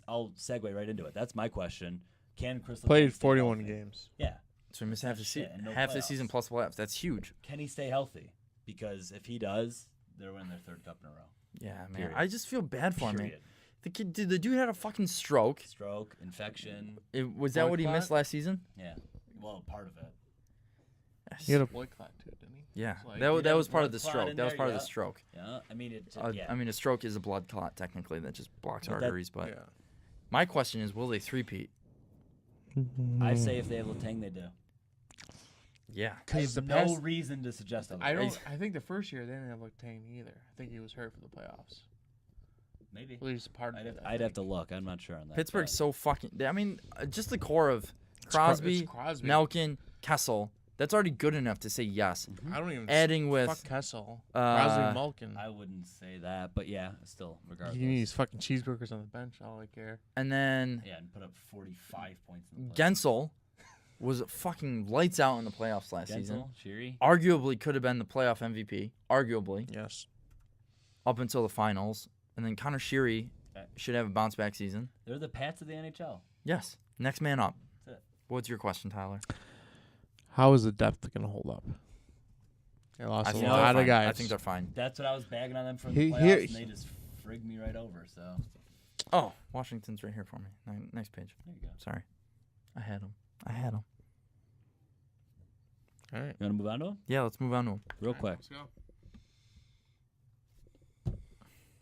S5: I'll segue right into it. That's my question. Can Chris Letang
S4: Played
S5: stay
S4: 41
S5: healthy?
S4: games.
S5: Yeah.
S2: So he missed half the
S5: Shit,
S2: season.
S5: and no
S2: Half the
S5: playoffs.
S2: season plus playoffs. That's huge.
S5: Can he stay healthy? Because if he does, they're winning their 3rd cup in a row.
S2: Yeah, man.
S5: Period.
S2: I just feel bad for him, man.
S5: Period.
S2: The dude had a fucking stroke.
S5: Stroke, infection.
S2: Was that
S4: Blood
S2: what he
S4: clot?
S2: missed last season?
S5: Yeah. Well, part of it.
S4: He had a blood clot too, didn't he?
S2: Yeah,
S4: It's like-
S2: that
S5: had a
S2: was part
S5: blood
S2: of the
S5: clot
S2: stroke.
S5: in
S2: That was
S5: there,
S2: part of
S5: yeah.
S2: the stroke.
S5: Yeah. I mean, yeah.
S2: I mean, a stroke is a blood clot technically that just blocks
S5: But that-
S2: arteries. But
S4: Yeah.
S2: my question is, will they three-peat?
S5: I say if they have Letang, they do.
S2: Yeah.
S5: I
S4: Because
S5: have
S4: the
S5: no
S4: past,
S5: reason to suggest otherwise.
S4: I think the first year they didn't have Letang either. I think he was hurt for the playoffs.
S5: Maybe.
S4: At least part of it.
S5: I'd have to look. I'm not sure on that.
S2: Pittsburgh's
S5: but-
S2: so fucking. I mean, just the core of
S4: It's
S2: Crosby,
S4: Crosby.
S2: Malkin, Kessel. That's already good enough to say yes.
S4: I don't even
S2: Adding with
S4: fuck Kessel,
S2: uh,
S4: Crosby, Malkin.
S5: I wouldn't say that, but yeah, still, regardless.
S4: He needs fucking cheeseburgers on the bench. All I care.
S2: and then
S5: Yeah, and put up 45 points in the playoffs.
S2: Gensel was fucking lights out in the playoffs last season.
S5: Gensel, Cheery.
S2: Arguably could have been the playoff MVP. Arguably
S4: Yes.
S2: up until the finals, and then Connor Sheary should have a bounce back season.
S5: They're the Pats of the NHL.
S2: Yes, next man up.
S5: That's it.
S2: What's your question, Tyler?
S4: How is the depth going to hold up? They lost a
S2: think
S4: lot
S2: they're
S4: of
S2: fine.
S4: guys.
S2: I think they're fine.
S5: That's what I was bagging on them for
S4: He-
S5: the
S4: here-
S5: playoffs, and they just frigged me right over. So
S2: Oh, Washington's right here for me. Next page.
S5: there you go.
S2: Sorry, I had him.
S4: All right.
S5: You want to move on to them
S2: Yeah, let's move on to him.
S5: real quick?
S4: Let's go.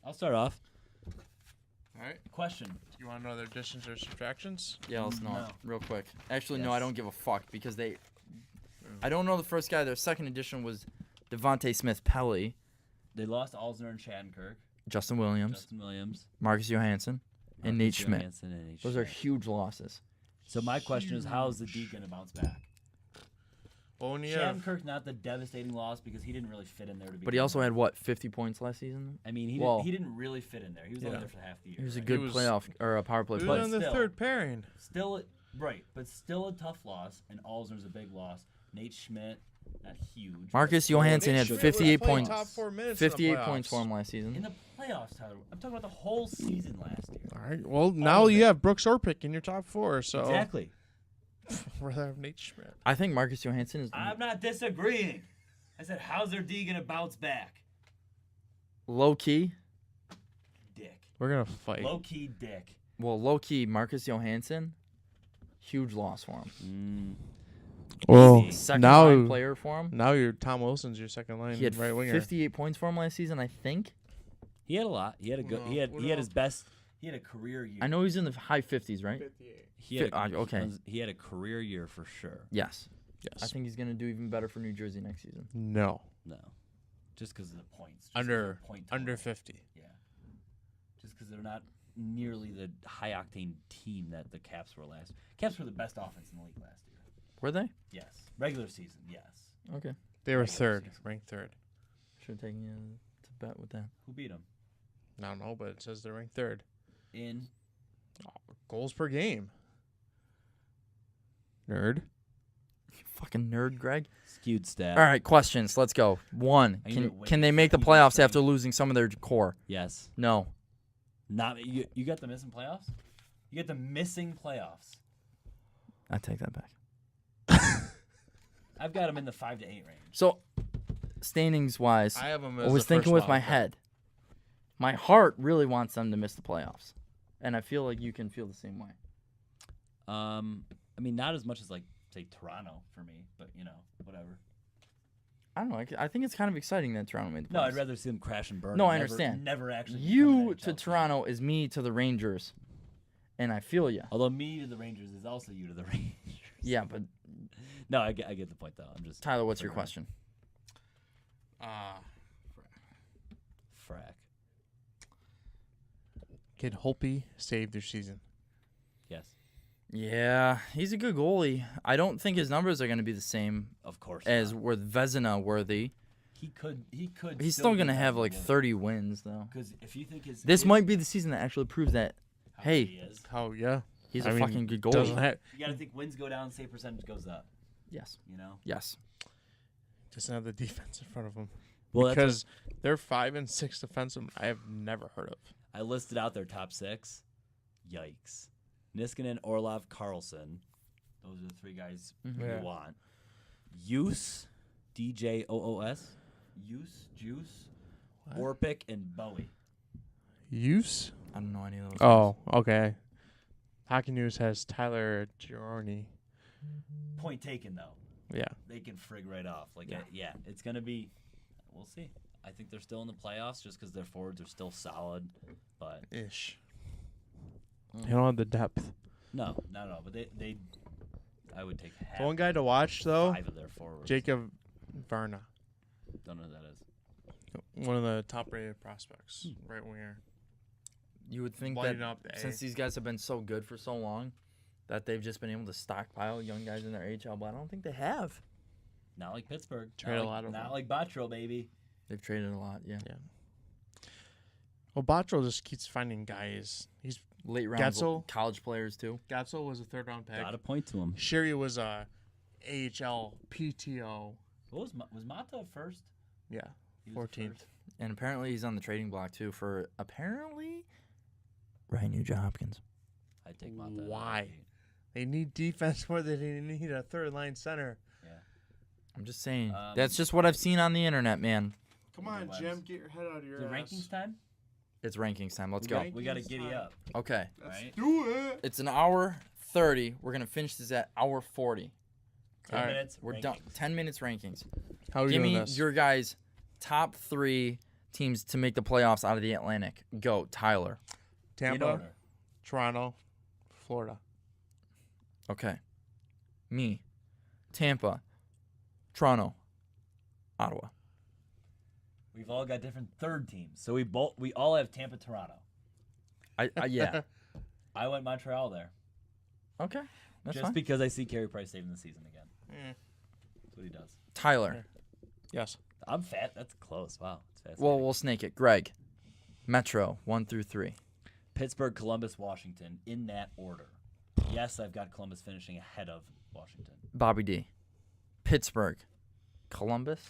S5: I'll start off.
S4: All right.
S5: Question.
S4: You want to know their additions or subtractions?
S2: Yeah, let's know
S5: No.
S2: it real quick. Actually, no, I
S5: Yes.
S2: don't give a fuck because I don't know the first guy. Their second edition was Devontae Smith-Pelly,
S5: They lost Alzner and Shattenkirk,
S2: Justin Williams,
S5: Justin Williams,
S2: Marcus Johansson, and Nate
S5: Marcus
S2: Schmidt.
S5: Johansson, and Nate
S2: Those are
S5: Schmidt.
S2: huge losses.
S5: So my question is, how is the D going to bounce back?
S4: Well, when you have
S5: Shattenkirk, not the devastating loss because he didn't really fit in there to be.
S2: But he also had what, 50 points last season?
S5: I mean,
S2: Well-
S5: he didn't really fit in there. He was only
S4: Yeah.
S5: there for half the year.
S2: He was a
S5: right?
S2: good
S4: was-
S2: playoff or a power play
S4: he was
S2: player.
S4: on the
S5: Still.
S4: third pairing.
S5: Still, right, but still a tough loss, and Alzner's a big loss. Nate Schmidt, not huge. but
S2: Marcus
S5: still a
S2: Johansson
S5: big
S2: had
S4: Schmidt was
S2: 58
S4: playing
S2: points.
S4: top 4 minutes in the
S2: 58 points
S4: playoffs.
S2: for him last
S5: in
S2: season.
S5: the playoffs, Tyler. I'm talking about the whole season last year.
S4: All right. Well, now
S5: of
S4: you
S5: it.
S4: have Brooks Orpik in your top 4, so
S5: Exactly.
S4: rather have Nate Schmidt.
S2: I think Marcus Johansson is
S5: I'm not disagreeing. I said, how's their D gonna bounce back?
S2: low key.
S5: Dick.
S4: We're gonna fight.
S5: Low key dick.
S2: Well, low key, Marcus Johansson, huge loss for him.
S4: Well,
S2: second
S4: now
S2: line player for him.
S4: now you're Tom Wilson's your second line
S2: He had
S4: right winger.
S2: 58 points for him last season, I think.
S5: He had a lot. He had a good.
S4: No,
S5: He had
S4: what
S5: his
S4: else?
S5: best.
S3: He had a career year.
S2: I know he's in the high 50s, right?
S4: 58.
S5: He had
S2: Okay.
S5: He had a career year for sure.
S2: Yes.
S4: Yes.
S2: I think he's going to do even better for New Jersey next season.
S4: No.
S5: No, just because of the
S3: points. just 'cause of
S4: Under
S3: the point total.
S4: under 50.
S3: Yeah.
S5: just because they're not nearly the high octane team that the Caps were last. Caps were the best offense in the league last year.
S2: Were they?
S3: Yes. Regular season, yes.
S2: Okay.
S4: They were
S3: Regular
S4: third,
S3: season.
S4: ranked third.
S2: Should have taken you to bet with that.
S3: Who beat him?
S4: I don't know, but it says they're ranked third.
S3: In
S4: Goals per game. Nerd.
S2: You fucking nerd, Greg.
S5: Skewed stat.
S2: All right, questions. Let's go. One.
S3: I need to
S2: Can they
S3: wait
S2: make the
S3: for
S2: playoffs
S3: you.
S2: after losing some of their core?
S5: Yes.
S2: No.
S5: Not you.
S3: you got the missing playoffs? You get the missing playoffs.
S2: I take that back.
S3: I've got him in the 5 to 8 range.
S2: So, standings wise,
S4: I have them
S2: I
S4: as
S2: was
S4: the
S2: thinking
S4: first
S2: with my
S4: wild card.
S2: head. My heart really wants them to miss the playoffs, and I feel like you can feel the same way.
S5: I mean, not as much as like say Toronto for me, but whatever.
S2: I don't know. I think it's kind of exciting that Toronto made the playoffs.
S5: No, I'd rather see them crash and burn.
S2: No,
S5: and
S2: I
S5: never-
S2: understand.
S3: Never actually. become
S2: You
S3: an
S2: to
S3: NHL team.
S2: Toronto is me to the Rangers, and I feel you.
S5: Although me to the Rangers is also you to the Rangers.
S2: Yeah, but
S5: No, I get the point though. I'm just
S2: Tyler, what's your
S5: figuring.
S2: question?
S5: Frack.
S4: Can Holtby save their season?
S5: Yes,
S2: Yeah, he's a good goalie. I don't think his numbers are going to be the same
S5: of course.
S2: as were Vezina worthy.
S3: He could.
S2: He's still going to have like 30 wins though.
S3: Because if you think his
S2: This might be the season that actually proves that
S3: how
S2: hey,
S3: good he is,
S4: Oh yeah.
S2: he's
S4: I
S2: a
S4: mean,
S2: fucking good
S4: Doesn't
S2: goalie.
S4: have,
S3: you got to think wins go down, save percentage goes up.
S2: Yes. Yes.
S4: doesn't have the defense in front of them.
S5: Well, that's
S4: Because they're 5 and 6 defensive. I have never heard of.
S5: I listed out their top 6. Yikes. Niskanen, Orlov, Carlson.
S3: Those are the 3 guys
S4: Yeah.
S5: You want. Use, DJOOS,
S3: Use, Juice,
S5: Orpik, and
S3: Bowie.
S4: Use?
S2: I don't know any of those.
S4: Oh, okay. Hockey News has Tyler Gironi.
S3: Point taken though.
S4: Yeah.
S3: They can frig right off. Like
S5: yeah, it's going to be, we'll see. I think they're still in the playoffs just because their forwards are still solid. But
S4: Ish. They don't have the depth.
S5: no. But they I would take half,
S4: The one guy to watch, though,
S5: 5 of their forwards.
S4: Jacob Varna.
S5: Don't know who that is.
S4: One of the top-rated prospects. Right winger.
S2: You would think
S4: Lighting
S2: that
S4: up the A.
S2: since these guys have been so good for so long, that they've just been able to stockpile young guys in their AHL, but I don't think they have.
S5: Not like Pittsburgh.
S4: Trade a lot of
S3: Not
S4: them.
S3: like Botro, baby.
S2: They've traded a lot, yeah.
S4: Well, Botro just keeps finding guys. He's
S2: Late rounds,
S4: Getzel?
S2: college players too.
S4: Gatzel was a third-round pick.
S5: Got a point to him.
S4: Sherry was a AHL PTO.
S3: What was Mata first?
S4: Yeah,
S3: He was the
S4: 14th.
S3: first.
S2: And apparently he's on the trading block too for apparently Ryan Nugent Hopkins.
S5: I take Mata.
S4: Why? They need defense more than they need a third-line center.
S2: I'm just saying.
S3: Um,
S2: That's just what I've seen on the internet, man.
S4: Come
S3: on, Jim,
S4: get your head out of your
S3: Is it rankings time?
S2: It's rankings time. Let's
S3: we
S2: go.
S3: Got, we got to giddy up.
S2: Okay.
S3: Right?
S4: Do it.
S2: It's an hour 30. We're gonna finish this at hour 40.
S3: 10
S4: All right.
S3: minutes.
S2: We're
S3: rankings.
S2: done. 10 minutes rankings.
S4: How are we
S2: Give
S4: doing
S2: me
S4: this?
S2: your guys' top 3 teams to make the playoffs out of the Atlantic. Go, Tyler.
S3: In
S4: Tampa,
S3: order.
S4: Toronto, Florida.
S2: Okay. Me. Tampa. Toronto. Ottawa.
S3: We've all got different third teams, so we all have Tampa, Toronto.
S2: Yeah.
S3: I went Montreal there
S2: Okay. That's
S3: just
S2: fine.
S3: because I see Carey Price saving the season again.
S4: Mm.
S3: That's what he does.
S2: Tyler.
S4: Yes.
S3: I'm fat.
S5: That's close. Wow. It's fascinating.
S2: Well, we'll snake it. Greg. Metro 1 through 3.
S3: Pittsburgh, Columbus, Washington, in that order. Yes, I've got Columbus finishing ahead of Washington.
S2: Bobby D. Pittsburgh. Columbus.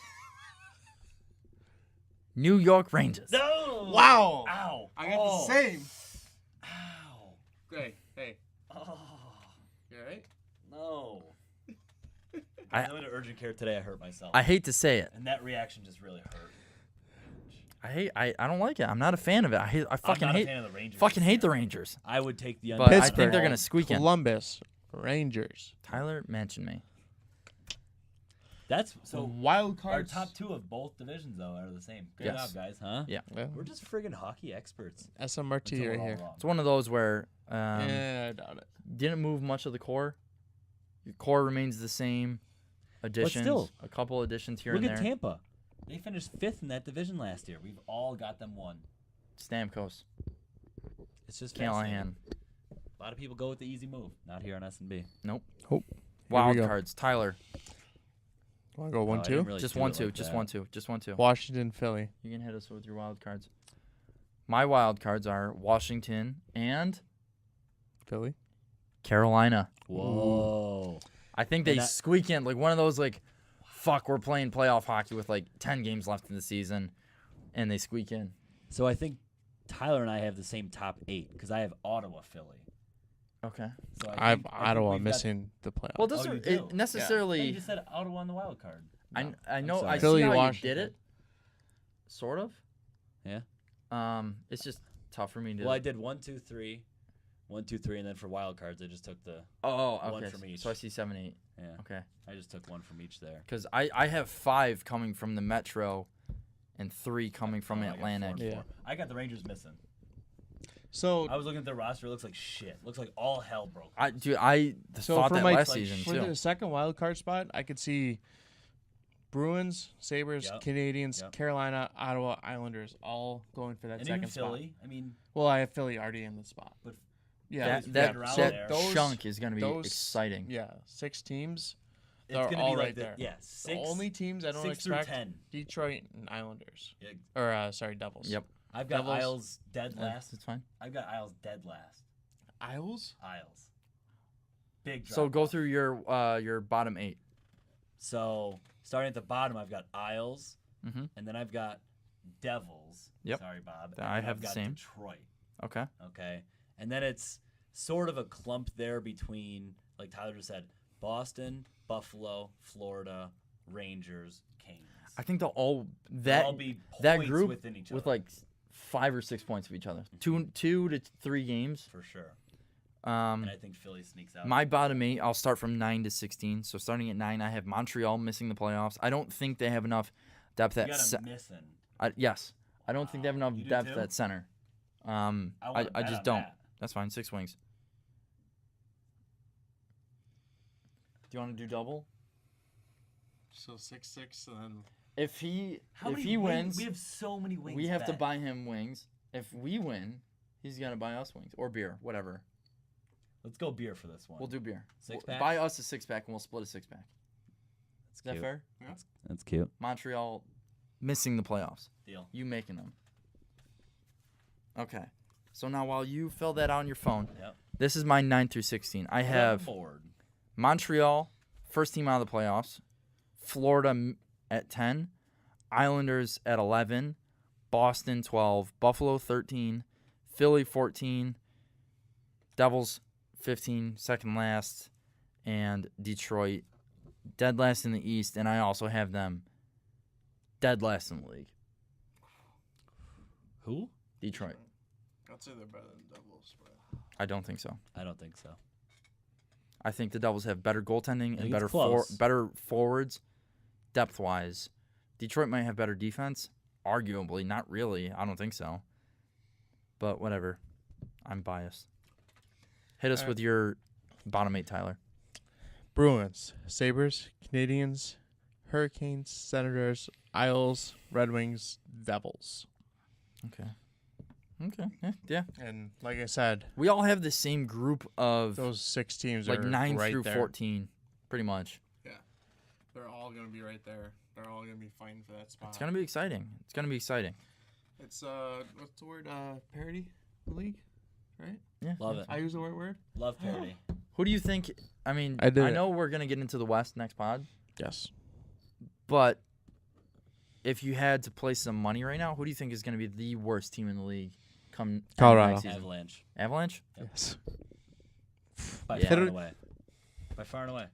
S2: New York Rangers.
S3: No!
S4: Wow.
S3: Ow!
S4: I got
S3: Oh.
S4: the same.
S3: Ow!
S4: Great. Hey.
S3: Oh,
S4: You all right?
S3: no.
S2: I-
S3: I went to urgent care today. I hurt myself.
S2: I hate to say it.
S3: and that reaction just really hurt.
S2: I don't like it. I'm not a fan of it. I fucking
S3: I'm not
S2: hate
S3: a fan of the Rangers.
S2: fucking hate the Rangers.
S3: I would take the
S2: But I
S3: Pittsburgh.
S2: think they're gonna squeak in.
S4: Columbus, Rangers.
S2: Tyler mentioned me.
S5: That's so.
S4: Wild
S5: Our
S4: cards.
S5: top 2 of both divisions though are the same. Good
S2: Yes.
S5: job, guys. Huh?
S2: Yeah.
S4: Yeah.
S5: We're just friggin' hockey experts.
S4: SMRT
S5: Until
S4: right
S5: we're all
S4: here.
S5: wrong.
S2: It's one of those where
S4: Yeah, I doubt it.
S2: didn't move much of the core. Your core remains the same. Additions,
S5: still,
S2: a couple additions here
S5: Look
S2: and
S5: at
S2: there.
S5: Tampa. They finished 5th in that division last year. We've all got them 1.
S2: Stamkos,
S5: It's just
S2: Callahan.
S5: fascinating. A lot of people go with the easy move. Not here on S&B.
S2: Nope.
S4: Oh,
S2: Wild
S4: go.
S2: cards. Tyler,
S4: Want to go
S5: Oh,
S4: 1,
S5: I
S4: 2?
S5: didn't really
S2: just
S5: do
S2: 1,
S5: it
S2: 2,
S5: like
S2: just
S5: that.
S2: 1, 2, just 1, 2.
S4: Washington, Philly.
S2: You can hit us with your wild cards. My wild cards are Washington and
S4: Philly.
S2: Carolina.
S5: Whoa.
S2: I think they
S5: And that-
S2: squeak in like one of those like, fuck, we're playing playoff hockey with like 10 games left in the season, and they squeak in.
S5: So I think Tyler and I have the same top 8 because I have Ottawa, Philly.
S2: Okay.
S5: So
S4: I have
S5: think
S4: Ottawa
S5: we've got-
S4: missing the playoffs.
S2: Well, it doesn't
S5: you
S2: it
S5: do?
S2: necessarily.
S5: You just said Ottawa on the wild card.
S2: I
S5: No,
S2: know
S5: I'm
S2: I
S5: sorry.
S2: see
S4: Philly,
S2: how
S4: Washington.
S2: you did it. Sort of.
S5: Yeah.
S2: It's just tough for me to.
S5: Well, I did 1, 2, 3, 1, 2, 3, and then for wild cards, I just took the.
S2: Oh,
S5: one
S2: okay.
S5: from each.
S2: So I see 7, 8.
S5: Yeah.
S2: Okay.
S5: I just took 1 from each there.
S2: Because I have 5 coming from the Metro, and 3 coming from
S5: Oh, I got 4
S2: Atlantic.
S5: and 4.
S4: Yeah.
S5: I got the Rangers missing.
S4: So,
S5: I was looking at their roster. It looks like shit. Looks like all hell broke.
S2: I
S4: So
S2: thought
S4: for
S2: that
S4: my-
S2: last
S5: like,
S2: season
S4: for
S2: too.
S4: the second wild card spot, I could see Bruins, Sabres,
S5: Yep.
S4: Canadians,
S5: Yep.
S4: Carolina, Ottawa, Islanders all going for that
S5: And
S4: second
S5: even
S4: spot.
S5: Philly. I mean,
S4: Well, I have Philly already in the spot.
S5: But
S4: yeah,
S5: Philly's
S2: that
S5: figured out
S2: that
S5: there.
S4: Those-
S2: chunk is going to be
S4: those-
S2: exciting.
S4: yeah, 6 teams.
S5: it's
S4: They're
S5: going to
S4: all
S5: be like
S4: right there.
S5: Yeah,
S4: The
S5: 6.
S4: only teams I don't
S5: 6 through
S4: expect
S5: 10.
S4: Detroit and Islanders,
S5: Yeah,
S4: or sorry, Devils.
S2: Yep.
S5: I've got
S4: Devils.
S5: Isles dead last.
S2: It's fine.
S5: I've got Isles dead last.
S4: Isles.
S5: Isles. Big drop.
S2: So go through your bottom 8.
S5: So starting at the bottom, I've got Isles,
S2: Mhm.
S5: and then I've got Devils.
S2: Yep.
S5: Sorry, Bob.
S2: I
S5: And
S2: have
S5: I've
S2: the
S5: got
S2: same.
S5: Detroit.
S2: Okay.
S5: Okay, and then it's sort of a clump there between, like Tyler just said, Boston, Buffalo, Florida, Rangers, Canes.
S2: I think they'll all
S5: They'll all be
S2: that
S5: points
S2: group
S5: within each
S2: with
S5: other.
S2: like 5 or 6 points of each other. 2 to 3 games.
S5: For sure. And I think Philly sneaks out.
S2: My bottom 8, I'll start from 9 to 16. So starting at 9, I have Montreal missing the playoffs. I don't think they have enough depth
S5: you
S2: at
S5: got 'em missing.
S2: yes. I don't think they have enough
S5: You do
S2: depth
S5: too?
S2: at center.
S5: wanna
S2: I
S5: bet
S2: just
S5: on
S2: don't.
S5: that.
S2: That's fine. 6 wings. Do you want to do double?
S4: So 6-6, and then
S2: If he
S5: How
S2: if
S5: many
S2: he
S5: wings?
S2: wins,
S5: We have so many wings.
S2: we have to
S5: bet.
S2: buy him wings. If we win, he's gonna buy us wings or beer, whatever.
S5: Let's go beer for this one.
S2: We'll do beer.
S5: Six-pack?
S2: Buy us a 6-pack and we'll split a 6-pack.
S5: That's
S2: Is that
S5: cute.
S2: fair?
S5: That's cute.
S2: Montreal missing the playoffs.
S5: Deal.
S2: You making them. Okay. So now while you fill that out on your phone,
S5: Yep.
S2: this is my 9 through 16. I have
S5: board.
S2: Montreal, first team out of the playoffs. Florida at 10. Islanders at 11. Boston 12. Buffalo 13. Philly 14. Devils 15, second last. And Detroit dead last in the East. And I also have them dead last in the league.
S5: Who?
S2: Detroit.
S4: I'd say they're better than Devils. But
S2: I don't think so.
S5: I don't think so.
S2: I think the Devils have better goaltending and
S5: think
S2: better
S5: it's close.
S2: better forwards, depth wise. Detroit might have better defense, arguably. Not really. I don't think so. But whatever. I'm biased. Hit us
S4: All right.
S2: with your bottom 8, Tyler.
S4: Bruins, Sabres, Canadians, Hurricanes, Senators, Isles, Red Wings, Devils.
S2: Okay. Yeah.
S4: And like I said,
S2: We all have the same group of
S4: those 6 teams
S2: like
S4: are
S2: 9
S4: right
S2: through
S4: there.
S2: 14, pretty much.
S4: Yeah, they're all gonna be right there. They're all gonna be fighting for that spot.
S2: It's gonna be exciting. It's gonna be exciting.
S4: It's what's the word? Parity league, right?
S2: Yeah.
S5: Love it.
S4: I use the right word.
S5: Love parody.
S2: Who do you think? I mean,
S4: I did it.
S2: know we're gonna get into the West next pod.
S4: Yes.
S2: But if you had to place some money right now, who do you think is going to be the worst team in the league come
S4: Colorado.
S2: next season?
S5: Avalanche.
S2: Avalanche?
S4: Yes.
S5: By
S2: Yeah.
S5: far and away. By far and away.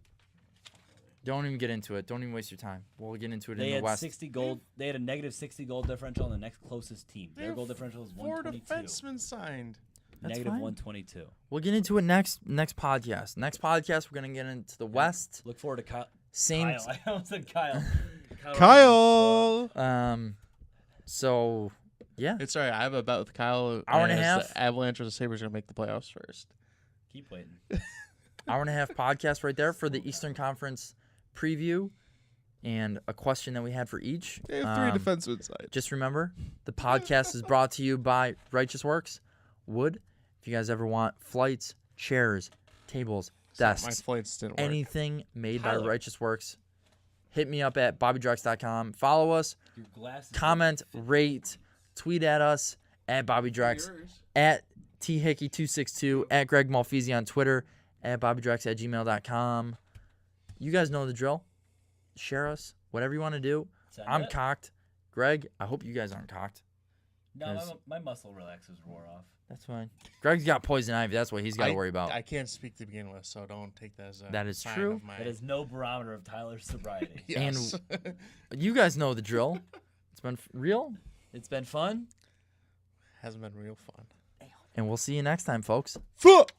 S2: Don't even get into it. Don't even waste your time. We'll get into it
S5: They
S2: in the
S5: had
S2: West.
S5: 60 goal. They had a negative 60 goal differential on the next closest team. Their goal differential is
S4: 4
S5: 122.
S4: defensemen signed.
S2: That's
S5: Negative
S2: fine.
S5: 122.
S2: We'll get into it next podcast. Next podcast, we're going to get into the West.
S5: Look forward to
S2: Same.
S3: Kyle. I almost said Kyle.
S4: Kyle.
S2: So yeah,
S4: It's all right. I have a bet with Kyle.
S2: Hour and a
S4: as
S2: half.
S4: The Avalanche or the Sabres are going to make the playoffs first.
S3: Keep waiting.
S2: hour and a half podcast right there for the Eastern Conference preview and a question that we had for each.
S4: They have three defensemen inside.
S2: Just remember, the podcast is brought to you by Righteous Works Wood. If you guys ever want flights, chairs, tables,
S4: My
S2: desks,
S4: flights didn't work.
S2: anything made by
S3: Tyler.
S2: Righteous Works, hit me up at BobbyDrex.com. Follow us,
S3: Your glasses.
S2: comment, rate, tweet at us at BobbyDrex, at THickey262, at Greg Malfeasy on Twitter, at BobbyDrex@gmail.com. You guys know the drill. Share us, whatever you want to do.
S3: Send
S2: I'm
S3: it.
S2: cocked. Greg, I hope you guys aren't cocked.
S3: No,
S2: 'cause-
S3: my muscle relaxers wore off.
S2: That's fine. Greg's got poison ivy. That's what he's got to worry about.
S4: I can't speak to begin with, so don't take that as a
S2: That is
S4: sign
S2: true.
S4: of my...
S3: That is no barometer of Tyler's sobriety.
S4: Yes.
S2: You guys know the drill. It's been real,
S3: It's been fun.
S4: Hasn't been real fun.
S2: and we'll see you next time, folks.
S4: Fuck!